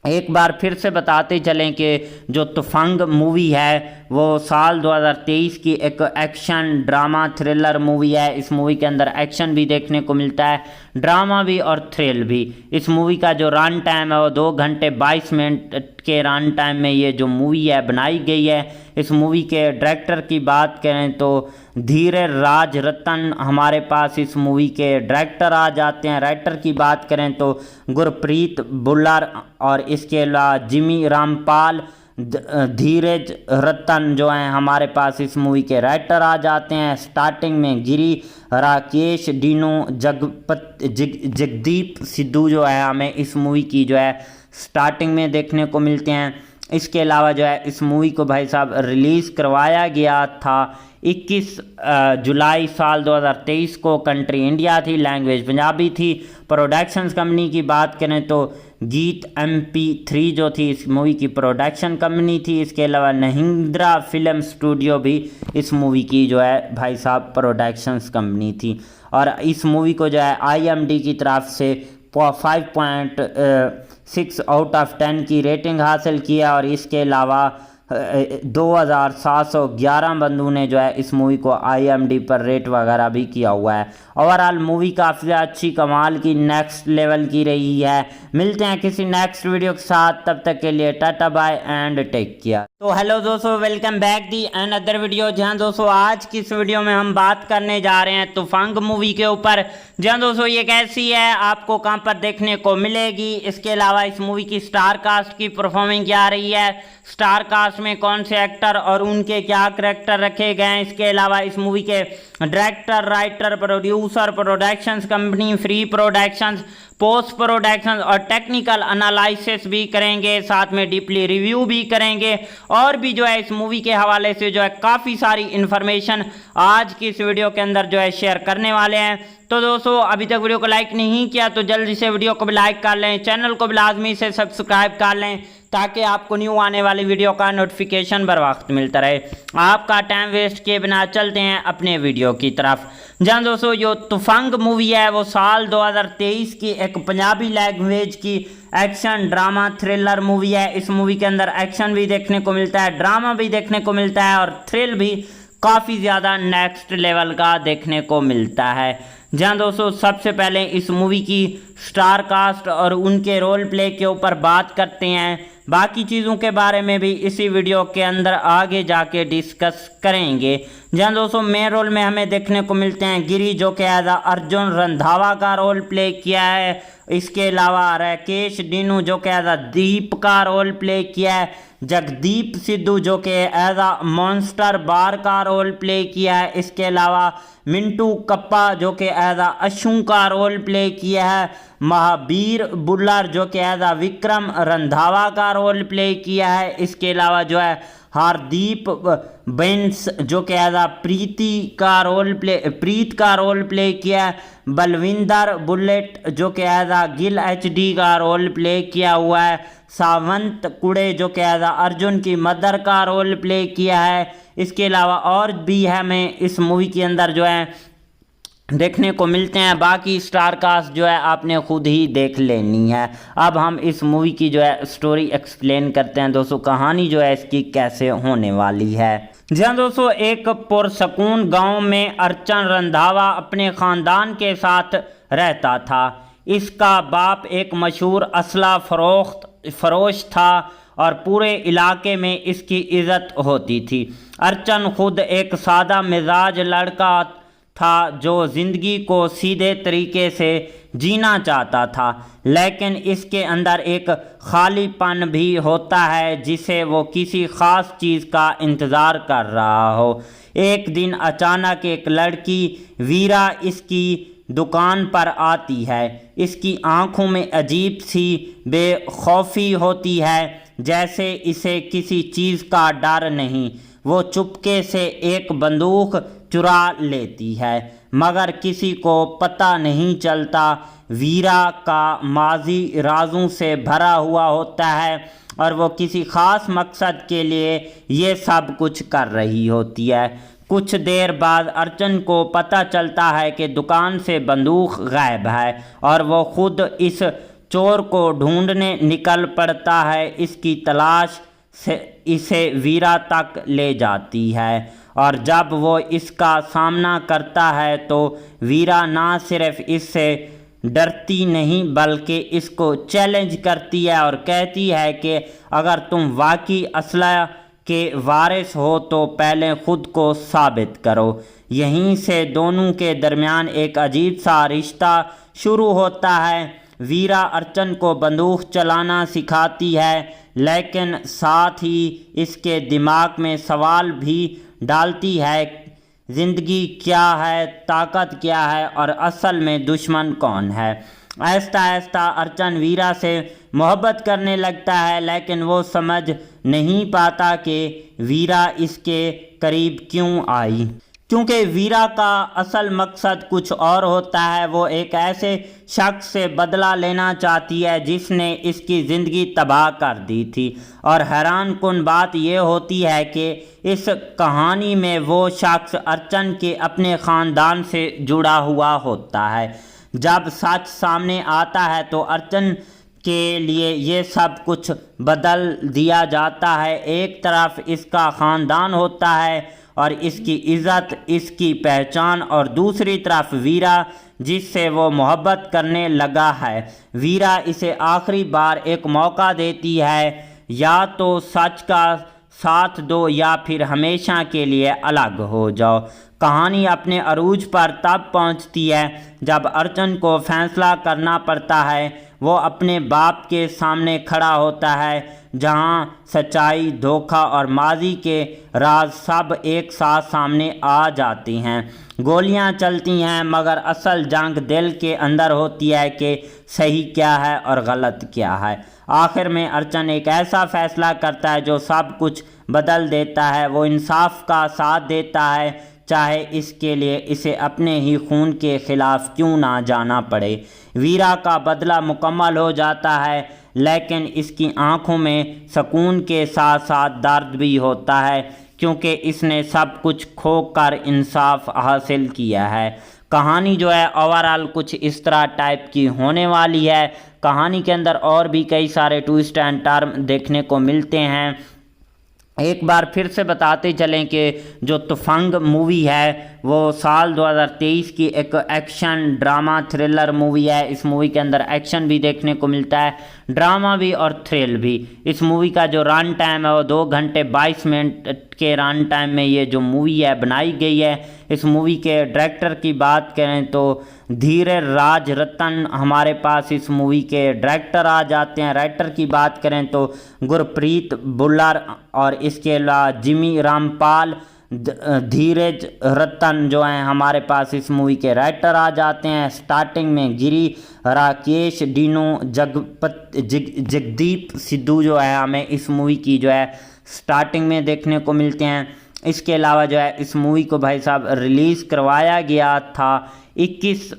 F: एक बार फिर से बताते चलें कि जो तुफंग मूवी है वो साल 2023 की एक एक्शन ड्रामा थ्रिलर मूवी है। इस मूवी के अंदर एक्शन भी देखने को मिलता है, ड्रामा भी और थ्रिल भी। इस मूवी का जो रन टाइम है वो 2 घंटे 22 मिनट के रन टाइम में ये जो मूवी है बनाई गई है। इस मूवी के डायरेक्टर की बात करें तो धीरज राज रतन हमारे पास इस मूवी के डायरेक्टर आ जाते हैं। राइटर की बात करें तो गुरप्रीत बुल्लर, और इसके अलावा जिमी रामपाल, धीरज रतन जो हैं हमारे पास इस मूवी के राइटर आ जाते हैं। स्टार्टिंग में गिरी, राकेश, डीनू, जगदीप सिद्धू जो है हमें इस मूवी की जो है स्टार्टिंग में देखने को मिलते हैं। इसके अलावा जो है इस मूवी को भाई साहब रिलीज़ करवाया गया था 21 जुलाई साल 2023 को। कंट्री इंडिया थी, लैंग्वेज पंजाबी थी। प्रोडक्शंस कंपनी की बात करें तो गीत MP3 जो थी इस मूवी की प्रोडक्शन कंपनी थी। इसके अलावा नहिंद्रा फिल्म स्टूडियो भी इस मूवी की जो है भाई साहब प्रोडक्शंस कंपनी थी। और इस मूवी को जो है IMDb की तरफ से 5.6 आउट ऑफ 10 की रेटिंग हासिल किया। और इसके अलावा 2711 बंदों ने जो है इस मूवी को IMDb पर रेट वगैरह भी किया हुआ है। ओवरऑल मूवी काफ़ी अच्छी कमाल की नेक्स्ट लेवल की रही है। मिलते हैं किसी नेक्स्ट वीडियो के साथ, तब तक के लिए टाटा बाय एंड टेक केयर। तो हेलो दोस्तों, welcome back the another video. जहां दोस्तों आज की इस वीडियो में हम बात करने जा रहे हैं तुफंग मूवी के ऊपर। जहां दोस्तों ये कैसी है, आपको कहां पर देखने को मिलेगी, इसके अलावा इस मूवी की स्टार कास्ट की परफॉर्मिंग क्या रही है, स्टार कास्ट में कौन से एक्टर और उनके क्या करैक्टर रखे गए हैं। इसके अलावा इस मूवी के director, writer, producer, productions company, free productions, post production और टेक्निकल एनालिसिस भी करेंगे, साथ में डीपली रिव्यू भी करेंगे। और भी जो है इस मूवी के हवाले से जो है काफ़ी सारी इन्फॉर्मेशन आज की इस वीडियो के अंदर जो है शेयर करने वाले हैं। तो दोस्तों अभी तक वीडियो को लाइक नहीं किया तो जल्दी से वीडियो को भी लाइक कर लें, चैनल को भी लाजमी से सब्सक्राइब कर लें, ताकि आपको न्यू आने वाली वीडियो का नोटिफिकेशन बर वक्त मिलता रहे। आपका टाइम वेस्ट किए बिना चलते हैं अपने वीडियो की तरफ। जहाँ दोस्तों जो तुफंग मूवी है वो साल 2023 की एक पंजाबी लैंग्वेज की एक्शन ड्रामा थ्रिलर मूवी है। इस मूवी के अंदर एक्शन भी देखने को मिलता है, ड्रामा भी देखने को मिलता है और थ्रिल भी काफ़ी ज़्यादा नेक्स्ट लेवल का देखने को मिलता है। जहाँ दोस्तों सबसे पहले इस मूवी की स्टार कास्ट और उनके रोल प्ले के ऊपर बात करते हैं। बाकी चीज़ों के बारे में भी इसी वीडियो के अंदर आगे जाके डिस्कस करेंगे। जहाँ दोस्तों मेन रोल में हमें देखने को मिलते हैं गिरी, जो कि एज अर्जुन रंधावा का रोल प्ले किया है। इसके अलावा राकेश डीनू जो कि एज दीप का रोल प्ले किया है। जगदीप सिद्धू जो कि एज मॉन्स्टर बार का रोल प्ले किया है। इसके अलावा मिंटू कप्पा जो कि एज अशु का रोल प्ले किया है। महावीर बुल्लर जो कि एज विक्रम रंधावा का रोल प्ले किया है। इसके अलावा जो है हार्दीप बेंस जो कि एज प्रीत का रोल प्ले किया है। बलविंदर बुलेट जो कि एज गिल HD का रोल प्ले किया हुआ है। सावंत कुड़े जो कि एज अर्जुन की मदर का रोल प्ले किया है। इसके अलावा और भी हमें इस मूवी के अंदर जो है देखने को मिलते हैं। बाकी स्टार कास्ट जो है आपने खुद ही देख लेनी है। अब हम इस मूवी की जो है स्टोरी एक्सप्लेन करते हैं दोस्तों, कहानी जो है इसकी कैसे होने वाली है। जी हाँ दोस्तों, एक पुरसकून गांव में अर्चन रंधावा अपने ख़ानदान के साथ रहता था। इसका बाप एक मशहूर असला फरोश था और पूरे इलाके में इसकी इज़्ज़त होती थी। अर्चन खुद एक सादा मिजाज लड़का था जो ज़िंदगी को सीधे तरीके से जीना चाहता था, लेकिन इसके अंदर एक खालीपन भी होता है जिसे वो किसी ख़ास चीज़ का इंतज़ार कर रहा हो। एक दिन अचानक एक लड़की वीरा इसकी दुकान पर आती है। इसकी आंखों में अजीब सी बेखौफी होती है, जैसे इसे किसी चीज़ का डर नहीं। वो चुपके से एक बंदूक चुरा लेती है, मगर किसी को पता नहीं चलता। वीरा का माजी राजों से भरा हुआ होता है और वो किसी ख़ास मकसद के लिए ये सब कुछ कर रही होती है। कुछ देर बाद अर्चन को पता चलता है कि दुकान से बंदूक गायब है और वो खुद इस चोर को ढूंढने निकल पड़ता है। इसकी तलाश से इसे वीरा तक ले जाती है और जब वो इसका सामना करता है तो वीरा ना सिर्फ इससे डरती नहीं बल्कि इसको चैलेंज करती है और कहती है कि अगर तुम वाकई असला के वारिस हो तो पहले खुद को साबित करो। यहीं से दोनों के दरमियान एक अजीब सा रिश्ता शुरू होता है। वीरा अर्चन को बंदूक चलाना सिखाती है, लेकिन साथ ही इसके दिमाग में सवाल भी डालती है, ज़िंदगी क्या है, ताकत क्या है और असल में दुश्मन कौन है। आहिस्ता आहिस्ता अर्चन वीरा से मोहब्बत करने लगता है, लेकिन वो समझ नहीं पाता कि वीरा इसके करीब क्यों आई, क्योंकि वीरा का असल मकसद कुछ और होता है। वो एक ऐसे शख्स से बदला लेना चाहती है जिसने इसकी ज़िंदगी तबाह कर दी थी। और हैरान कुन बात यह होती है कि इस कहानी में वो शख्स अर्चन के अपने ख़ानदान से जुड़ा हुआ होता है। जब सच सामने आता है तो अर्चन के लिए ये सब कुछ बदल दिया जाता है। एक तरफ इसका ख़ानदान होता है और इसकी इज़्ज़त, इसकी पहचान, और दूसरी तरफ वीरा जिससे वो मोहब्बत करने लगा है। वीरा इसे आखिरी बार एक मौका देती है, या तो सच का साथ दो या फिर हमेशा के लिए अलग हो जाओ। कहानी अपने अरूज पर तब पहुंचती है जब अर्चन को फैसला करना पड़ता है। वो अपने बाप के सामने खड़ा होता है जहां सच्चाई, धोखा और माजी के राज सब एक साथ सामने आ जाती हैं। गोलियां चलती हैं, मगर असल जंग दिल के अंदर होती है कि सही क्या है और गलत क्या है। आखिर में अर्चन एक ऐसा फैसला करता है जो सब कुछ बदल देता है। वो इंसाफ का साथ देता है, चाहे इसके लिए इसे अपने ही खून के खिलाफ क्यों ना जाना पड़े। वीरा का बदला मुकम्मल हो जाता है, लेकिन इसकी आंखों में सुकून के साथ साथ दर्द भी होता है, क्योंकि इसने सब कुछ खोकर इंसाफ हासिल किया है। कहानी जो है ओवरऑल कुछ इस तरह टाइप की होने वाली है। कहानी के अंदर और भी कई सारे ट्विस्ट एंड टर्न देखने को मिलते हैं। एक बार फिर से बताते चलें कि जो तुफंग मूवी है वो साल 2023 की एक एक्शन ड्रामा थ्रिलर मूवी है। इस मूवी के अंदर एक्शन भी देखने को मिलता है, ड्रामा भी और थ्रिल भी। इस मूवी का जो रन टाइम है वो 2 घंटे 22 मिनट के रन टाइम में ये जो मूवी है बनाई गई है। इस मूवी के डायरेक्टर की बात करें तो धीरज राज रतन हमारे पास इस मूवी के डायरेक्टर आ जाते हैं। राइटर की बात करें तो गुरप्रीत बुल्लर और इसके अलावा जिमी रामपाल, धीरज रतन जो हैं हमारे पास इस मूवी के राइटर आ जाते हैं। स्टार्टिंग में गिरी, राकेश, डीनू, जगदीप सिद्धू जो है हमें इस मूवी की जो है स्टार्टिंग में देखने को मिलते हैं। इसके अलावा जो है इस मूवी को भाई साहब रिलीज़ करवाया गया था 21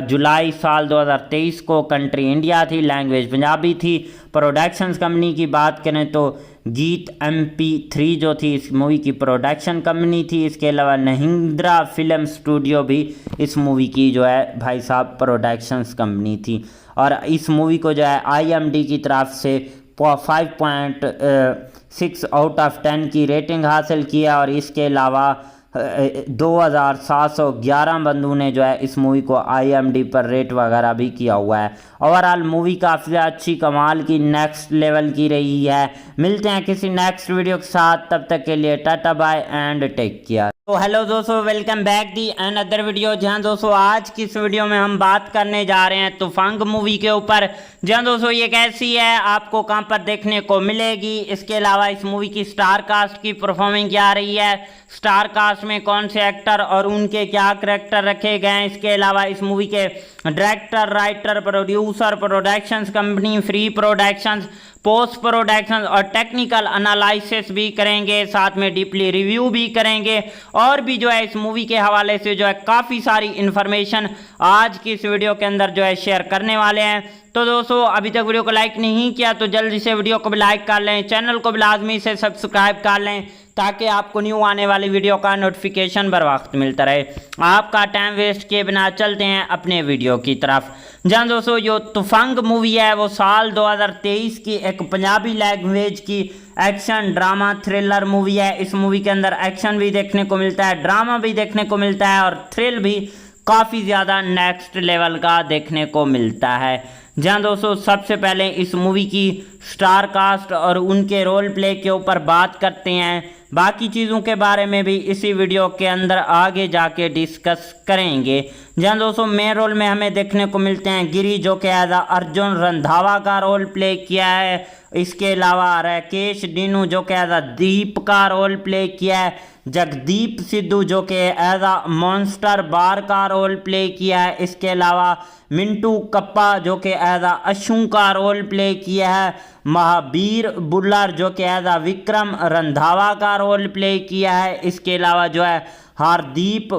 F: जुलाई साल 2023 को। कंट्री इंडिया थी, लैंग्वेज पंजाबी थी। प्रोडक्शंस कंपनी की बात करें तो गीत MP3 जो थी इस मूवी की प्रोडक्शन कंपनी थी। इसके अलावा महिंद्रा फिल्म स्टूडियो भी इस मूवी की जो है भाई साहब प्रोडक्शंस कंपनी थी। और इस मूवी को जो है IMDb की तरफ से 5.6 आउट ऑफ 10 की रेटिंग हासिल किया। और इसके अलावा 2711 बंदों ने जो है इस मूवी को IMDb पर रेट वगैरह भी किया हुआ है। ओवरऑल मूवी काफ़ी अच्छी कमाल की नेक्स्ट लेवल की रही है। मिलते हैं किसी नेक्स्ट वीडियो के साथ, तब तक के लिए टाटा बाय एंड टेक केयर। तो हेलो दोस्तों, welcome back the another video. जहां दोस्तों आज की इस वीडियो में हम बात करने जा रहे हैं तुफंग मूवी के ऊपर। जहां दोस्तों ये कैसी है, आपको कहां पर देखने को मिलेगी, इसके अलावा इस मूवी की स्टार कास्ट की परफॉर्मेंस क्या रही है, स्टार कास्ट में कौन से एक्टर और उनके क्या करैक्टर रखे गए हैं, इसके अलावा इस मूवी के director, writer, producer, productions company, free productions, post production और टेक्निकल एनालिसिस भी करेंगे, साथ में डीपली रिव्यू भी करेंगे और भी जो है इस मूवी के हवाले से जो है काफ़ी सारी इन्फॉर्मेशन आज की इस वीडियो के अंदर जो है शेयर करने वाले हैं। तो दोस्तों अभी तक वीडियो को लाइक नहीं किया तो जल्दी से वीडियो को भी लाइक कर लें, चैनल को भी लाजमी से सब्सक्राइब कर लें ताकि आपको न्यू आने वाली वीडियो का नोटिफिकेशन बर वक्त मिलता रहे। आपका टाइम वेस्ट किए बिना चलते हैं अपने वीडियो की तरफ। जहाँ दोस्तों जो तुफंग मूवी है वो साल 2023 की एक पंजाबी लैंग्वेज की एक्शन ड्रामा थ्रिलर मूवी है। इस मूवी के अंदर एक्शन भी देखने को मिलता है, ड्रामा भी देखने को मिलता है और थ्रिल भी काफ़ी ज़्यादा नेक्स्ट लेवल का देखने को मिलता है। जहाँ दोस्तों सबसे पहले इस मूवी की स्टार कास्ट और उनके रोल प्ले के ऊपर बात करते हैं। बाकी चीज़ों के बारे में भी इसी वीडियो के अंदर आगे जाके डिस्कस करेंगे। जहाँ दोस्तों मेन रोल में हमें देखने को मिलते हैं गिरी जो कि एज अर्जुन रंधावा का रोल प्ले किया है। इसके अलावा राकेश डीनू जो कि एज दीप का रोल प्ले किया है। जगदीप सिद्धू जो कि एज मॉन्स्टर बार का रोल प्ले किया है। इसके अलावा मिंटू कप्पा जो कि एज अशु का रोल प्ले किया है। महावीर बुल्लर जो कि एज विक्रम रंधावा का रोल प्ले किया है। इसके अलावा जो है हार्दीप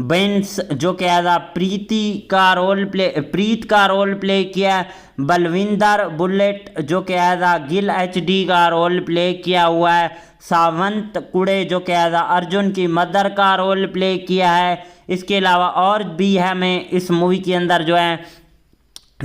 F: बेंस जो कि एज प्रीत का रोल प्ले किया है। बलविंदर बुलेट जो कि एज गिल HD का रोल प्ले किया हुआ है। सावंत कुड़े जो कि एज अर्जुन की मदर का रोल प्ले किया है। इसके अलावा और भी हमें इस मूवी के अंदर जो है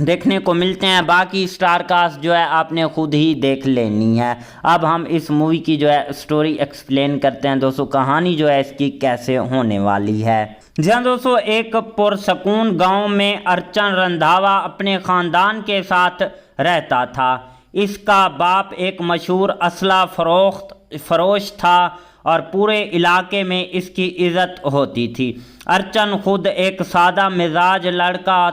F: देखने को मिलते हैं। बाकी स्टार कास्ट जो है आपने खुद ही देख लेनी है। अब हम इस मूवी की जो है स्टोरी एक्सप्लेन करते हैं दोस्तों, कहानी जो है इसकी कैसे होने वाली है। जहाँ दोस्तों एक पुरसकून गांव में अर्चन रंधावा अपने ख़ानदान के साथ रहता था। इसका बाप एक मशहूर असला फरोश था और पूरे इलाके में इसकी इज़्ज़त होती थी। अर्चन खुद एक सादा मिजाज लड़का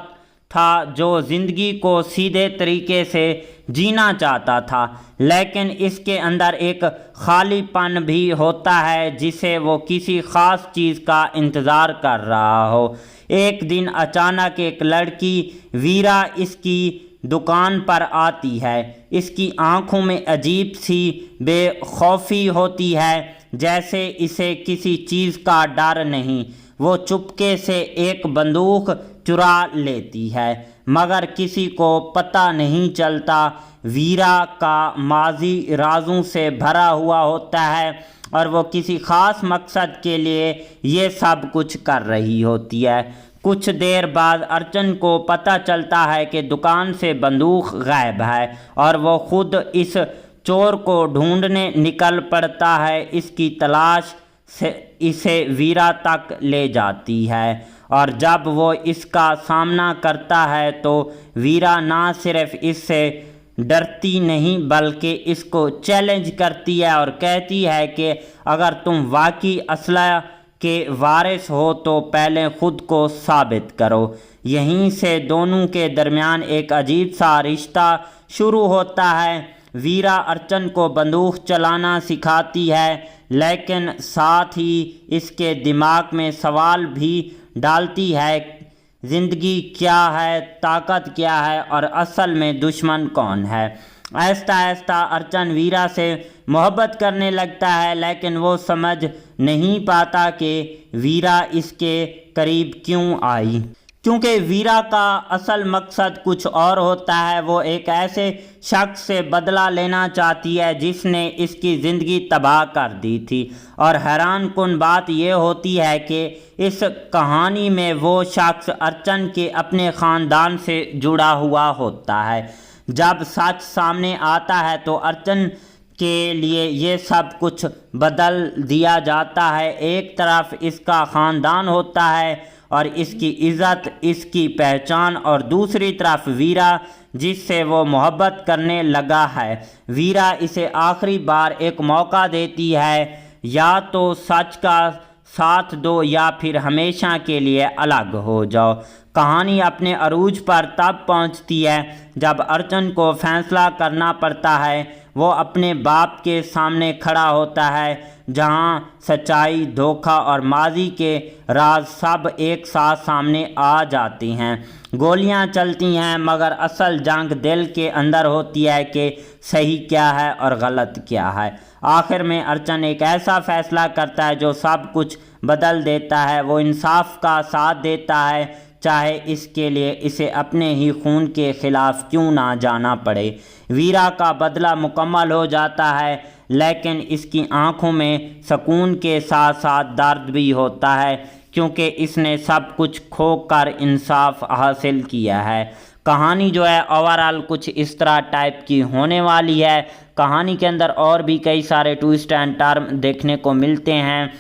F: था जो ज़िंदगी को सीधे तरीके से जीना चाहता था, लेकिन इसके अंदर एक खालीपन भी होता है जिसे वो किसी ख़ास चीज़ का इंतज़ार कर रहा हो। एक दिन अचानक एक लड़की वीरा इसकी दुकान पर आती है। इसकी आंखों में अजीब सी बेखौफी होती है, जैसे इसे किसी चीज़ का डर नहीं। वो चुपके से एक बंदूक चुरा लेती है, मगर किसी को पता नहीं चलता। वीरा का माजी राजों से भरा हुआ होता है और वो किसी ख़ास मकसद के लिए ये सब कुछ कर रही होती है। कुछ देर बाद अर्चन को पता चलता है कि दुकान से बंदूक गायब है और वो खुद इस चोर को ढूंढने निकल पड़ता है। इसकी तलाश से इसे वीरा तक ले जाती है और जब वो इसका सामना करता है तो वीरा ना सिर्फ इससे डरती नहीं बल्कि इसको चैलेंज करती है और कहती है कि अगर तुम वाकई असला के वारिस हो तो पहले खुद को साबित करो। यहीं से दोनों के दरमियान एक अजीब सा रिश्ता शुरू होता है। वीरा अर्चन को बंदूक चलाना सिखाती है, लेकिन साथ ही इसके दिमाग में सवाल भी डालती है, ज़िंदगी क्या है, ताकत क्या है और असल में दुश्मन कौन है। आहिस्ता आहिस्ता अर्चन वीरा से मोहब्बत करने लगता है, लेकिन वो समझ नहीं पाता कि वीरा इसके करीब क्यों आई, क्योंकि वीरा का असल मकसद कुछ और होता है। वो एक ऐसे शख्स से बदला लेना चाहती है जिसने इसकी ज़िंदगी तबाह कर दी थी। और हैरान कुन बात यह होती है कि इस कहानी में वो शख्स अर्चन के अपने ख़ानदान से जुड़ा हुआ होता है। जब सच सामने आता है तो अर्चन के लिए ये सब कुछ बदल दिया जाता है। एक तरफ इसका ख़ानदान होता है और इसकी इज़्ज़त, इसकी पहचान, और दूसरी तरफ वीरा जिससे वो मोहब्बत करने लगा है। वीरा इसे आखिरी बार एक मौका देती है, या तो सच का साथ दो या फिर हमेशा के लिए अलग हो जाओ। कहानी अपने अरूज पर तब पहुंचती है जब अर्चन को फैसला करना पड़ता है। वो अपने बाप के सामने खड़ा होता है, जहां सच्चाई, धोखा और माजी के राज सब एक साथ सामने आ जाती हैं। गोलियां चलती हैं, मगर असल जंग दिल के अंदर होती है कि सही क्या है और गलत क्या है। आखिर में अर्चन एक ऐसा फैसला करता है जो सब कुछ बदल देता है। वो इंसाफ का साथ देता है, चाहे इसके लिए इसे अपने ही खून के खिलाफ क्यों ना जाना पड़े। वीरा का बदला मुकम्मल हो जाता है, लेकिन इसकी आंखों में सुकून के साथ साथ दर्द भी होता है, क्योंकि इसने सब कुछ खोकर इंसाफ हासिल किया है। कहानी जो है ओवरऑल कुछ इस तरह टाइप की होने वाली है। कहानी के अंदर और भी कई सारे ट्विस्ट एंड टर्न देखने को मिलते हैं।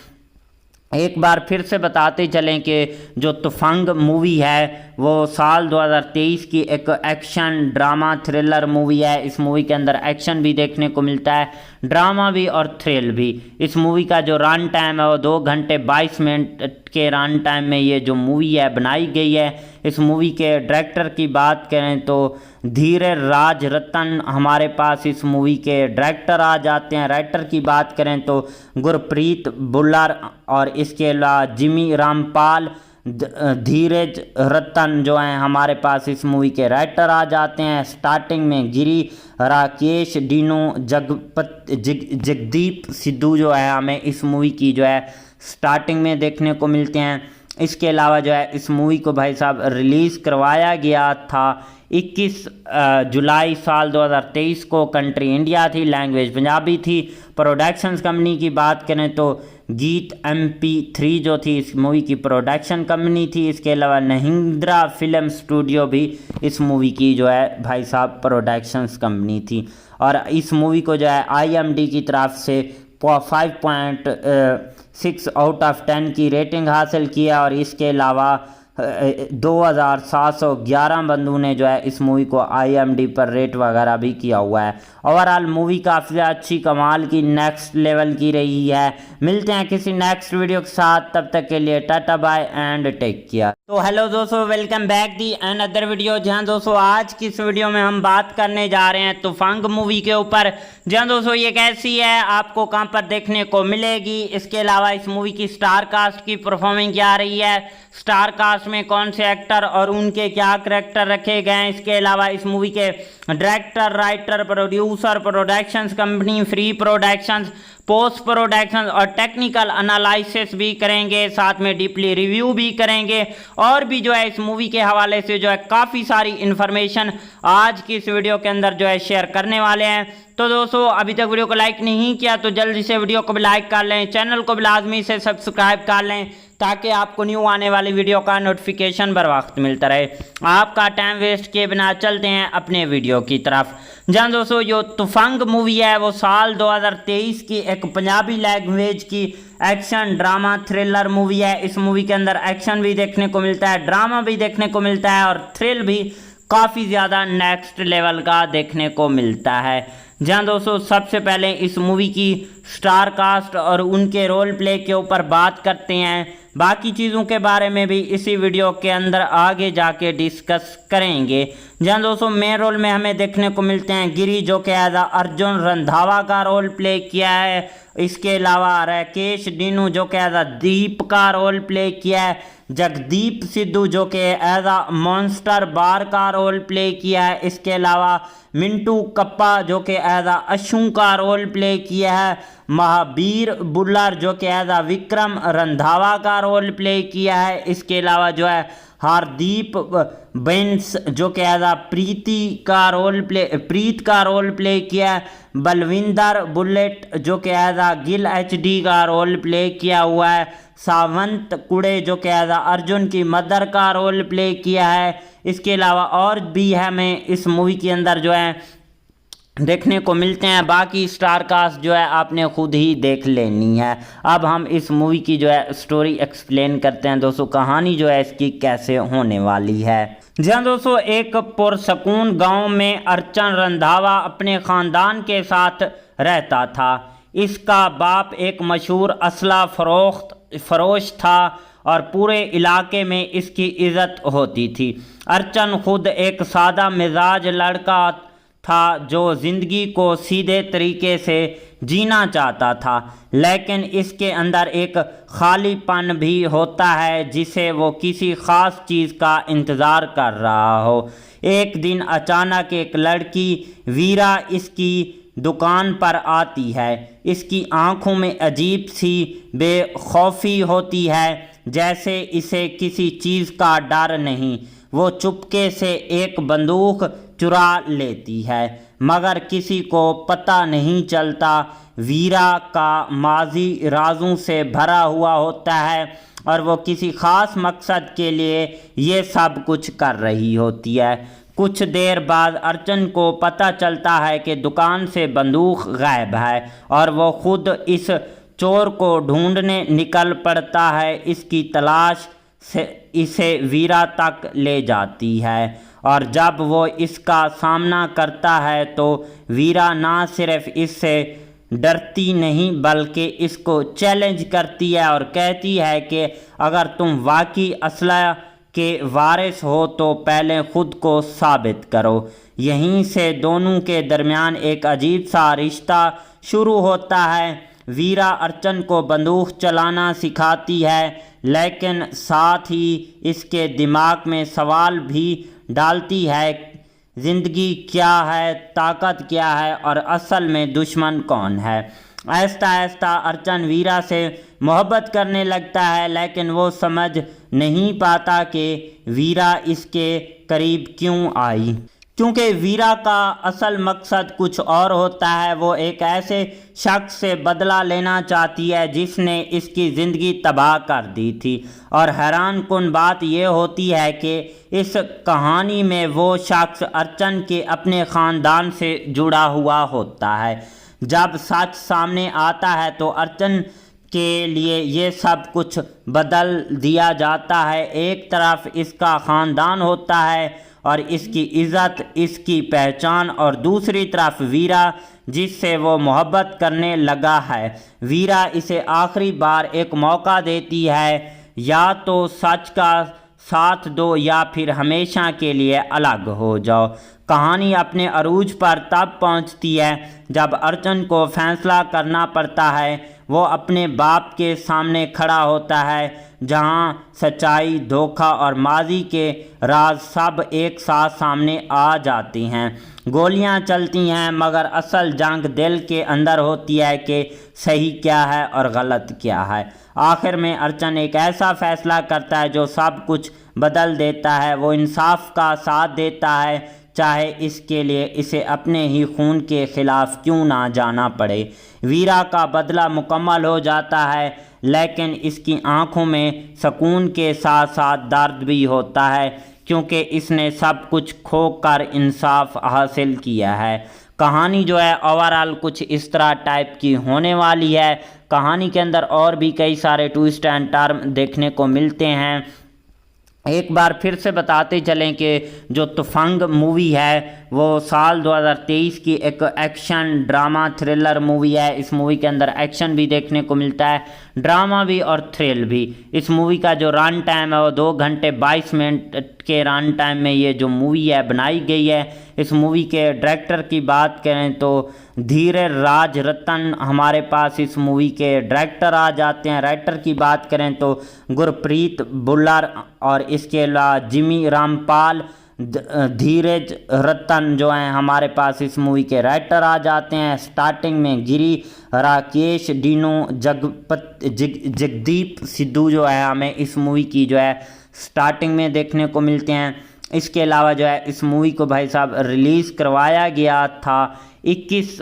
F: एक बार फिर से बताते चलें कि जो तुफंग मूवी है वो साल 2023 की एक एक्शन ड्रामा थ्रिलर मूवी है। इस मूवी के अंदर एक्शन भी देखने को मिलता है, ड्रामा भी और थ्रिल भी। इस मूवी का जो रन टाइम है वो 2 घंटे 22 मिनट के रन टाइम में ये जो मूवी है बनाई गई है। इस मूवी के डायरेक्टर की बात करें तो धीरे राज रतन हमारे पास इस मूवी के डायरेक्टर आ जाते हैं। राइटर की बात करें तो गुरप्रीत बुल्लर, और इसके अलावा जिमी रामपाल, धीरज रतन जो हैं हमारे पास इस मूवी के राइटर आ जाते हैं। स्टार्टिंग में गिरी, राकेश, डीनो, जगदीप सिद्धू जो है हमें इस मूवी की जो है स्टार्टिंग में देखने को मिलते हैं। इसके अलावा जो है इस मूवी को भाई साहब रिलीज़ करवाया गया था 21 जुलाई साल 2023 को। कंट्री इंडिया थी, लैंग्वेज पंजाबी थी। प्रोडक्शंस कंपनी की बात करें तो गीत MP3 जो थी इस मूवी की प्रोडक्शन कंपनी थी। इसके अलावा नहिंद्रा फिल्म स्टूडियो भी इस मूवी की जो है भाई साहब प्रोडक्शंस कंपनी थी। और इस मूवी को जो है IMDb की तरफ से 5.6 आउट ऑफ 10 की रेटिंग हासिल किया। और इसके अलावा 2711 बंदों ने जो है इस मूवी को IMDb पर रेट वगैरह भी किया हुआ है। ओवरऑल मूवी काफ़ी अच्छी कमाल की नेक्स्ट लेवल की रही है। मिलते हैं किसी नेक्स्ट वीडियो के साथ, तब तक के लिए टाटा बाय एंड टेक केयर। तो हेलो दोस्तों, welcome back the another video. जहां दोस्तों आज की इस वीडियो में हम बात करने जा रहे हैं तुफंग मूवी के ऊपर। जहां दोस्तों ये कैसी है, आपको कहां पर देखने को मिलेगी, इसके अलावा इस मूवी की स्टार कास्ट की परफॉर्मिंग क्या रही है, स्टार कास्ट में कौन से एक्टर और उनके क्या करैक्टर रखे गए हैं, इसके अलावा इस मूवी के director, writer, producer, productions company, free productions, post production और टेक्निकल एनालिसिस भी करेंगे, साथ में डीपली रिव्यू भी करेंगे। और भी जो है इस मूवी के हवाले से जो है काफ़ी सारी इन्फॉर्मेशन आज की इस वीडियो के अंदर जो है शेयर करने वाले हैं। तो दोस्तों अभी तक वीडियो को लाइक नहीं किया तो जल्दी से वीडियो को भी लाइक कर लें, चैनल को भी लाजमी से सब्सक्राइब कर लें, ताकि आपको न्यू आने वाली वीडियो का नोटिफिकेशन बर वक्त मिलता रहे। आपका टाइम वेस्ट किए बिना चलते हैं अपने वीडियो की तरफ। जहाँ दोस्तों जो तुफंग मूवी है वो साल 2023 की एक पंजाबी लैंग्वेज की एक्शन ड्रामा थ्रिलर मूवी है। इस मूवी के अंदर एक्शन भी देखने को मिलता है, ड्रामा भी देखने को मिलता है और थ्रिल भी काफ़ी ज़्यादा नेक्स्ट लेवल का देखने को मिलता है। जहाँ दोस्तों सबसे पहले इस मूवी की स्टार कास्ट और उनके रोल प्ले के ऊपर बात करते हैं। बाकी चीज़ों के बारे में भी इसी वीडियो के अंदर आगे जाके डिस्कस करेंगे। जहाँ दोस्तों मेन रोल में हमें देखने को मिलते हैं गिरी, जो कि एज अर्जुन रंधावा का रोल प्ले किया है। इसके अलावा राकेश डिनू, जो कि एज दीप का रोल प्ले किया है। जगदीप सिद्धू, जो कि एज मॉन्स्टर बार का रोल प्ले किया है। इसके अलावा मिंटू कप्पा, जो कि एज अशु का रोल प्ले किया है। महावीर बुल्लर, जो कि एज विक्रम रंधावा का रोल प्ले किया है। इसके अलावा जो है हार्दीप बेंस, जो कि एज प्रीत का रोल प्ले किया है। बलविंदर बुलेट, जो कि एज गिल HD का रोल प्ले किया हुआ है। सावंत कुड़े, जो कि एज अर्जुन की मदर का रोल प्ले किया है। इसके अलावा और भी हमें इस मूवी के अंदर जो है देखने को मिलते हैं। बाकी स्टार कास्ट जो है आपने खुद ही देख लेनी है। अब हम इस मूवी की जो है स्टोरी एक्सप्लेन करते हैं दोस्तों, कहानी जो है इसकी कैसे होने वाली है। जहाँ दोस्तों एक पुरसकून गांव में अर्चन रंधावा अपने ख़ानदान के साथ रहता था। इसका बाप एक मशहूर असला फरोश था और पूरे इलाके में इसकी इज़्ज़त होती थी। अर्चन खुद एक सादा मिजाज लड़का था जो ज़िंदगी को सीधे तरीके से जीना चाहता था, लेकिन इसके अंदर एक खालीपन भी होता है जिसे वो किसी ख़ास चीज़ का इंतज़ार कर रहा हो। एक दिन अचानक एक लड़की वीरा इसकी दुकान पर आती है। इसकी आंखों में अजीब सी बेखौफी होती है, जैसे इसे किसी चीज़ का डर नहीं। वो चुपके से एक बंदूक चुरा लेती है, मगर किसी को पता नहीं चलता। वीरा का माजी राजों से भरा हुआ होता है और वो किसी ख़ास मकसद के लिए ये सब कुछ कर रही होती है। कुछ देर बाद अर्चन को पता चलता है कि दुकान से बंदूक गायब है और वो खुद इस चोर को ढूंढने निकल पड़ता है। इसकी तलाश से इसे वीरा तक ले जाती है और जब वो इसका सामना करता है तो वीरा ना सिर्फ इससे डरती नहीं बल्कि इसको चैलेंज करती है और कहती है कि अगर तुम वाकई असला के वारिस हो तो पहले खुद को साबित करो। यहीं से दोनों के दरमियान एक अजीब सा रिश्ता शुरू होता है। वीरा अर्चन को बंदूक चलाना सिखाती है, लेकिन साथ ही इसके दिमाग में सवाल भी डालती है, ज़िंदगी क्या है, ताकत क्या है और असल में दुश्मन कौन है। आहिस्ता आहिस्ता अर्चन वीरा से मोहब्बत करने लगता है, लेकिन वो समझ नहीं पाता कि वीरा इसके करीब क्यों आई, क्योंकि वीरा का असल मकसद कुछ और होता है। वो एक ऐसे शख्स से बदला लेना चाहती है जिसने इसकी ज़िंदगी तबाह कर दी थी। और हैरान कुन बात यह होती है कि इस कहानी में वो शख्स अर्चन के अपने ख़ानदान से जुड़ा हुआ होता है। जब सच सामने आता है तो अर्चन के लिए ये सब कुछ बदल दिया जाता है। एक तरफ इसका ख़ानदान होता है और इसकी इज़्ज़त, इसकी पहचान, और दूसरी तरफ वीरा जिससे वो मोहब्बत करने लगा है। वीरा इसे आखिरी बार एक मौका देती है, या तो सच का साथ दो या फिर हमेशा के लिए अलग हो जाओ। कहानी अपने अरूज पर तब पहुंचती है जब अर्चन को फैसला करना पड़ता है। वो अपने बाप के सामने खड़ा होता है, जहां सच्चाई, धोखा और माजी के राज सब एक साथ सामने आ जाती हैं। गोलियां चलती हैं, मगर असल जंग दिल के अंदर होती है कि सही क्या है और गलत क्या है। आखिर में अर्चन एक ऐसा फैसला करता है जो सब कुछ बदल देता है। वो इंसाफ का साथ देता है, चाहे इसके लिए इसे अपने ही खून के खिलाफ क्यों ना जाना पड़े। वीरा का बदला मुकम्मल हो जाता है, लेकिन इसकी आंखों में सुकून के साथ साथ दर्द भी होता है, क्योंकि इसने सब कुछ खोकर इंसाफ हासिल किया है। कहानी जो है ओवरऑल कुछ इस तरह टाइप की होने वाली है। कहानी के अंदर और भी कई सारे ट्विस्ट एंड टर्न देखने को मिलते हैं। एक बार फिर से बताते चलें कि जो तुफंग मूवी है वो साल 2023 की एक एक्शन ड्रामा थ्रिलर मूवी है। इस मूवी के अंदर एक्शन भी देखने को मिलता है, ड्रामा भी और थ्रिल भी। इस मूवी का जो रन टाइम है वो 2 घंटे 22 मिनट के रन टाइम में ये जो मूवी है बनाई गई है। इस मूवी के डायरेक्टर की बात करें तो धीरज राज रतन हमारे पास इस मूवी के डायरेक्टर आ जाते हैं। राइटर की बात करें तो गुरप्रीत बुल्लर और इसके अलावा जिमी रामपाल, धीरज रतन जो हैं हमारे पास इस मूवी के राइटर आ जाते हैं। स्टार्टिंग में गिरी, राकेश, डीनू, जगदीप सिद्धू जो है हमें इस मूवी की जो है स्टार्टिंग में देखने को मिलते हैं। इसके अलावा जो है इस मूवी को भाई साहब रिलीज़ करवाया गया था 21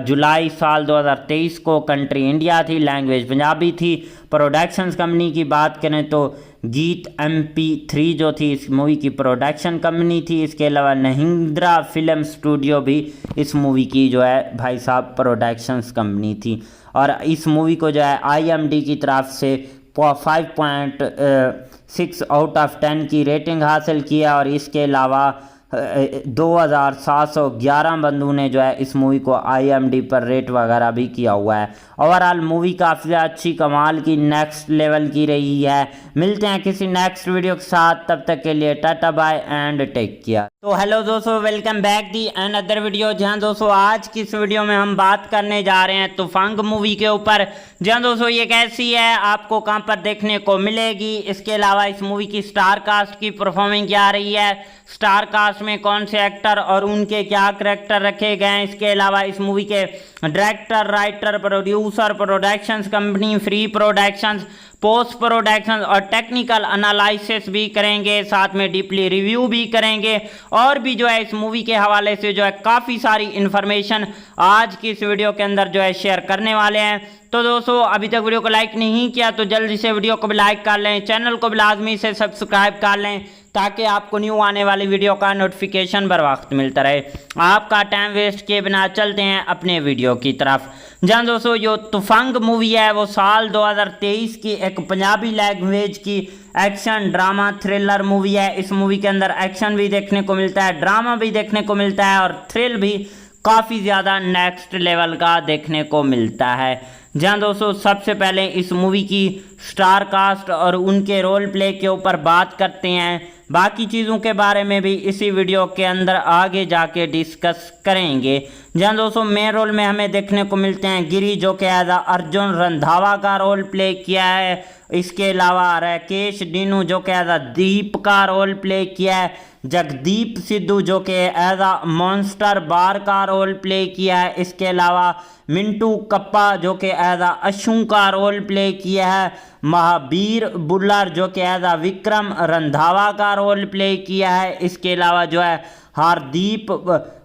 F: जुलाई साल 2023 को। कंट्री इंडिया थी, लैंग्वेज पंजाबी थी। प्रोडक्शंस कंपनी की बात करें तो गीत MP3 जो थी इस मूवी की प्रोडक्शन कंपनी थी। इसके अलावा महिंद्रा फिल्म स्टूडियो भी इस मूवी की जो है भाई साहब प्रोडक्शंस कंपनी थी। और इस मूवी को जो है IMDb की तरफ से 5.6 आउट ऑफ 10 की रेटिंग हासिल किया। और इसके अलावा 2711 बंदों ने जो है इस मूवी को IMDb पर रेट वगैरह भी किया हुआ है। ओवरऑल मूवी काफ़ी अच्छी कमाल की नेक्स्ट लेवल की रही है। मिलते हैं किसी नेक्स्ट वीडियो के साथ, तब तक के लिए टाटा बाय एंड टेक केयर। तो हेलो दोस्तों, welcome back the another video. जहां दोस्तों आज की इस वीडियो में हम बात करने जा रहे हैं तुफंग मूवी के ऊपर। जहां दोस्तों ये कैसी है, आपको कहां पर देखने को मिलेगी, इसके अलावा इस मूवी की स्टार कास्ट की परफॉर्मिंग क्या रही है, स्टार कास्ट में कौन से एक्टर और उनके क्या करैक्टर रखे गए हैं, इसके अलावा इस मूवी के director, writer, producer, productions company, free productions, post production और टेक्निकल एनालिसिस भी करेंगे, साथ में डीपली रिव्यू भी करेंगे और भी जो है इस मूवी के हवाले से जो है काफ़ी सारी इन्फॉर्मेशन आज की इस वीडियो के अंदर जो है शेयर करने वाले हैं। तो दोस्तों अभी तक वीडियो को लाइक नहीं किया तो जल्दी से वीडियो को भी लाइक कर लें, चैनल को भी लाजमी से सब्सक्राइब कर लें ताकि आपको न्यू आने वाली वीडियो का नोटिफिकेशन बर वक्त मिलता रहे। आपका टाइम वेस्ट किए बिना चलते हैं अपने वीडियो की तरफ। जहाँ दोस्तों जो तुफंग मूवी है वो साल 2023 की एक पंजाबी लैंग्वेज की एक्शन ड्रामा थ्रिलर मूवी है। इस मूवी के अंदर एक्शन भी देखने को मिलता है, ड्रामा भी देखने को मिलता है और थ्रिल भी काफ़ी ज़्यादा नेक्स्ट लेवल का देखने को मिलता है। जहाँ दोस्तों सबसे पहले इस मूवी की स्टार कास्ट और उनके रोल प्ले के ऊपर बात करते हैं। बाकी चीज़ों के बारे में भी इसी वीडियो के अंदर आगे जाके डिस्कस करेंगे। जहाँ दोस्तों मेन रोल में हमें देखने को मिलते हैं गिरी जो कि एज अर्जुन रंधावा का रोल प्ले किया है। इसके अलावा राकेश डीनू जो कि एज दीप का रोल प्ले किया है। जगदीप सिद्धू जो कि एज मॉन्स्टर बार का रोल प्ले किया है। इसके अलावा मिंटू कप्पा जो कि एज अशु का रोल प्ले किया है। महावीर बुल्लर जो कि एज विक्रम रंधावा का रोल प्ले किया है। इसके अलावा जो है हार्दीप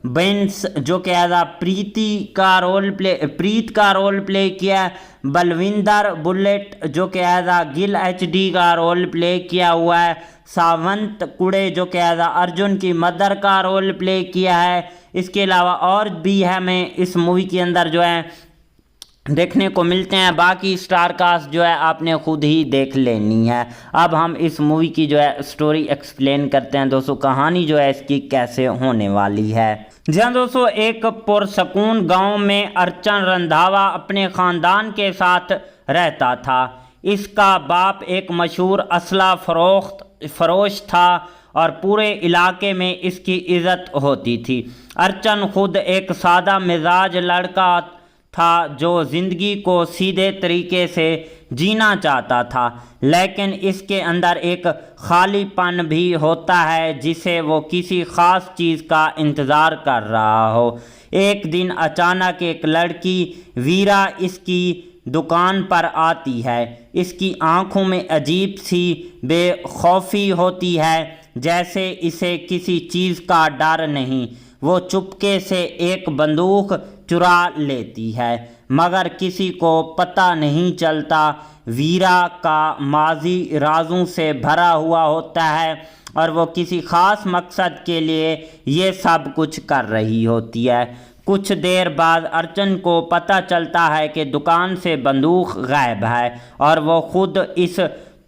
F: बेंस जो कि एज प्रीत का रोल प्ले किया है। बलविंदर बुलेट जो कि एज गिल HD का रोल प्ले किया हुआ है। सावंत कुड़े जो कि एज अर्जुन की मदर का रोल प्ले किया है। इसके अलावा और भी हमें इस मूवी के अंदर जो है देखने को मिलते हैं। बाकी स्टार कास्ट जो है आपने खुद ही देख लेनी है। अब हम इस मूवी की जो है स्टोरी एक्सप्लेन करते हैं दोस्तों, कहानी जो है इसकी कैसे होने वाली है। जहाँ दोस्तों एक पुरसकून गांव में अर्चन रंधावा अपने ख़ानदान के साथ रहता था। इसका बाप एक मशहूर असला फरोश था और पूरे इलाके में इसकी इज़्ज़त होती थी। अर्चन खुद एक सादा मिजाज लड़का था जो ज़िंदगी को सीधे तरीके से जीना चाहता था, लेकिन इसके अंदर एक खालीपन भी होता है जिसे वो किसी ख़ास चीज़ का इंतज़ार कर रहा हो। एक दिन अचानक एक लड़की वीरा इसकी दुकान पर आती है। इसकी आंखों में अजीब सी बेखौफी होती है, जैसे इसे किसी चीज़ का डर नहीं। वो चुपके से एक बंदूक चुरा लेती है, मगर किसी को पता नहीं चलता। वीरा का माजी राजों से भरा हुआ होता है और वो किसी ख़ास मकसद के लिए ये सब कुछ कर रही होती है। कुछ देर बाद अर्चन को पता चलता है कि दुकान से बंदूक गायब है और वो खुद इस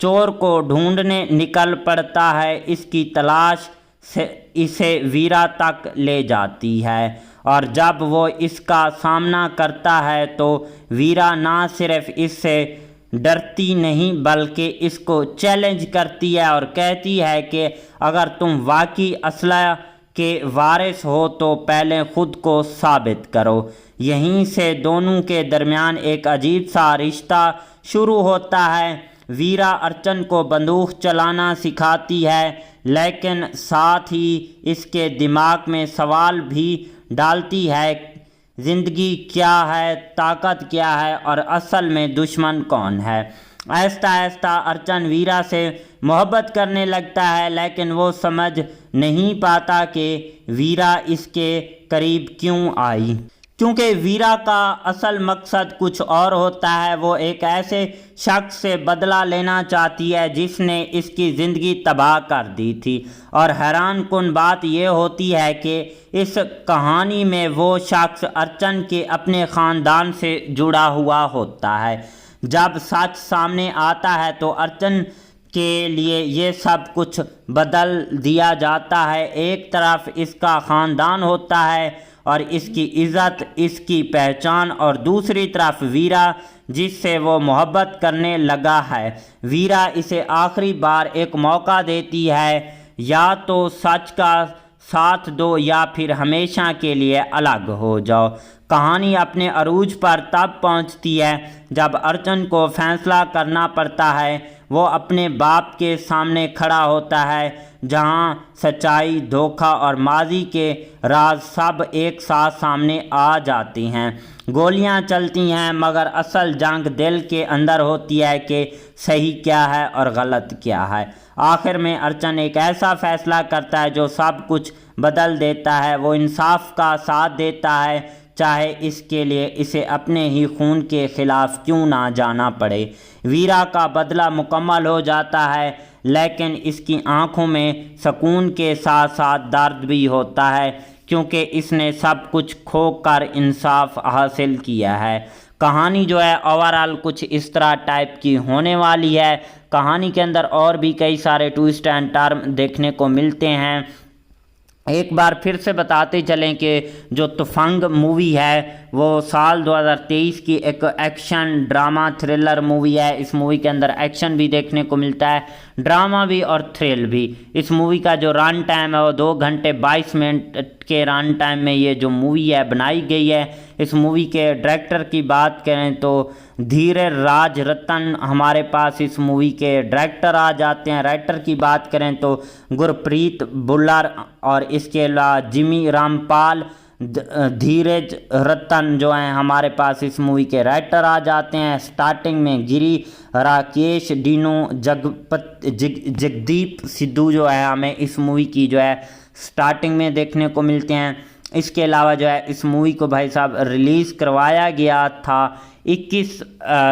F: चोर को ढूंढने निकल पड़ता है। इसकी तलाश से इसे वीरा तक ले जाती है और जब वो इसका सामना करता है तो वीरा ना सिर्फ इससे डरती नहीं बल्कि इसको चैलेंज करती है और कहती है कि अगर तुम वाकई असला के वारिस हो तो पहले खुद को साबित करो। यहीं से दोनों के दरमियान एक अजीब सा रिश्ता शुरू होता है। वीरा अर्चन को बंदूक चलाना सिखाती है, लेकिन साथ ही इसके दिमाग में सवाल भी डालती है, ज़िंदगी क्या है, ताकत क्या है और असल में दुश्मन कौन है। आहिस्ता आहिस्ता अर्चन वीरा से मोहब्बत करने लगता है, लेकिन वो समझ नहीं पाता कि वीरा इसके करीब क्यों आई, क्योंकि वीरा का असल मकसद कुछ और होता है। वो एक ऐसे शख्स से बदला लेना चाहती है जिसने इसकी ज़िंदगी तबाह कर दी थी। और हैरान कुन बात यह होती है कि इस कहानी में वो शख्स अर्चन के अपने ख़ानदान से जुड़ा हुआ होता है। जब सच सामने आता है तो अर्चन के लिए ये सब कुछ बदल दिया जाता है। एक तरफ इसका ख़ानदान होता है और इसकी इज़्ज़त, इसकी पहचान, और दूसरी तरफ वीरा जिससे वो मोहब्बत करने लगा है। वीरा इसे आखिरी बार एक मौका देती है, या तो सच का साथ दो या फिर हमेशा के लिए अलग हो जाओ। कहानी अपने अरूज पर तब पहुंचती है जब अर्चन को फैसला करना पड़ता है। वो अपने बाप के सामने खड़ा होता है, जहां सच्चाई, धोखा और माजी के राज सब एक साथ सामने आ जाती हैं। गोलियां चलती हैं, मगर असल जंग दिल के अंदर होती है कि सही क्या है और गलत क्या है। आखिर में अर्चन एक ऐसा फैसला करता है जो सब कुछ बदल देता है। वो इंसाफ का साथ देता है, चाहे इसके लिए इसे अपने ही खून के खिलाफ क्यों ना जाना पड़े। वीरा का बदला मुकम्मल हो जाता है, लेकिन इसकी आंखों में सुकून के साथ साथ दर्द भी होता है, क्योंकि इसने सब कुछ खोकर इंसाफ हासिल किया है। कहानी जो है ओवरऑल कुछ इस तरह टाइप की होने वाली है। कहानी के अंदर और भी कई सारे ट्विस्ट एंड टर्न देखने को मिलते हैं। एक बार फिर से बताते चलें कि जो तुफंग मूवी है वो साल 2023 की एक एक्शन ड्रामा थ्रिलर मूवी है। इस मूवी के अंदर एक्शन भी देखने को मिलता है, ड्रामा भी और थ्रिल भी। इस मूवी का जो रन टाइम है वो 2 घंटे 22 मिनट के रन टाइम में ये जो मूवी है बनाई गई है। इस मूवी के डायरेक्टर की बात करें तो धीरे राज रतन हमारे पास इस मूवी के डायरेक्टर आ जाते हैं। राइटर की बात करें तो गुरप्रीत बुल्लर, और इसके अलावा जिमी रामपाल, धीरज रतन जो हैं हमारे पास इस मूवी के राइटर आ जाते हैं। स्टार्टिंग में गिरी, राकेश, डीनू, जगदीप सिद्धू जो है हमें इस मूवी की जो है स्टार्टिंग में देखने को मिलते हैं। इसके अलावा जो है इस मूवी को भाई साहब रिलीज़ करवाया गया था 21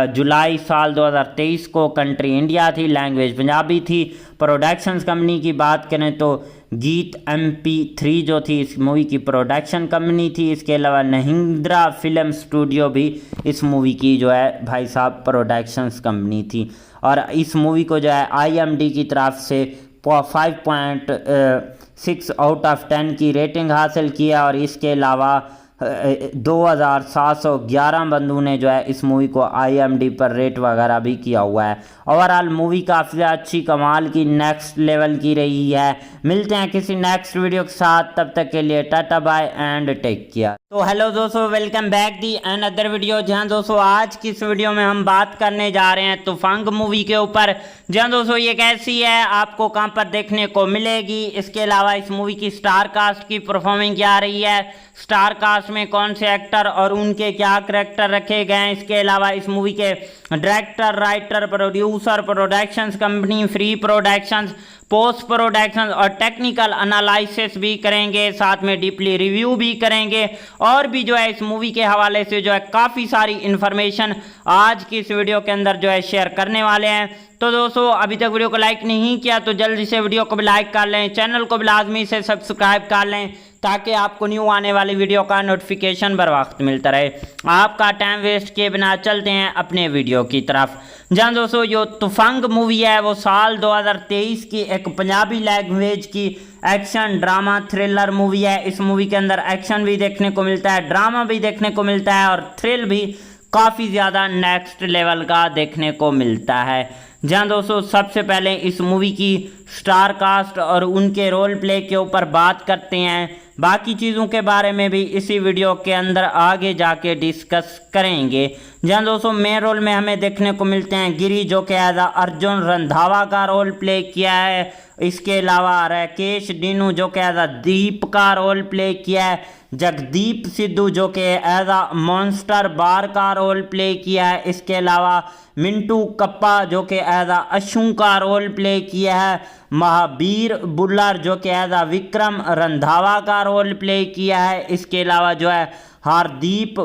F: जुलाई साल 2023 को। कंट्री इंडिया थी, लैंग्वेज पंजाबी थी। प्रोडक्शंस कंपनी की बात करें तो गीत MP3 जो थी इस मूवी की प्रोडक्शन कंपनी थी। इसके अलावा महिंद्रा फिल्म स्टूडियो भी इस मूवी की जो है भाई साहब प्रोडक्शंस कंपनी थी। और इस मूवी को जो है IMDb की तरफ से 5.6 आउट ऑफ 10 की रेटिंग हासिल किया। और इसके अलावा 2711 बंदों ने जो है इस मूवी को IMDb पर रेट वगैरह भी किया हुआ है। ओवरऑल मूवी काफ़ी अच्छी कमाल की नेक्स्ट लेवल की रही है। मिलते हैं किसी नेक्स्ट वीडियो के साथ, तब तक के लिए टाटा बाय एंड टेक केयर। तो हेलो दोस्तों, welcome back the another video. जहां दोस्तों आज की इस वीडियो में हम बात करने जा रहे हैं तुफंग मूवी के ऊपर। जहां दोस्तों ये कैसी है, आपको कहां पर देखने को मिलेगी, इसके अलावा इस मूवी की स्टार कास्ट की परफॉर्मेंस क्या रही है, स्टार कास्ट में कौन से एक्टर और उनके क्या करैक्टर रखे गए हैं। इसके अलावा इस मूवी के director, writer, producer, productions company, free productions, post production और टेक्निकल एनालिसिस भी करेंगे, साथ में डीपली रिव्यू भी करेंगे। और भी जो है इस मूवी के हवाले से जो है काफ़ी सारी इन्फॉर्मेशन आज की इस वीडियो के अंदर जो है शेयर करने वाले हैं। तो दोस्तों अभी तक वीडियो को लाइक नहीं किया तो जल्दी से वीडियो को भी लाइक कर लें, चैनल को भी लाजमी से सब्सक्राइब कर लें, ताकि आपको न्यू आने वाली वीडियो का नोटिफिकेशन बर वक्त मिलता रहे। आपका टाइम वेस्ट किए बिना चलते हैं अपने वीडियो की तरफ। जहाँ दोस्तों जो तुफंग मूवी है वो साल 2023 की एक पंजाबी लैंग्वेज की एक्शन ड्रामा थ्रिलर मूवी है। इस मूवी के अंदर एक्शन भी देखने को मिलता है, ड्रामा भी देखने को मिलता है और थ्रिल भी काफ़ी ज़्यादा नेक्स्ट लेवल का देखने को मिलता है। जहाँ दोस्तों सबसे पहले इस मूवी की स्टार कास्ट और उनके रोल प्ले के ऊपर बात करते हैं। बाकी चीज़ों के बारे में भी इसी वीडियो के अंदर आगे जाके डिस्कस करेंगे। जहाँ दोस्तों मेन रोल में हमें देखने को मिलते हैं गिरी, जो कि एज अर्जुन रंधावा का रोल प्ले किया है। इसके अलावा राकेश डिनू, जो कि एज दीप का रोल प्ले किया है। जगदीप सिद्धू, जो कि एज मॉन्स्टर बार का रोल प्ले किया है। इसके अलावा मिंटू कप्पा, जो कि एज अशु का रोल प्ले किया है। महावीर बुल्लर, जो कि एज विक्रम रंधावा का रोल प्ले किया है। इसके अलावा जो है हार्दीप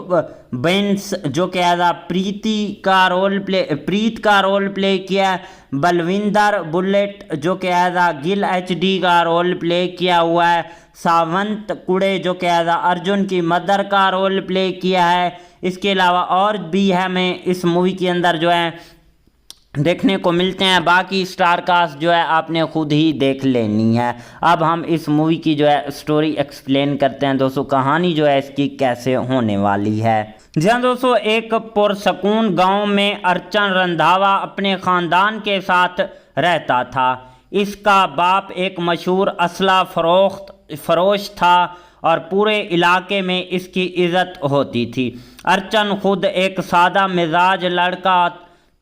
F: बेंस, जो कि एज प्रीत का रोल प्ले किया है। बलविंदर बुलेट, जो कि एज गिल HD का रोल प्ले किया हुआ है। सावंत कुड़े, जो कि एज अर्जुन की मदर का रोल प्ले किया है। इसके अलावा और भी हमें इस मूवी के अंदर जो है देखने को मिलते हैं। बाकी स्टार कास्ट जो है आपने खुद ही देख लेनी है। अब हम इस मूवी की जो है स्टोरी एक्सप्लेन करते हैं दोस्तों, कहानी जो है इसकी कैसे होने वाली है। जहाँ दोस्तों एक पुरसकून गांव में अर्चन रंधावा अपने ख़ानदान के साथ रहता था। इसका बाप एक मशहूर असला फरोश था और पूरे इलाके में इसकी इज़्ज़त होती थी। अर्चन खुद एक सादा मिजाज लड़का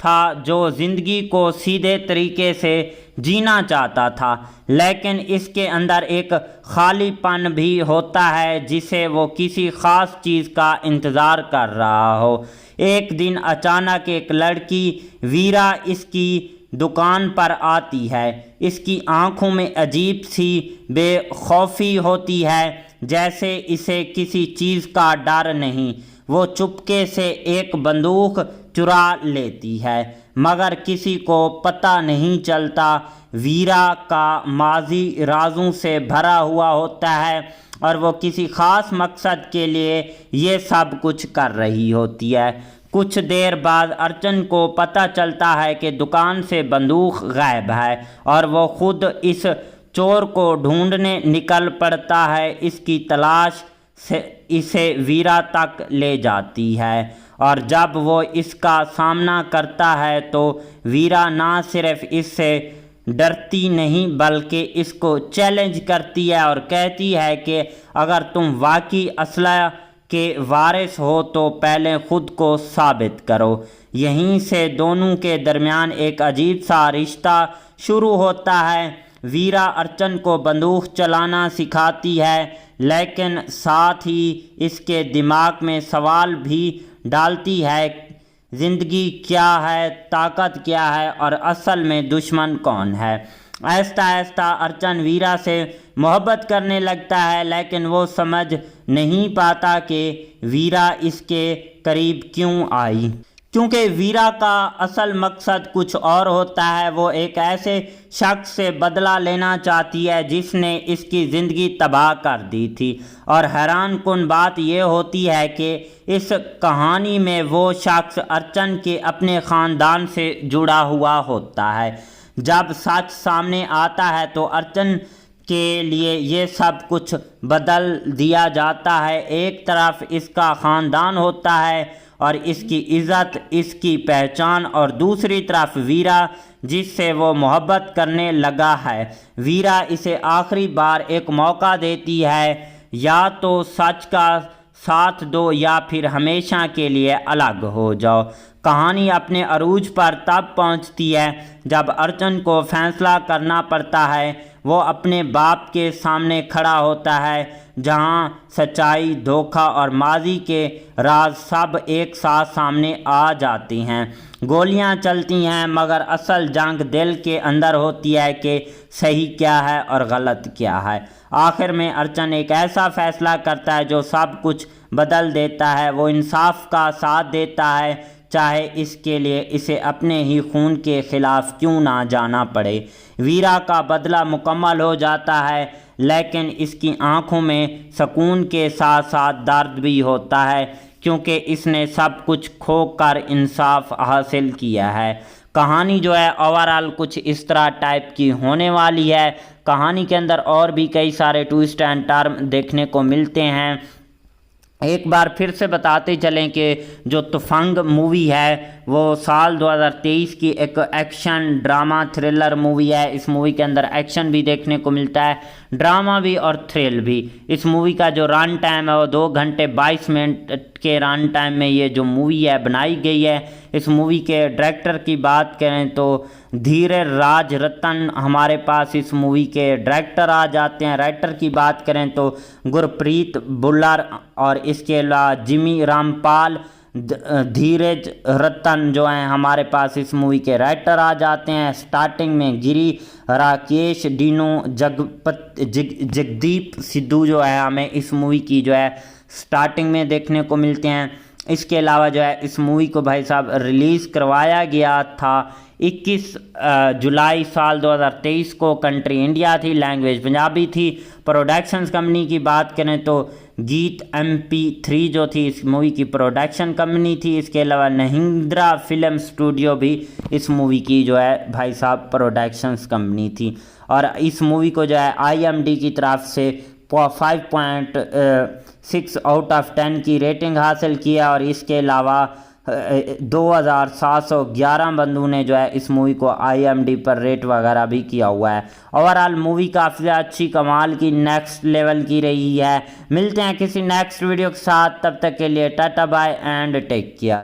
F: था जो ज़िंदगी को सीधे तरीके से जीना चाहता था, लेकिन इसके अंदर एक खालीपन भी होता है जिसे वो किसी ख़ास चीज़ का इंतज़ार कर रहा हो। एक दिन अचानक एक लड़की वीरा इसकी दुकान पर आती है। इसकी आंखों में अजीब सी बेखौफी होती है, जैसे इसे किसी चीज़ का डर नहीं। वो चुपके से एक बंदूक चुरा लेती है, मगर किसी को पता नहीं चलता। वीरा का माजी राजों से भरा हुआ होता है और वो किसी ख़ास मकसद के लिए ये सब कुछ कर रही होती है। कुछ देर बाद अर्चन को पता चलता है कि दुकान से बंदूक गायब है और वो खुद इस चोर को ढूंढने निकल पड़ता है। इसकी तलाश से इसे वीरा तक ले जाती है और जब वो इसका सामना करता है तो वीरा ना सिर्फ इससे डरती नहीं बल्कि इसको चैलेंज करती है और कहती है कि अगर तुम वाकई असला के वारिस हो तो पहले खुद को साबित करो। यहीं से दोनों के दरमियान एक अजीब सा रिश्ता शुरू होता है। वीरा अर्चन को बंदूक चलाना सिखाती है, लेकिन साथ ही इसके दिमाग में सवाल भी डालती है, ज़िंदगी क्या है, ताकत क्या है और असल में दुश्मन कौन है। आहिस्ता आहिस्ता अर्चन वीरा से मोहब्बत करने लगता है, लेकिन वो समझ नहीं पाता कि वीरा इसके करीब क्यों आई, क्योंकि वीरा का असल मकसद कुछ और होता है। वो एक ऐसे शख्स से बदला लेना चाहती है जिसने इसकी ज़िंदगी तबाह कर दी थी। और हैरान कुन बात यह होती है कि इस कहानी में वो शख्स अर्चन के अपने ख़ानदान से जुड़ा हुआ होता है। जब सच सामने आता है तो अर्चन के लिए ये सब कुछ बदल दिया जाता है। एक तरफ इसका ख़ानदान होता है और इसकी इज़्ज़त, इसकी पहचान, और दूसरी तरफ वीरा जिससे वो मोहब्बत करने लगा है। वीरा इसे आखिरी बार एक मौका देती है, या तो सच का साथ दो या फिर हमेशा के लिए अलग हो जाओ। कहानी अपने अरूज पर तब पहुंचती है जब अर्चन को फैसला करना पड़ता है। वो अपने बाप के सामने खड़ा होता है, जहां सच्चाई, धोखा और माजी के राज सब एक साथ सामने आ जाते हैं। गोलियां चलती हैं, मगर असल जंग दिल के अंदर होती है कि सही क्या है और गलत क्या है। आखिर में अर्चन एक ऐसा फैसला करता है जो सब कुछ बदल देता है। वो इंसाफ का साथ देता है, चाहे इसके लिए इसे अपने ही खून के खिलाफ क्यों ना जाना पड़े। वीरा का बदला मुकम्मल हो जाता है, लेकिन इसकी आंखों में सुकून के साथ साथ दर्द भी होता है, क्योंकि इसने सब कुछ खोकर इंसाफ हासिल किया है। कहानी जो है ओवरऑल कुछ इस तरह टाइप की होने वाली है। कहानी के अंदर और भी कई सारे ट्विस्ट एंड टर्न देखने को मिलते हैं। एक बार फिर से बताते चलें कि जो तुफंग मूवी है वो साल 2023 की एक एक्शन ड्रामा थ्रिलर मूवी है। इस मूवी के अंदर एक्शन भी देखने को मिलता है, ड्रामा भी और थ्रिल भी। इस मूवी का जो रन टाइम है वो 2 घंटे 22 मिनट के रन टाइम में ये जो मूवी है बनाई गई है। इस मूवी के डायरेक्टर की बात करें तो धीरे राज रतन हमारे पास इस मूवी के डायरेक्टर आ जाते हैं। राइटर की बात करें तो गुरप्रीत बुल्लर और इसके अलावा जिमी रामपाल, धीरज रतन जो हैं हमारे पास इस मूवी के राइटर आ जाते हैं। स्टार्टिंग में गिरी, राकेश, डीनो, जगदीप सिद्धू जो है हमें इस मूवी की जो है स्टार्टिंग में देखने को मिलते हैं। इसके अलावा जो है इस मूवी को भाई साहब रिलीज़ करवाया गया था 21 जुलाई साल 2023 को। कंट्री इंडिया थी, लैंग्वेज पंजाबी थी। प्रोडक्शंस कंपनी की बात करें तो गीत MP3 जो थी इस मूवी की प्रोडक्शन कंपनी थी। इसके अलावा महिंद्रा फिल्म स्टूडियो भी इस मूवी की जो है भाई साहब प्रोडक्शंस कंपनी थी। और इस मूवी को जो है IMDb की तरफ से 5.6 आउट ऑफ 10 की रेटिंग हासिल किया। और इसके अलावा 2711 बंदों ने जो है इस मूवी को IMDb पर रेट वगैरह भी किया हुआ है। ओवरऑल मूवी काफ़ी अच्छी कमाल की नेक्स्ट लेवल की रही है। मिलते हैं किसी नेक्स्ट वीडियो के साथ, तब तक के लिए टाटा बाय एंड टेक केयर।